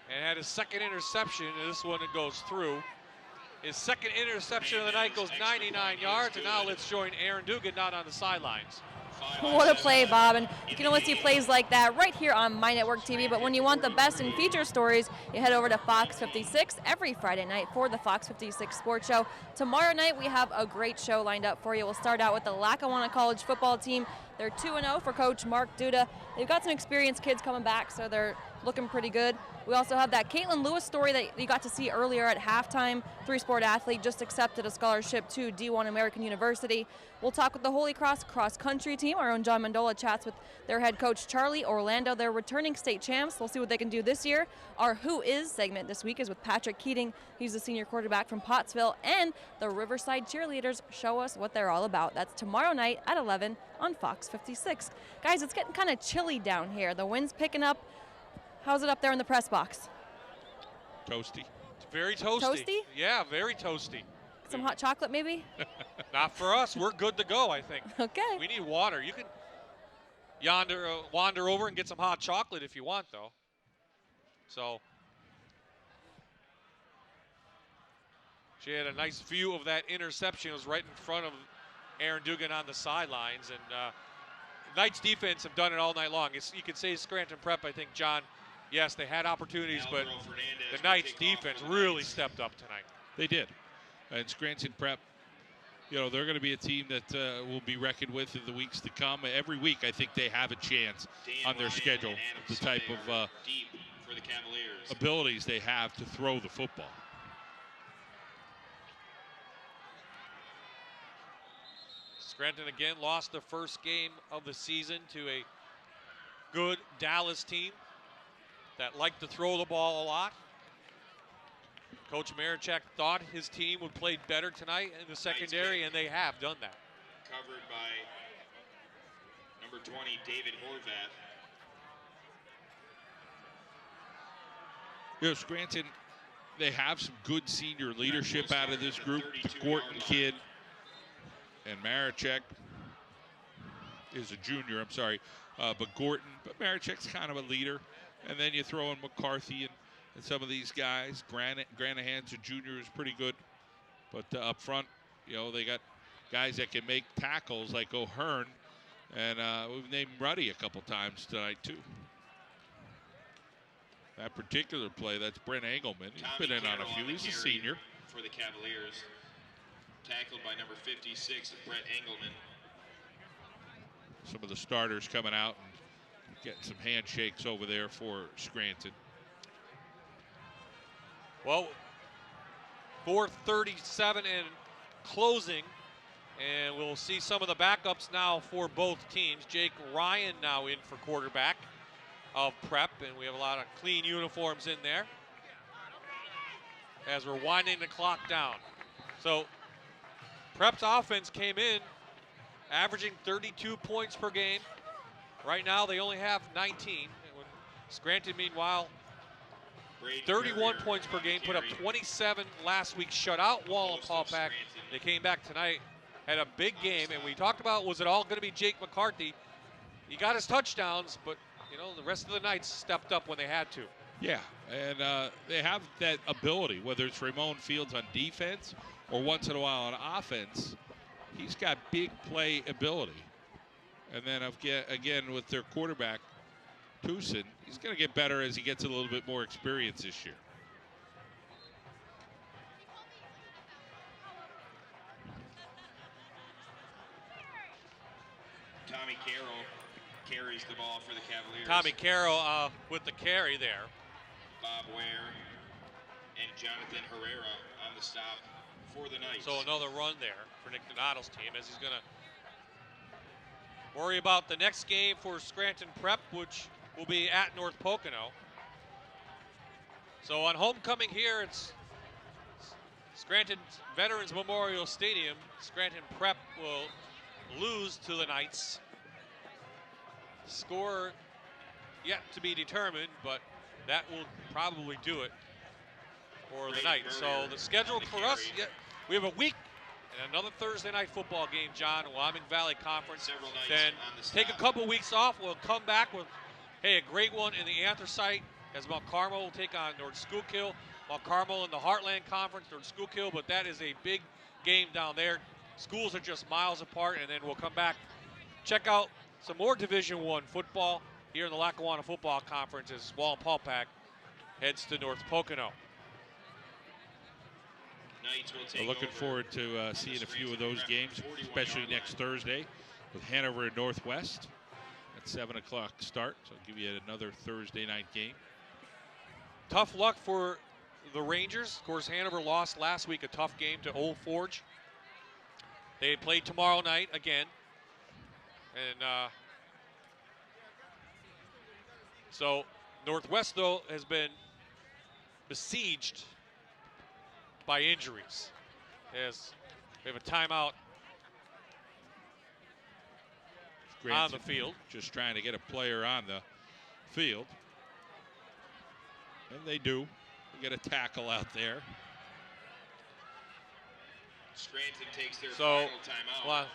And had his 2nd interception, and this one goes through. His 2nd interception of the night goes 99 yards, and now let's join Aaron Dugan out on the sidelines. What a play, Bob. And you can only see plays like that right here on My Network TV. But when you want the best in feature stories, you head over to Fox 56 every Friday night for the Fox 56 Sports Show. Tomorrow night, we have a great show lined up for you. We'll start out with the Lackawanna College football team. They're 2-0 for Coach Mark Duda. They've got some experienced kids coming back, so they're looking pretty good. We also have that Caitlin Lewis story that you got to see earlier at halftime. 3-sport athlete just accepted a scholarship to D1 American University. We'll talk with the Holy Cross cross country team. Our own John Mandola chats with their head coach Charlie Orlando. They're returning state champs. We'll see what they can do this year. Our Who Is segment this week is with Patrick Keating. He's the senior quarterback from Pottsville. And the Riverside cheerleaders show us what they're all about. That's tomorrow night at 11 on Fox 56. Guys, it's getting kind of chilly down here. The wind's picking up. How's it up there in the press box? Toasty. It's very toasty. Toasty? Yeah, very toasty. Some hot chocolate maybe? Not for us. We're good to go, I think. Okay. We need water. You can wander over and get some hot chocolate if you want, though. So she had a nice view of that interception. It was right in front of Aaron Dugan on the sidelines. And Knights defense have done it all night long. You could say Scranton Prep, I think, John, yes, they had opportunities, but the Knights defense really stepped up tonight. They did. And Scranton Prep, you know, they're going to be a team that will be reckoned with in the weeks to come. Every week, I think they have a chance on their schedule, the type of abilities they have to throw the football. Scranton again lost the first game of the season to a good Dallas team that liked to throw the ball a lot. Coach Marichek thought his team would play better tonight in the secondary, and they have done that. Covered by number 20, David Horvath. You know, Scranton, they have some good senior leadership out of this group. The Gorton kid and Marichek is a junior, I'm sorry, but Marichek's kind of a leader. And then you throw in McCarthy and some of these guys. Granahan's a junior who's pretty good. But up front, you know, they got guys that can make tackles like O'Hearn. And we've named Ruddy a couple times tonight, too. That particular play, that's Brent Engelman. He's been in on a few. He's a senior. For the Cavaliers. Tackled by number 56, Brent Engelman. Some of the starters coming out and getting some handshakes over there for Scranton. Well, 4:37 and closing, and we'll see some of the backups now for both teams. Jake Ryan now in for quarterback of Prep, and we have a lot of clean uniforms in there as we're winding the clock down. So Prep's offense came in averaging 32 points per game. Right now they only have 19. Scranton, meanwhile, 31 points per game, put up 27 last week, shut out Wallenpaupack. They came back tonight, had a big game, and we talked about, was it all going to be Jake McCarthy? He got his touchdowns, but you know, the rest of the Knights stepped up when they had to. Yeah, and they have that ability, whether it's Ramon Fields on defense or once in a while on offense. He's got big play ability. And then again with their quarterback, Tucson, he's going to get better as he gets a little bit more experience this year. Tommy Carroll carries the ball for the Cavaliers. Tommy Carroll with the carry there. Bob Ware and Jonathan Herrera on the stop for the Knights. So another run there for Nick Donato's team as he's going to worry about the next game for Scranton Prep, which will be at North Pocono. So on homecoming here, it's Scranton Veterans Memorial Stadium. Scranton Prep will lose to the Knights. Score yet to be determined, but that will probably do it for the Knights. So the schedule for us, we have a week and another Thursday night football game, John, Wyoming Valley Conference. Then take a couple weeks off. We'll come back with, hey, a great one in the Anthracite as Mount Carmel will take on North Schuylkill. Mount Carmel in the Heartland Conference, North Schuylkill, but that is a big game down there. Schools are just miles apart, and then we'll come back, check out some more Division I football here in the Lackawanna Football Conference as Wallenpaupack heads to North Pocono. We're looking forward to seeing a few of those games, especially next Thursday with Hanover and Northwest at 7 o'clock start. So I'll give you another Thursday night game. Tough luck for the Rangers. Of course, Hanover lost last week, a tough game to Old Forge. They play tomorrow night again. And so Northwest, though, has been besieged by injuries as we have a timeout on the field. Just trying to get a player on the field. And they do. They get a tackle out there. Scranton takes their So, final timeout. well,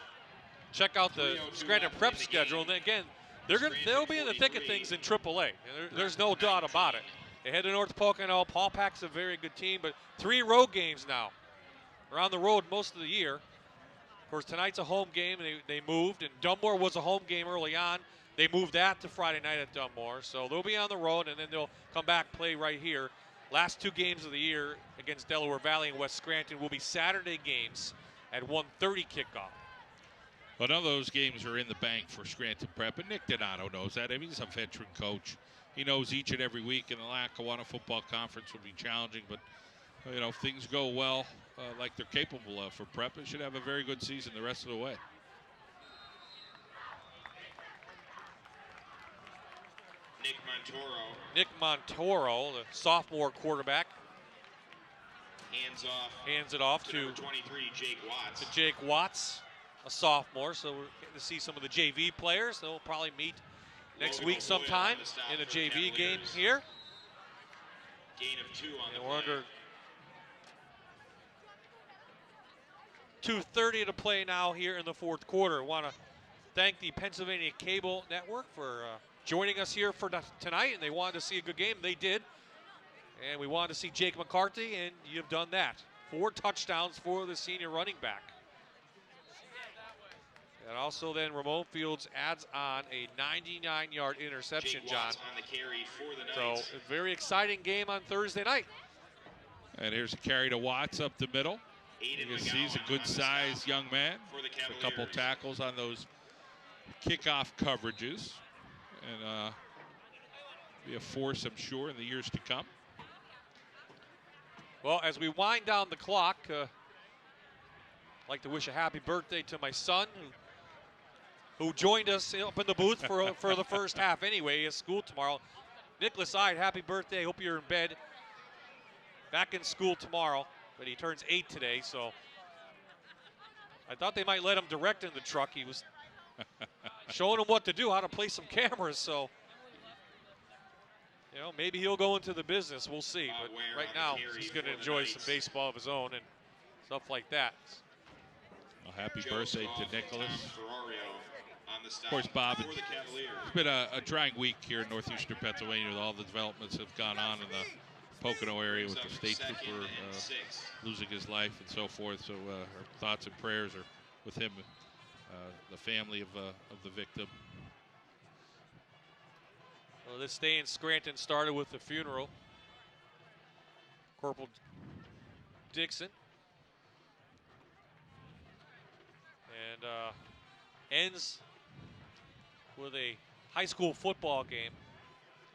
check out the Scranton Prep schedule. And again, they'll be in the thick of things in AAA. There's no doubt about it. They head to North Pocono. Paulpack's a very good team, but 3 road games now. They're on the road most of the year. Of course, tonight's a home game, and they moved, and Dunmore was a home game early on. They moved that to Friday night at Dunmore, so they'll be on the road, and then they'll come back, play right here. Last 2 games of the year against Delaware Valley and West Scranton will be Saturday games at 1:30 kickoff. Well, none of those games are in the bank for Scranton Prep, and Nick Donato knows that. I mean, he's a veteran coach. He knows each and every week in the Lackawanna Football Conference will be challenging, but you know, if things go well, like they're capable of for Prep, it should have a very good season the rest of the way. Nick Montoro, the sophomore quarterback, hands it off to number 23, Jake Watts. To Jake Watts, a sophomore. So we're getting to see some of the JV players. They'll probably meet next week sometime in a JV game here. Gain of 2 on the we're under 2:30 to play now here in the 4th quarter. I want to thank the Pennsylvania Cable Network for joining us here for tonight, and they wanted to see a good game. They did. And we wanted to see Jake McCarthy, and you've done that. 4 touchdowns for the senior running back. And also then Ramon Fields adds on a 99-yard interception, John. On the carry for the so Knights. a very exciting game on Thursday night. And here's a carry to Watts up the middle. You can see he's a good-sized young man. A couple tackles on those kickoff coverages. And be a force, I'm sure, in the years to come. Well, as we wind down the clock, I'd like to wish a happy birthday to my son, who joined us up in the booth for the first half anyway. He has school tomorrow. Nicholas Ide, happy birthday. Hope you're in bed. Back in school tomorrow, but he turns 8 today, so I thought they might let him direct in the truck. He was showing him what to do, how to play some cameras, so you know, maybe he'll go into the business. We'll see. But right now, he's going to enjoy some baseball of his own and stuff like that. Well, happy birthday to Nicholas. Of course, Bob, it's been a trying week here in northeastern Pennsylvania with all the developments that have gone on in the Pocono area with the state trooper losing his life and so forth. So our thoughts and prayers are with him, the family of the victim. Well, this day in Scranton started with the funeral. Corporal Dixon. And ends with a high school football game.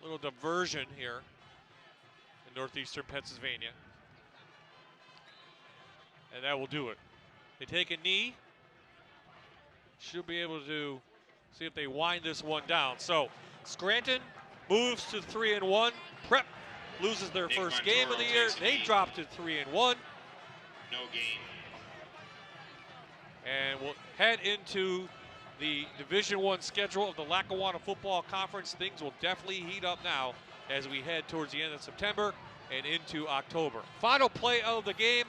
A little diversion here in northeastern Pennsylvania. And that will do it. They take a knee. Should be able to see if they wind this one down. So Scranton moves to 3-1. Prep loses their first game of the year. They drop to 3-1. No game. And we'll head into the Division I schedule of the Lackawanna Football Conference. Things will definitely heat up now as we head towards the end of September and into October. Final play of the game.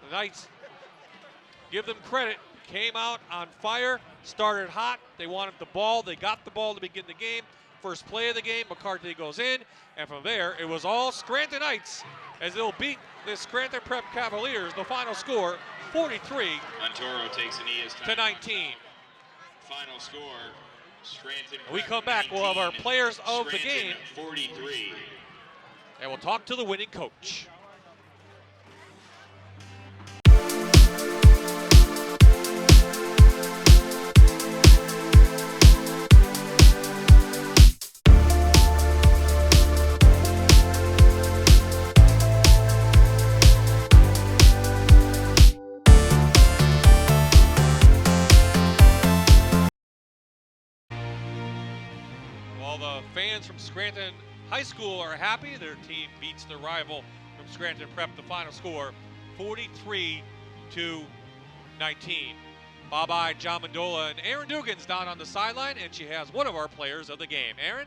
The Knights, give them credit, came out on fire, started hot. They wanted the ball. They got the ball to begin the game. First play of the game, McCarthy goes in, and from there, it was all Scranton Knights as they'll beat the Scranton Prep Cavaliers. The final score, 43 Montoro takes a knee as to 19. Final score, Scranton When we Prep come back, 19, we'll have our players of the Scranton game, 43. and we'll talk to the winning coach. The fans from Scranton High School are happy. Their team beats their rival from Scranton Prep. The final score, 43-19. Bye-bye, John Mandola, and Aaron Dugan's down on the sideline, and she has one of our players of the game. Aaron?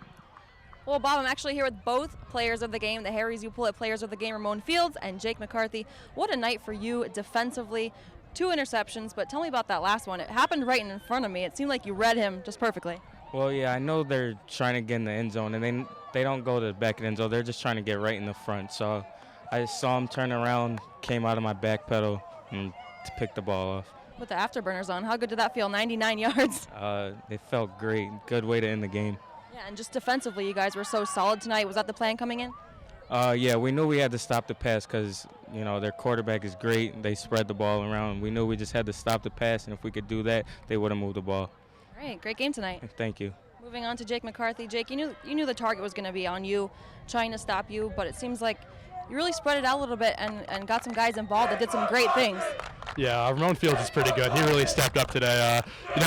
Well, Bob, I'm actually here with both players of the game, the Harry's U Pullet players of the game, Ramon Fields and Jake McCarthy. What a night for you defensively. 2 interceptions, but tell me about that last one. It happened right in front of me. It seemed like you read him just perfectly. Well, yeah, I know they're trying to get in the end zone, and they don't go to the back of the end zone. They're just trying to get right in the front. So I saw him turn around, came out of my back pedal, and picked the ball off. Put the afterburners on. How good did that feel? 99 yards. It felt great. Good way to end the game. Yeah, and just defensively, you guys were so solid tonight. Was that the plan coming in? Yeah, we knew we had to stop the pass because, their quarterback is great. They spread the ball around. We knew we just had to stop the pass, and if we could do that, they would have moved the ball. All right, great game tonight. Thank you. Moving on to Jake McCarthy. Jake, you knew the target was going to be on you, trying to stop you, but it seems like you really spread it out a little bit and got some guys involved that did some great things. Yeah, Ramon Fields is pretty good. He really stepped up today.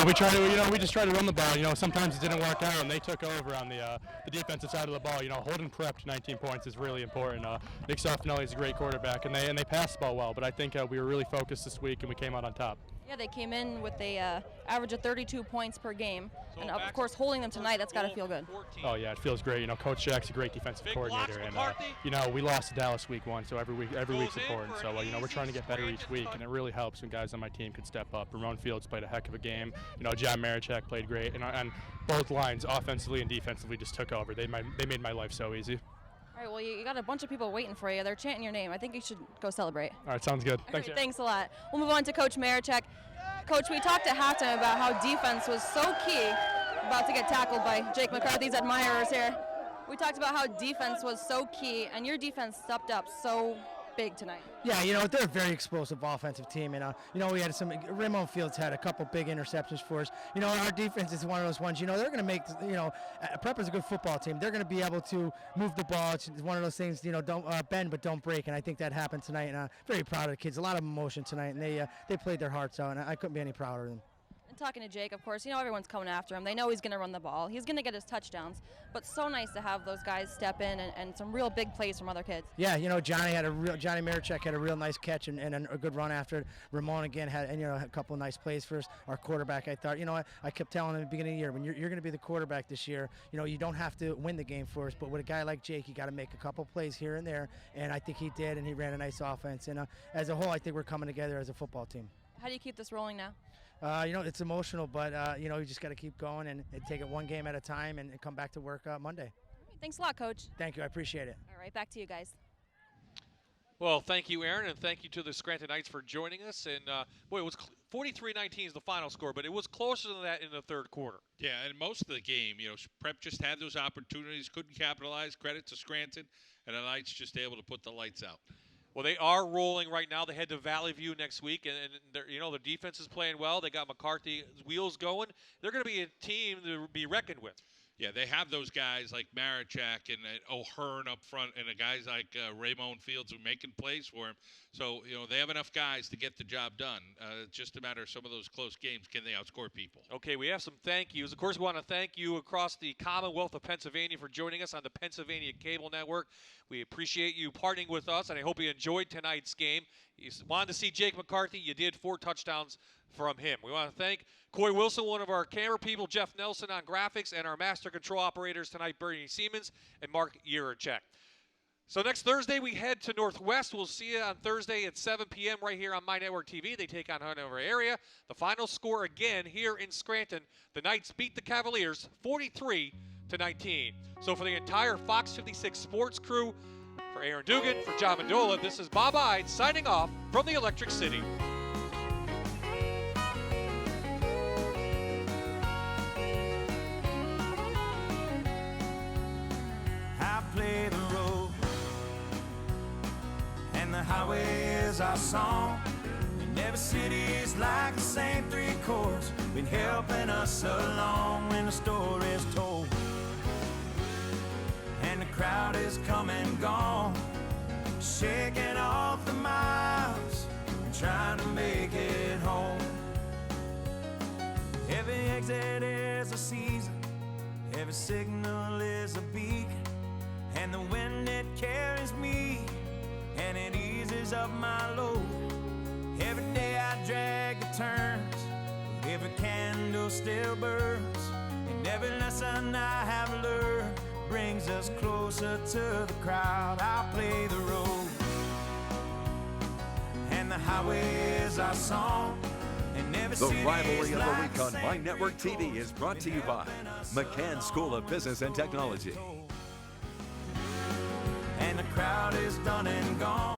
We just tried to run the ball. Sometimes it didn't work out, and they took over on the defensive side of the ball. Holding Prep to 19 points is really important. Nick Soffinelli is a great quarterback, and they passed the ball well. But I think we were really focused this week, and we came out on top. Yeah, they came in with a average of 32 points per game, and of course holding them tonight, that's got to feel good. Oh yeah, it feels great. Coach Jack's a great defensive coordinator, and we lost to Dallas week 1, so every week's important. So we're trying to get better each week, and it really helps when guys on my team can step up. Ramon Fields played a heck of a game. John Marichak played great, and both lines, offensively and defensively, just took over. They made my life so easy. All right, well, you got a bunch of people waiting for you. They're chanting your name. I think you should go celebrate. All right, sounds good. Thanks. Thanks a lot. We'll move on to Coach Marichak. Coach, we talked at halftime about how defense was so key. About to get tackled by Jake McCarthy's admirers here. We talked about how defense was so key, and your defense stepped up so big tonight. Yeah, they're a very explosive offensive team, and we had Ramon Fields had a couple big interceptions for us. Our defense is one of those ones. They're going to make. Prep is a good football team. They're going to be able to move the ball. It's one of those things. Don't bend but don't break, and I think that happened tonight. And I'm very proud of the kids. A lot of emotion tonight, and they played their hearts out, and I couldn't be any prouder of them. Talking to Jake, of course, everyone's coming after him. They know he's going to run the ball. He's going to get his touchdowns. But so nice to have those guys step in and some real big plays from other kids. Yeah, Johnny Marichak had a real nice catch and a good run after it. Ramon again had a couple of nice plays for us. Our quarterback, I thought, I kept telling him at the beginning of the year, when you're going to be the quarterback this year, you don't have to win the game for us. But with a guy like Jake, you got to make a couple plays here and there. And I think he did, and he ran a nice offense. And as a whole, I think we're coming together as a football team. How do you keep this rolling now? It's emotional, but, you just got to keep going and take it one game at a time and come back to work Monday. All right, thanks a lot, Coach. Thank you. I appreciate it. All right, back to you guys. Well, thank you, Aaron, and thank you to the Scranton Knights for joining us. And, it was 43-19 is the final score, but it was closer than that in the third quarter. Yeah, and most of the game, Prep just had those opportunities, couldn't capitalize. Credit to Scranton, and the Knights just able to put the lights out. Well, they are rolling right now. They head to Valley View next week, and their defense is playing well. They got McCarthy's wheels going. They're going to be a team to be reckoned with. Yeah, they have those guys like Marichak and O'Hearn up front, and the guys like Ramon Fields who are making plays for him. So, they have enough guys to get the job done. It's just a matter of some of those close games. Can they outscore people? Okay, we have some thank yous. Of course, we want to thank you across the Commonwealth of Pennsylvania for joining us on the Pennsylvania Cable Network. We appreciate you partnering with us, and I hope you enjoyed tonight's game. You wanted to see Jake McCarthy. You did 4 touchdowns from him. We want to thank Coy Wilson, one of our camera people, Jeff Nelson on graphics, and our master control operators tonight, Bernie Siemens and Mark Yuracek. So next Thursday, we head to Northwest. We'll see you on Thursday at 7 p.m. right here on My Network TV. They take on Hanover area. The final score again here in Scranton. The Knights beat the Cavaliers 43-19. So for the entire Fox 56 sports crew, for Aaron Dugan, for John Mendola, this is Bob Ide signing off from the Electric City. I play the road, and the highway is our song. And every city is like the same 3 chords, been helping us along when the story is told. And the crowd is come and gone, shaking off the miles and trying to make it home. Every exit is a season, every signal is a beacon, and the wind it carries me and it eases up my load. Every day I drag the turns, but every candle still burns, and every lesson I have learned brings us closer to the crowd. I'll play the road, and the highway is our song. And every The city rivalry is of the like week on My Network TV is brought to you by McCann School of Business and Technology. And the crowd is done and gone.